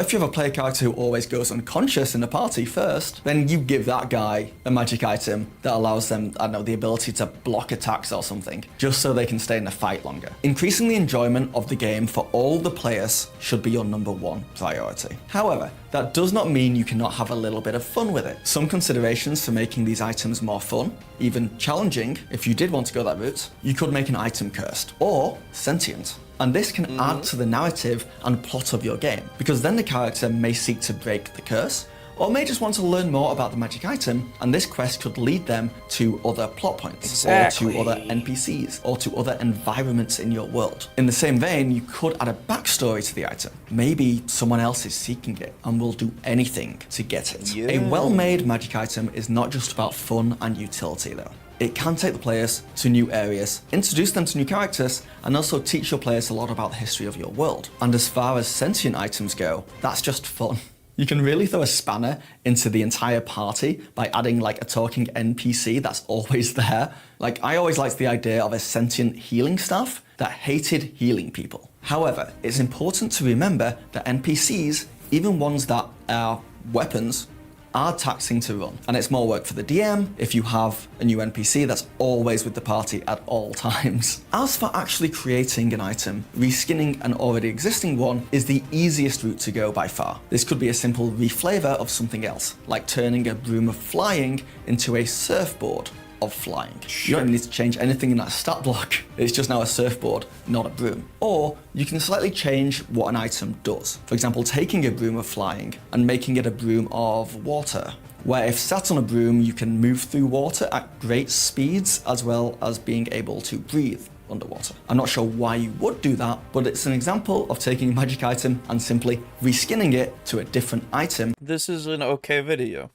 If you have a player character who always goes unconscious in a party first, then you give that guy a magic item that allows them, I don't know, the ability to block attacks or something, just so they can stay in the fight longer. Increasing the enjoyment of the game for all the players should be your #1 priority. However, that does not mean you cannot have a little bit of fun with it. Some considerations for making these items more fun, even challenging, if you did want to go that route, you could make an item cursed or sentient. And this can add to the narrative and plot of your game, because then the character may seek to break the curse, or may just want to learn more about the magic item, and this quest could lead them to other plot points, or to other NPCs, or to other environments in your world. In the same vein, you could add a backstory to the item. Maybe someone else is seeking it and will do anything to get it. Yeah. A well-made magic item is not just about fun and utility though. It can take the players to new areas, introduce them to new characters, and also teach your players a lot about the history of your world. And as far as sentient items go, that's just fun. You can really throw a spanner into the entire party by adding like a talking NPC that's always there. Like, I always liked the idea of a sentient healing staff that hated healing people. However, it's important to remember that NPCs, even ones that are weapons, are taxing to run, and it's more work for the DM if you have a new NPC that's always with the party at all times. As for actually creating an item, reskinning an already existing one is the easiest route to go by far. This could be a simple reflavor of something else, like turning a broom of flying into a surfboard of flying. You don't need to change anything in that stat block. It's just now a surfboard, not a broom. Or you can slightly change what an item does. For example, taking a broom of flying and making it a broom of water, where if sat on a broom, you can move through water at great speeds, as well as being able to breathe underwater. I'm not sure why you would do that, but it's an example of taking a magic item and simply reskinning it to a different item. This is an okay video.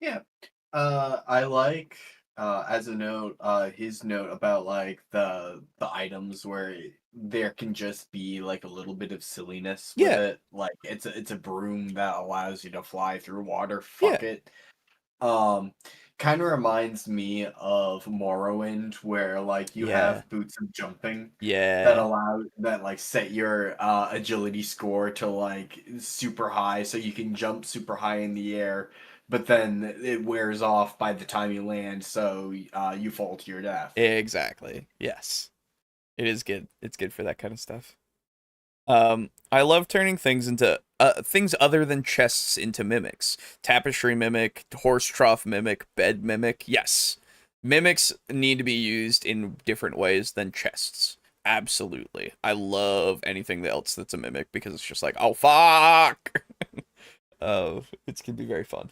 Yeah. I like, as a note, his note about like the items where there can just be like a little bit of silliness with it. Like it's a broom that allows you to fly through water. Fuck it. Kind of reminds me of Morrowind, where like you have boots of jumping that like set your agility score to like super high, so you can jump super high in the air, but then it wears off by the time you land, so you fall to your death. Exactly. Yes, it is good. It's good for that kind of stuff. I love turning things into things other than chests into mimics. Tapestry mimic, horse trough mimic, bed mimic. Yes, mimics need to be used in different ways than chests. Absolutely. I love anything else that's a mimic because it's just like, oh fuck. Oh, it can be very fun.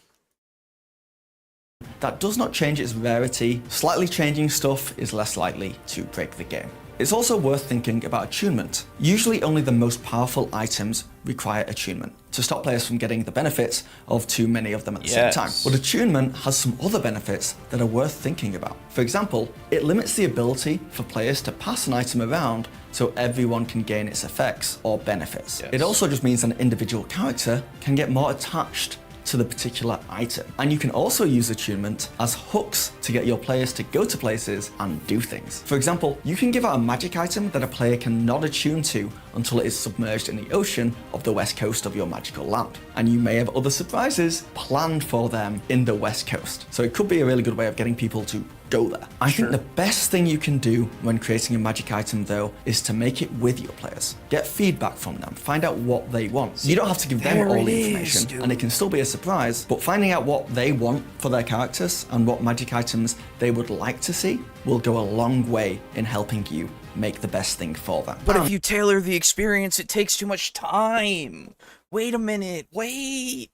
That does not change its rarity. Slightly changing stuff is less likely to break the game. It's also worth thinking about attunement. Usually only the most powerful items require attunement to stop players from getting the benefits of too many of them at the same time. But attunement has some other benefits that are worth thinking about. For example, it limits the ability for players to pass an item around so everyone can gain its effects or benefits. It also just means an individual character can get more attached to the particular item. And you can also use attunement as hooks to get your players to go to places and do things. For example, you can give out a magic item that a player can not attune to until it is submerged in the ocean of the west coast of your magical land. And you may have other surprises planned for them in the west coast. So it could be a really good way of getting people to go there. I think the best thing you can do when creating a magic item though is to make it with your players. Get feedback from them, find out what they want. You don't have to give them all the information and it can still be a surprise, but finding out what they want for their characters and what magic items they would like to see will go a long way in helping you make the best thing for them. But if you tailor the experience, it takes too much time. Wait a minute, wait.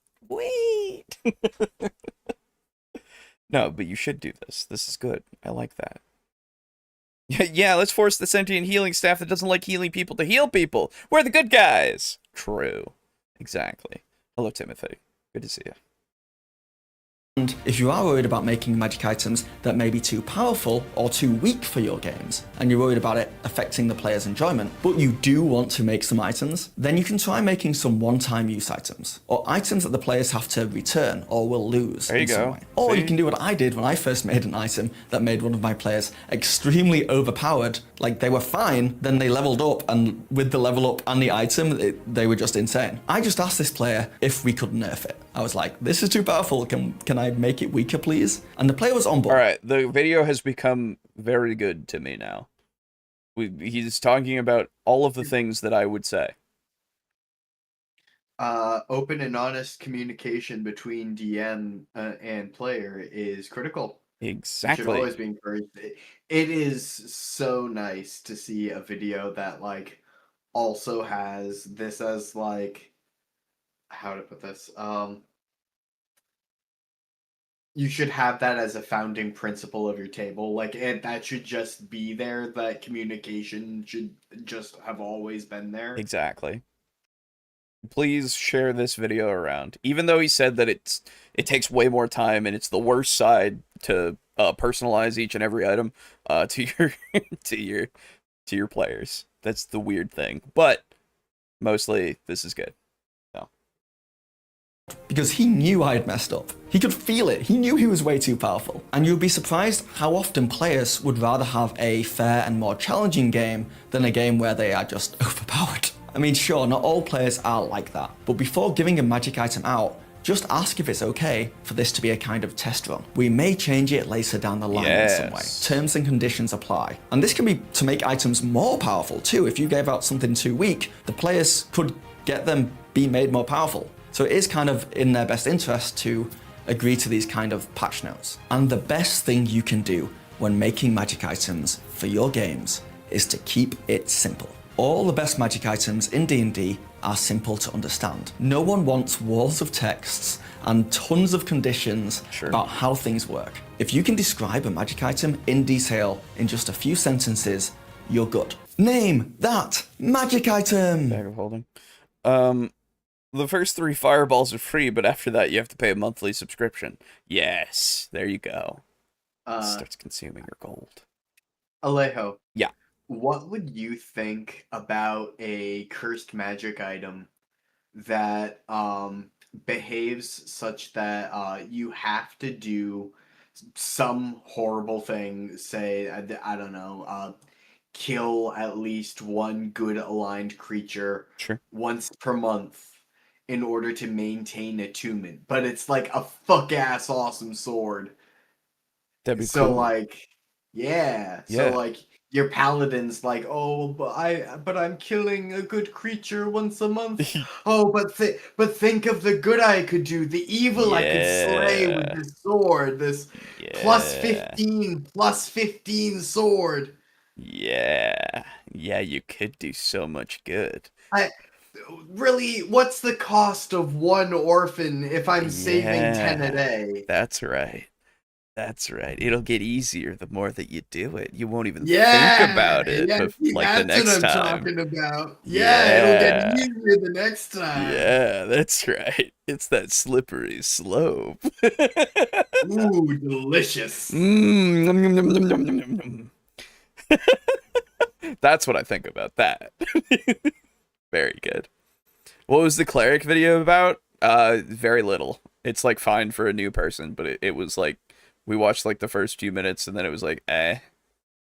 No, but you should do this. This is good. I like that. Yeah, let's force the sentient healing staff that doesn't like healing people to heal people. We're the good guys. True. Exactly. Hello, Timothy. Good to see you. And if you are worried about making magic items that may be too powerful or too weak for your games, and you're worried about it affecting the player's enjoyment, but you do want to make some items, then you can try making some one-time use items, or items that the players have to return or will lose in some way. Or you can do what I did when I first made an item that made one of my players extremely overpowered. Like, they were fine, then they leveled up, and with the level up and the item, they were just insane. I just asked this player if we could nerf it. I was like, this is too powerful, can I make it weaker, please? And the player was on board. Alright, the video has become very good to me now. He's talking about all of the things that I would say. Open and honest communication between DM and player is critical. Exactly. It should always be encouraged. It is so nice to see a video that, like, also has this as, like, how to put this? You should have that as a founding principle of your table. Like, and that should just be there. That communication should just have always been there. Exactly. Please share this video around. Even though he said that it takes way more time and it's the worst side to personalize each and every item to your to your players. That's the weird thing. But mostly this is good. Because he knew I had messed up. He could feel it. He knew he was way too powerful. And you'd be surprised how often players would rather have a fair and more challenging game than a game where they are just overpowered. I mean, sure, not all players are like that, but before giving a magic item out, just ask if it's okay for this to be a kind of test run. We may change it later down the line in some way. Terms and conditions apply. And this can be to make items more powerful too. If you gave out something too weak, the players could get them be made more powerful. So it is kind of in their best interest to agree to these kind of patch notes. And the best thing you can do when making magic items for your games is to keep it simple. All the best magic items in D&D are simple to understand. No one wants walls of texts and tons of conditions about how things work. If you can describe a magic item in detail in just a few sentences, you're good. Name that magic item! Bag of holding. The first 3 fireballs are free, but after that you have to pay a monthly subscription. Yes, there you go. Starts consuming your gold. Alejo. Yeah. What would you think about a cursed magic item that behaves such that you have to do some horrible thing, say, I don't know, kill at least one good aligned creature once per month in order to maintain attunement, but it's like a fuck-ass awesome sword. That'd be so cool. Like, yeah. So like your paladin's like, oh, but I'm killing a good creature once a month. Oh, but think of the good I could do, the evil I could slay with this sword, this plus 15 sword. Yeah, you could do so much good. Really, what's the cost of one orphan if I'm saving 10 a day? That's right. It'll get easier the more that you do it. You won't even think about it like the next time. That's what I'm talking about. It'll get easier the next time. Yeah, that's right. It's that slippery slope. Ooh, delicious. That's what I think about that. Very good. What was the cleric video about? Very little. It's like fine for a new person, but it was like we watched like the first few minutes and then it was like,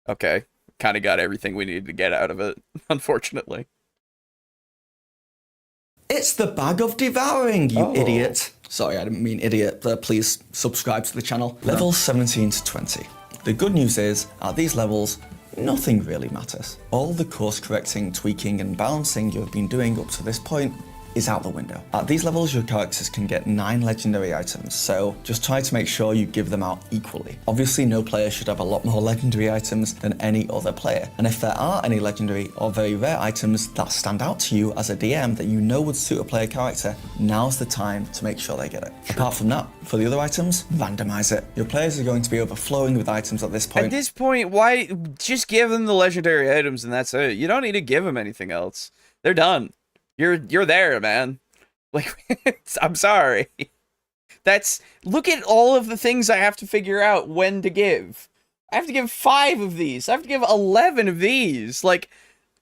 okay. Kind of got everything we needed to get out of it, unfortunately. It's the Bag of Devouring, you idiot. Sorry, I didn't mean idiot. Please subscribe to the channel. Levels 17 to 20. The good news is, at these levels, nothing really matters. All the course correcting, tweaking, and balancing you've been doing up to this point is out the window. At these levels, your characters can get 9 legendary items, so just try to make sure you give them out equally. Obviously, no player should have a lot more legendary items than any other player, and if there are any legendary or very rare items that stand out to you as a DM that you know would suit a player character, now's the time to make sure they get it. Apart from that, for the other items, randomize it. Your players are going to be overflowing with items at this point. At this point, why just give them the legendary items and that's it? You don't need to give them anything else. They're done. You're there, man. Like, I'm sorry. Look at all of the things I have to figure out when to give. I have to give 5 of these. I have to give 11 of these. Like,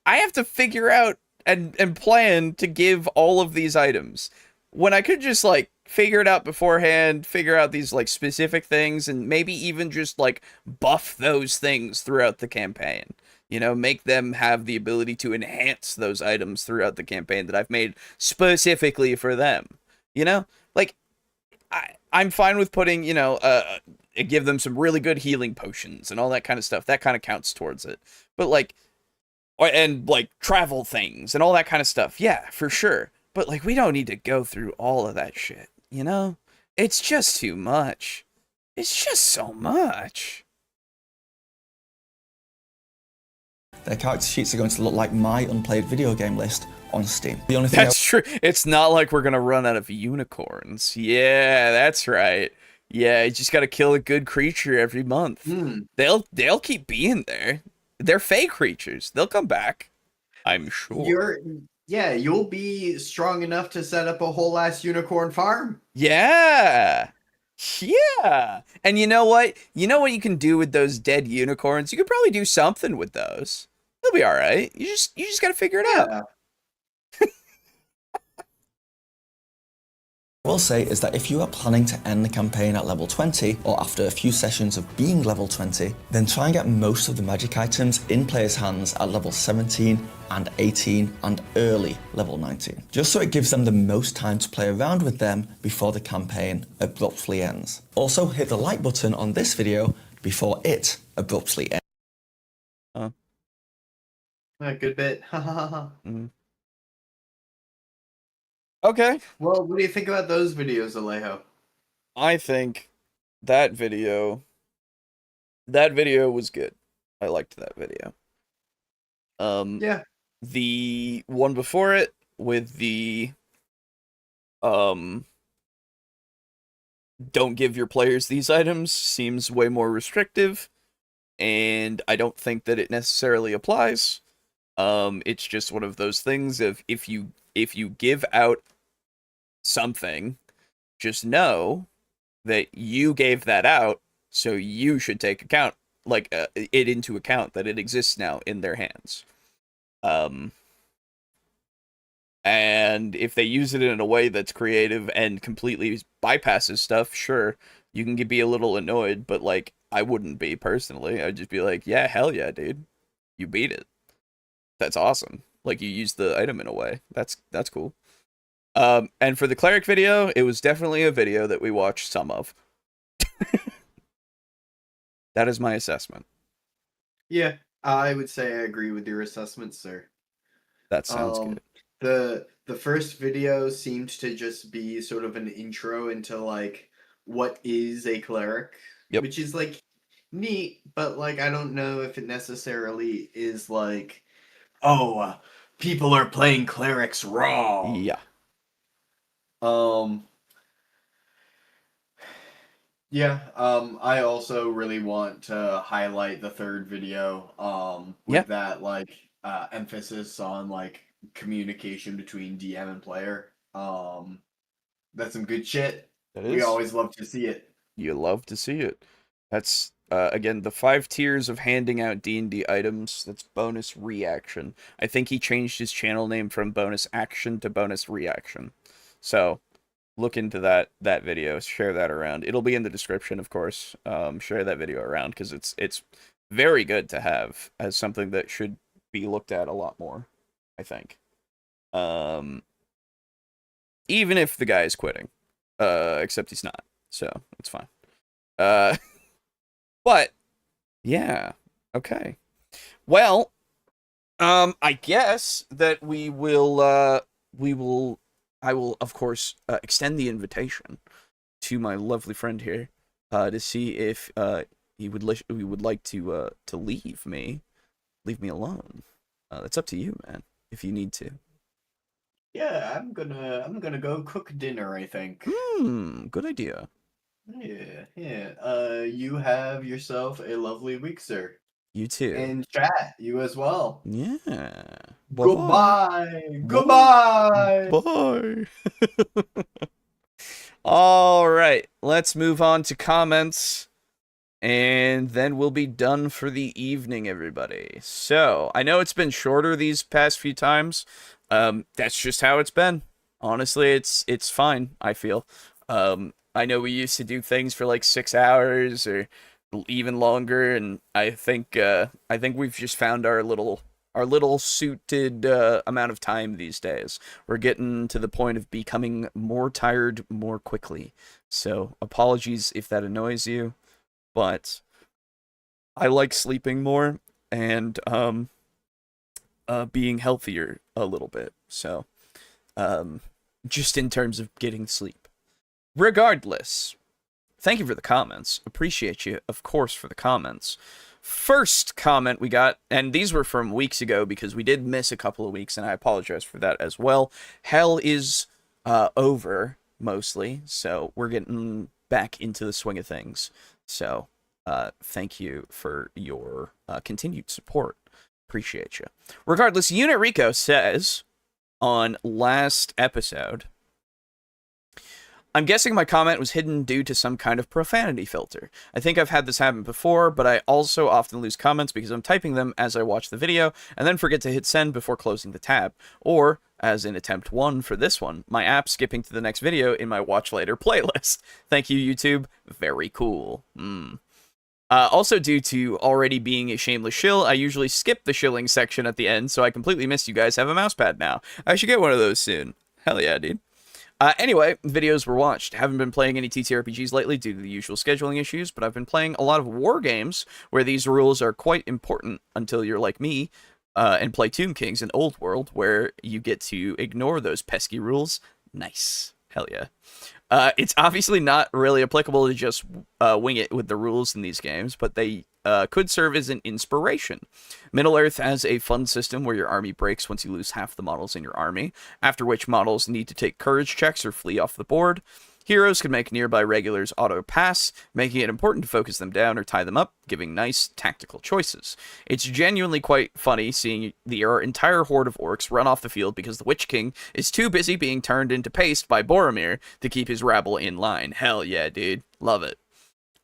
I have to figure out and plan to give all of these items. When I could just, like, figure it out beforehand, figure out these, like, specific things, and maybe even just, like, buff those things throughout the campaign. You know, make them have the ability to enhance those items throughout the campaign that I've made specifically for them. You know? Like, I'm fine with putting, you know, give them some really good healing potions and all that kind of stuff. That kind of counts towards it. But, like, and, like, travel things and all that kind of stuff. Yeah, for sure. But, like, we don't need to go through all of that shit, you know? It's just too much. It's just so much. Their character sheets are going to look like my unplayed video game list on Steam. The only thing That's true. It's not like we're gonna run out of unicorns. Yeah, that's right. Yeah, you just gotta kill a good creature every month. They'll keep being there. They're fey creatures. They'll come back, I'm sure. You'll be strong enough to set up a whole ass unicorn farm. Yeah. Yeah. And you know what? You know what you can do with those dead unicorns? You could probably do something with those. They'll be all right. You just gotta figure it out. I will say is that if you are planning to end the campaign at level 20, or after a few sessions of being level 20, then try and get most of the magic items in players' hands at level 17 and 18 and early level 19, just so it gives them the most time to play around with them before the campaign abruptly ends. Also, hit the like button on this video before it abruptly ends. Good bit. Okay. Well, what do you think about those videos, Alejo? I think that video was good. I liked that video. Yeah. The one before it with the don't give your players these items seems way more restrictive, and I don't think that it necessarily applies. It's just one of those things of if you give out something, just know that you gave that out, so you should take account, like, it into account that it exists now in their hands. And if they use it in a way that's creative and completely bypasses stuff, sure, you can be a little annoyed, but, like, I wouldn't be personally. I'd just be like, yeah, hell yeah, dude. You beat it. That's awesome. Like, you used the item in a way. That's cool. And for the cleric video, it was definitely a video that we watched some of. That is my assessment. Yeah, I would say I agree with your assessment, sir. That sounds good. The first video seemed to just be sort of an intro into, like, what is a cleric, which is, like, neat, but, like, I don't know if it necessarily is, like, oh, people are playing clerics wrong. Yeah. I also really want to highlight the third video, with that, like, emphasis on, like, communication between DM and player. That's some good shit. We always love to see it. You love to see it. That's, again, the 5 tiers of handing out D&D items. That's bonus reaction. I think he changed his channel name from bonus action to bonus reaction. So, look into that video. Share that around. It'll be in the description, of course. Share that video around, because it's very good to have as something that should be looked at a lot more, I think. Even if the guy is quitting. Except he's not. So, it's fine. But, yeah. Okay. Well, I guess that I will, of course, extend the invitation to my lovely friend here, to see if he would like to leave me alone. That's up to you, man, if you need to. Yeah, I'm gonna go cook dinner, I think. Good idea. Yeah. You have yourself a lovely week, sir. You too. And chat, you as well. Yeah. Goodbye. Goodbye. Bye. All right, let's move on to comments, and then we'll be done for the evening, everybody. So, I know it's been shorter these past few times. That's just how it's been. Honestly, it's fine, I feel. I know we used to do things for like 6 hours or even longer, and I think we've just found our little suited amount of time these days. We're getting to the point of becoming more tired more quickly. So apologies if that annoys you, but I like sleeping more and being healthier a little bit. So just in terms of getting sleep. Regardless, thank you for the comments. Appreciate you, of course, for the comments. First comment we got, and these were from weeks ago because we did miss a couple of weeks, and I apologize for that as well. Hell is over, mostly, so we're getting back into the swing of things. So, thank you for your continued support. Appreciate you. Regardless, Unit Rico says on last episode, I'm guessing my comment was hidden due to some kind of profanity filter. I think I've had this happen before, but I also often lose comments because I'm typing them as I watch the video and then forget to hit send before closing the tab. Or, as in attempt 1 for this one, my app skipping to the next video in my watch later playlist. Thank you, YouTube. Very cool. Also, due to already being a shameless shill, I usually skip the shilling section at the end, so I completely missed you guys have a mousepad now. I should get one of those soon. Hell yeah, dude. Anyway, videos were watched. Haven't been playing any TTRPGs lately due to the usual scheduling issues, but I've been playing a lot of war games where these rules are quite important until you're like me and play Tomb Kings in Old World where you get to ignore those pesky rules. Nice. Hell yeah. It's obviously not really applicable to just wing it with the rules in these games, but they could serve as an inspiration. Middle-earth has a fun system where your army breaks once you lose half the models in your army, after which models need to take courage checks or flee off the board. Heroes can make nearby regulars auto-pass, making it important to focus them down or tie them up, giving nice tactical choices. It's genuinely quite funny seeing the entire horde of orcs run off the field because the Witch King is too busy being turned into paste by Boromir to keep his rabble in line. Hell yeah, dude. Love it.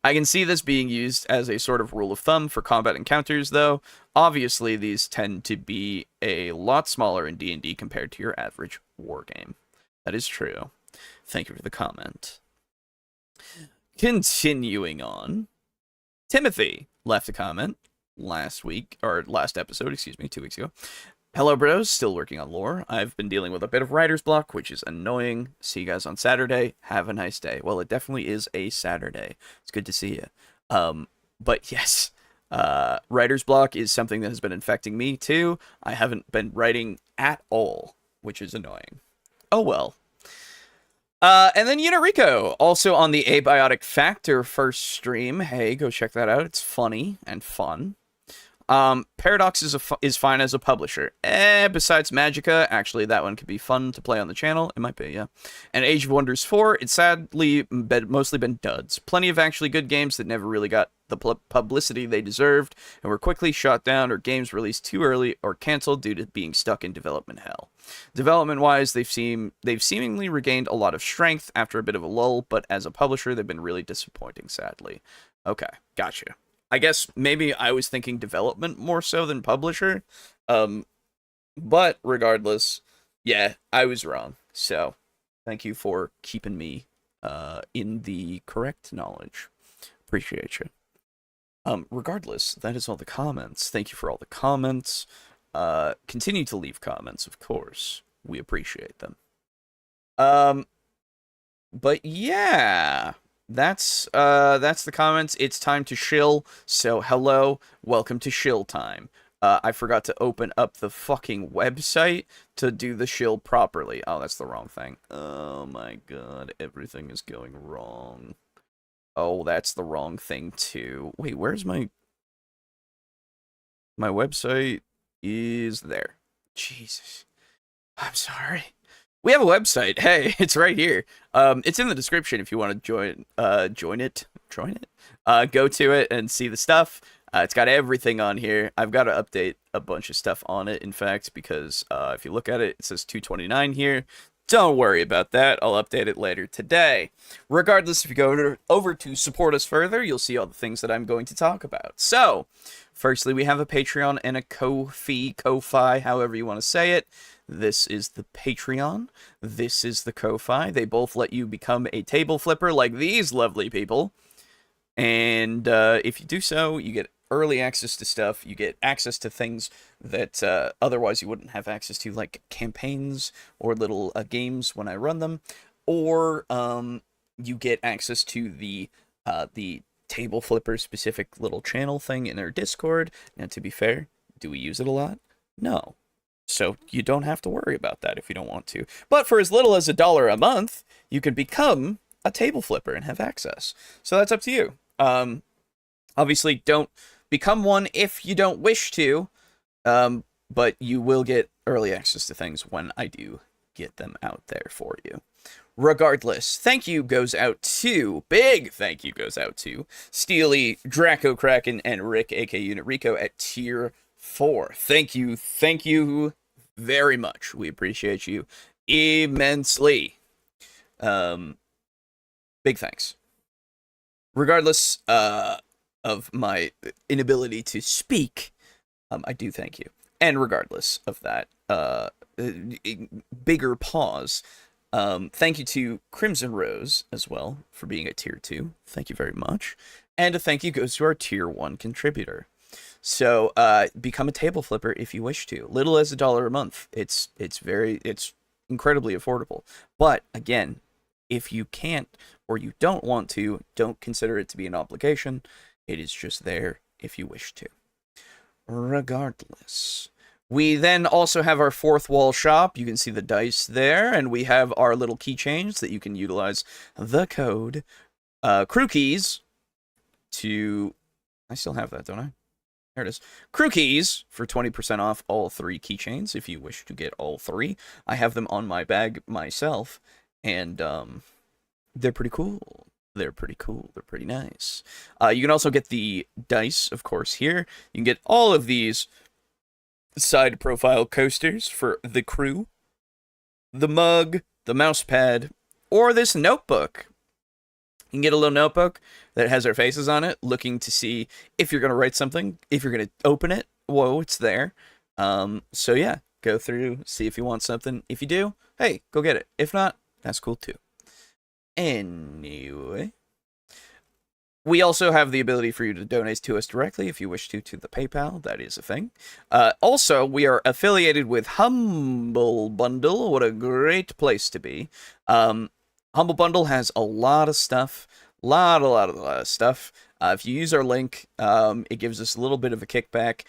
I can see this being used as a sort of rule of thumb for combat encounters, though. Obviously, these tend to be a lot smaller in D&D compared to your average war game. That is true. Thank you for the comment. Continuing on, Timothy left a comment last episode, 2 weeks ago. Hello, bros. Still working on lore. I've been dealing with a bit of writer's block, which is annoying. See you guys on Saturday. Have a nice day. Well, it definitely is a Saturday. It's good to see you. But yes, writer's block is something that has been infecting me too. I haven't been writing at all, which is annoying. Oh well. And then Unirico, also on the Abiotic Factor first stream. Hey, go check that out. It's funny and fun. Paradox is fine as a publisher. Besides Magicka, actually that one could be fun to play on the channel. It might be, yeah. And Age of Wonders 4, it's sadly mostly been duds. Plenty of actually good games that never really got the publicity they deserved and were quickly shot down or games released too early or canceled due to being stuck in development hell. Development-wise, they've seemingly regained a lot of strength after a bit of a lull, but as a publisher, they've been really disappointing, sadly. Okay, gotcha. I guess maybe I was thinking development more so than publisher. But regardless, yeah, I was wrong. So, thank you for keeping me in the correct knowledge. Appreciate you. Regardless, that is all the comments. Thank you for all the comments. Continue to leave comments, of course. We appreciate them. But yeah, that's the comments. It's time to shill. So hello, welcome to shill time. I forgot to open up the fucking website to do the shill properly. Oh, that's the wrong thing. Oh my god, everything is going wrong. Oh, that's the wrong thing too. Wait, where's my website? Is there. Jesus. I'm sorry. We have a website. Hey, it's right here. It's in the description if you want to join it. Go to it and see the stuff. It's got everything on here. I've got to update a bunch of stuff on it, in fact, because if you look at it, it says 229 here. Don't worry about that. I'll update it later today. Regardless, if you go over to support us further, you'll see all the things that I'm going to talk about. So, firstly, we have a Patreon and a Ko-fi, however you want to say it. This is the Patreon. This is the Ko-fi. They both let you become a table flipper like these lovely people. And if you do so, you get early access to stuff. You get access to things that otherwise you wouldn't have access to, like campaigns or little games when I run them. Or you get access to the table flipper specific little channel thing in their Discord. Now, to be fair, do we use it a lot? No. So you don't have to worry about that if you don't want to. But for as little as $1 a month, you can become a table flipper and have access. So that's up to you. Obviously, don't become one if you don't wish to, but you will get early access to things when I do get them out there for you. Regardless, thank you goes out to, big thank you goes out to Steely, Draco Kraken, and Rick, aka Unit Rico, at tier 4. Thank you very much. We appreciate you immensely. Big thanks. Regardless of my inability to speak, I do thank you. And regardless of that, bigger pause, thank you to Crimson Rose as well for being at tier 2. Thank you very much. And a thank you goes to our tier 1 contributor. So become a table flipper if you wish to. Little as $1 a month. It's incredibly affordable. But again, if you can't or you don't want to, don't consider it to be an obligation. It is just there if you wish to. Regardless. We then also have our fourth wall shop. You can see the dice there, and we have our little keychains that you can utilize the code crew keys to... I still have that, don't I? There it is. Crew keys for 20% off all 3 keychains if you wish to get all 3. I have them on my bag myself, and they're pretty cool. They're pretty cool. They're pretty nice. You can also get the dice, of course, here. You can get all of these side profile coasters for the crew, the mug, the mouse pad, or this notebook. You can get a little notebook that has our faces on it, looking to see if you're going to write something, if you're going to open it. Whoa, it's there. So yeah, go through, see if you want something. If you do, hey, go get it. If not, that's cool too. Anyway, we also have the ability for you to donate to us directly if you wish to the PayPal. That is a thing. Also, we are affiliated with Humble Bundle. What a great place to be. Humble Bundle has a lot of stuff. Lot of stuff. If you use our link, it gives us a little bit of a kickback.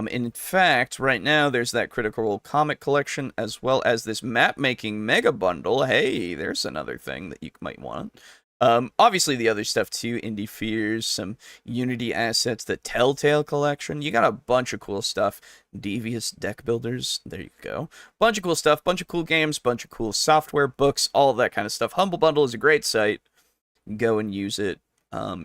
In fact, right now, there's that Critical Role comic collection, as well as this map-making mega bundle. Hey, there's another thing that you might want. Obviously, the other stuff, too. Indie Fears, some Unity assets, the Telltale collection. You got a bunch of cool stuff. Devious deck builders. There you go. Bunch of cool stuff, bunch of cool games, bunch of cool software, books, all that kind of stuff. Humble Bundle is a great site. Go and use it.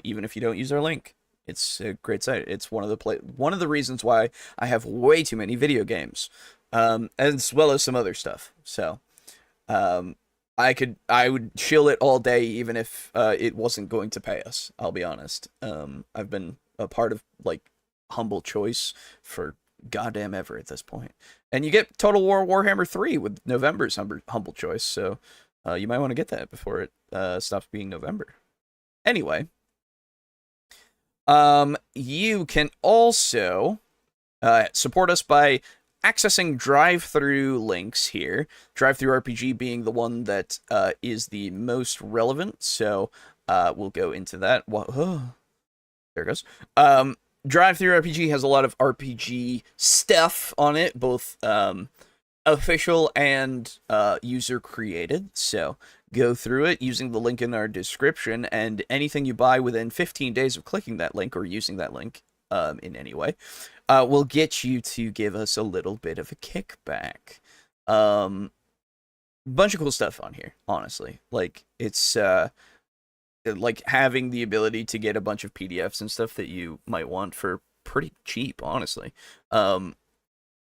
Even if you don't use our link, it's a great site. It's one of the reasons why I have way too many video games, as well as some other stuff. So, I would chill it all day, even if it wasn't going to pay us. I'll be honest. I've been a part of like Humble Choice for goddamn ever at this point, and you get Total War Warhammer 3 with November's Humble Choice. So, you might want to get that before it stops being November. Anyway. You can also support us by accessing drive-through links here. Drive-through RPG being the one that is the most relevant, so we'll go into that. Whoa. There it goes. Drive-through RPG has a lot of RPG stuff on it, both official and user-created, so go through it using the link in our description, and anything you buy within 15 days of clicking that link or using that link in any way will get you to give us a little bit of a kickback. Bunch of cool stuff on here, honestly. Like, it's like having the ability to get a bunch of PDFs and stuff that you might want for pretty cheap, honestly,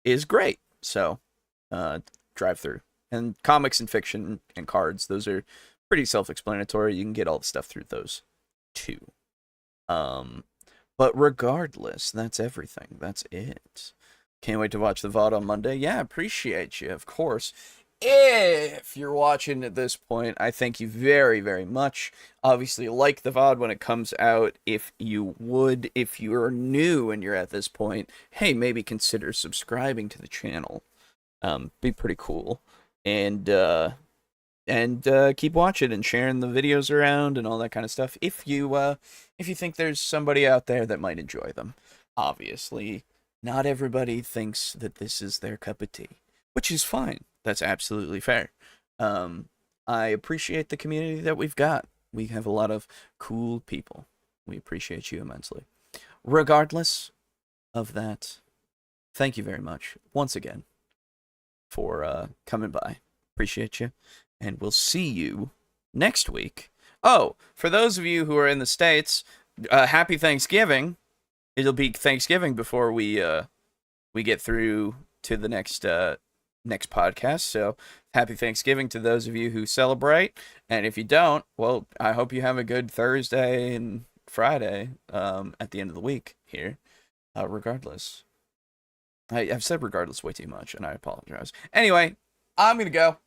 is great. So, drive through. And comics and fiction and cards, those are pretty self-explanatory. You can get all the stuff through those too. But regardless, that's everything. That's it. Can't wait to watch the VOD on Monday. Yeah, appreciate you, of course. If you're watching at this point, I thank you very, very much. Obviously, like the VOD when it comes out. If you would, if you're new and you're at this point, hey, maybe consider subscribing to the channel. Be pretty cool. And keep watching and sharing the videos around and all that kind of stuff. If you think there's somebody out there that might enjoy them. Obviously, not everybody thinks that this is their cup of tea, which is fine. That's absolutely fair. I appreciate the community that we've got. We have a lot of cool people. We appreciate you immensely. Regardless of that, thank you very much once again for coming by. Appreciate you. And we'll see you next week. Oh, for those of you who are in the States, happy Thanksgiving. It'll be Thanksgiving before we get through to the next podcast. So happy Thanksgiving to those of you who celebrate. And if you don't, well, I hope you have a good Thursday and Friday at the end of the week here. Regardless. I've said regardless way too much, and I apologize. Anyway, I'm going to go.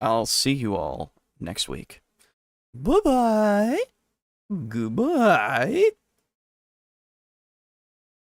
I'll see you all next week. Bye-bye. Goodbye.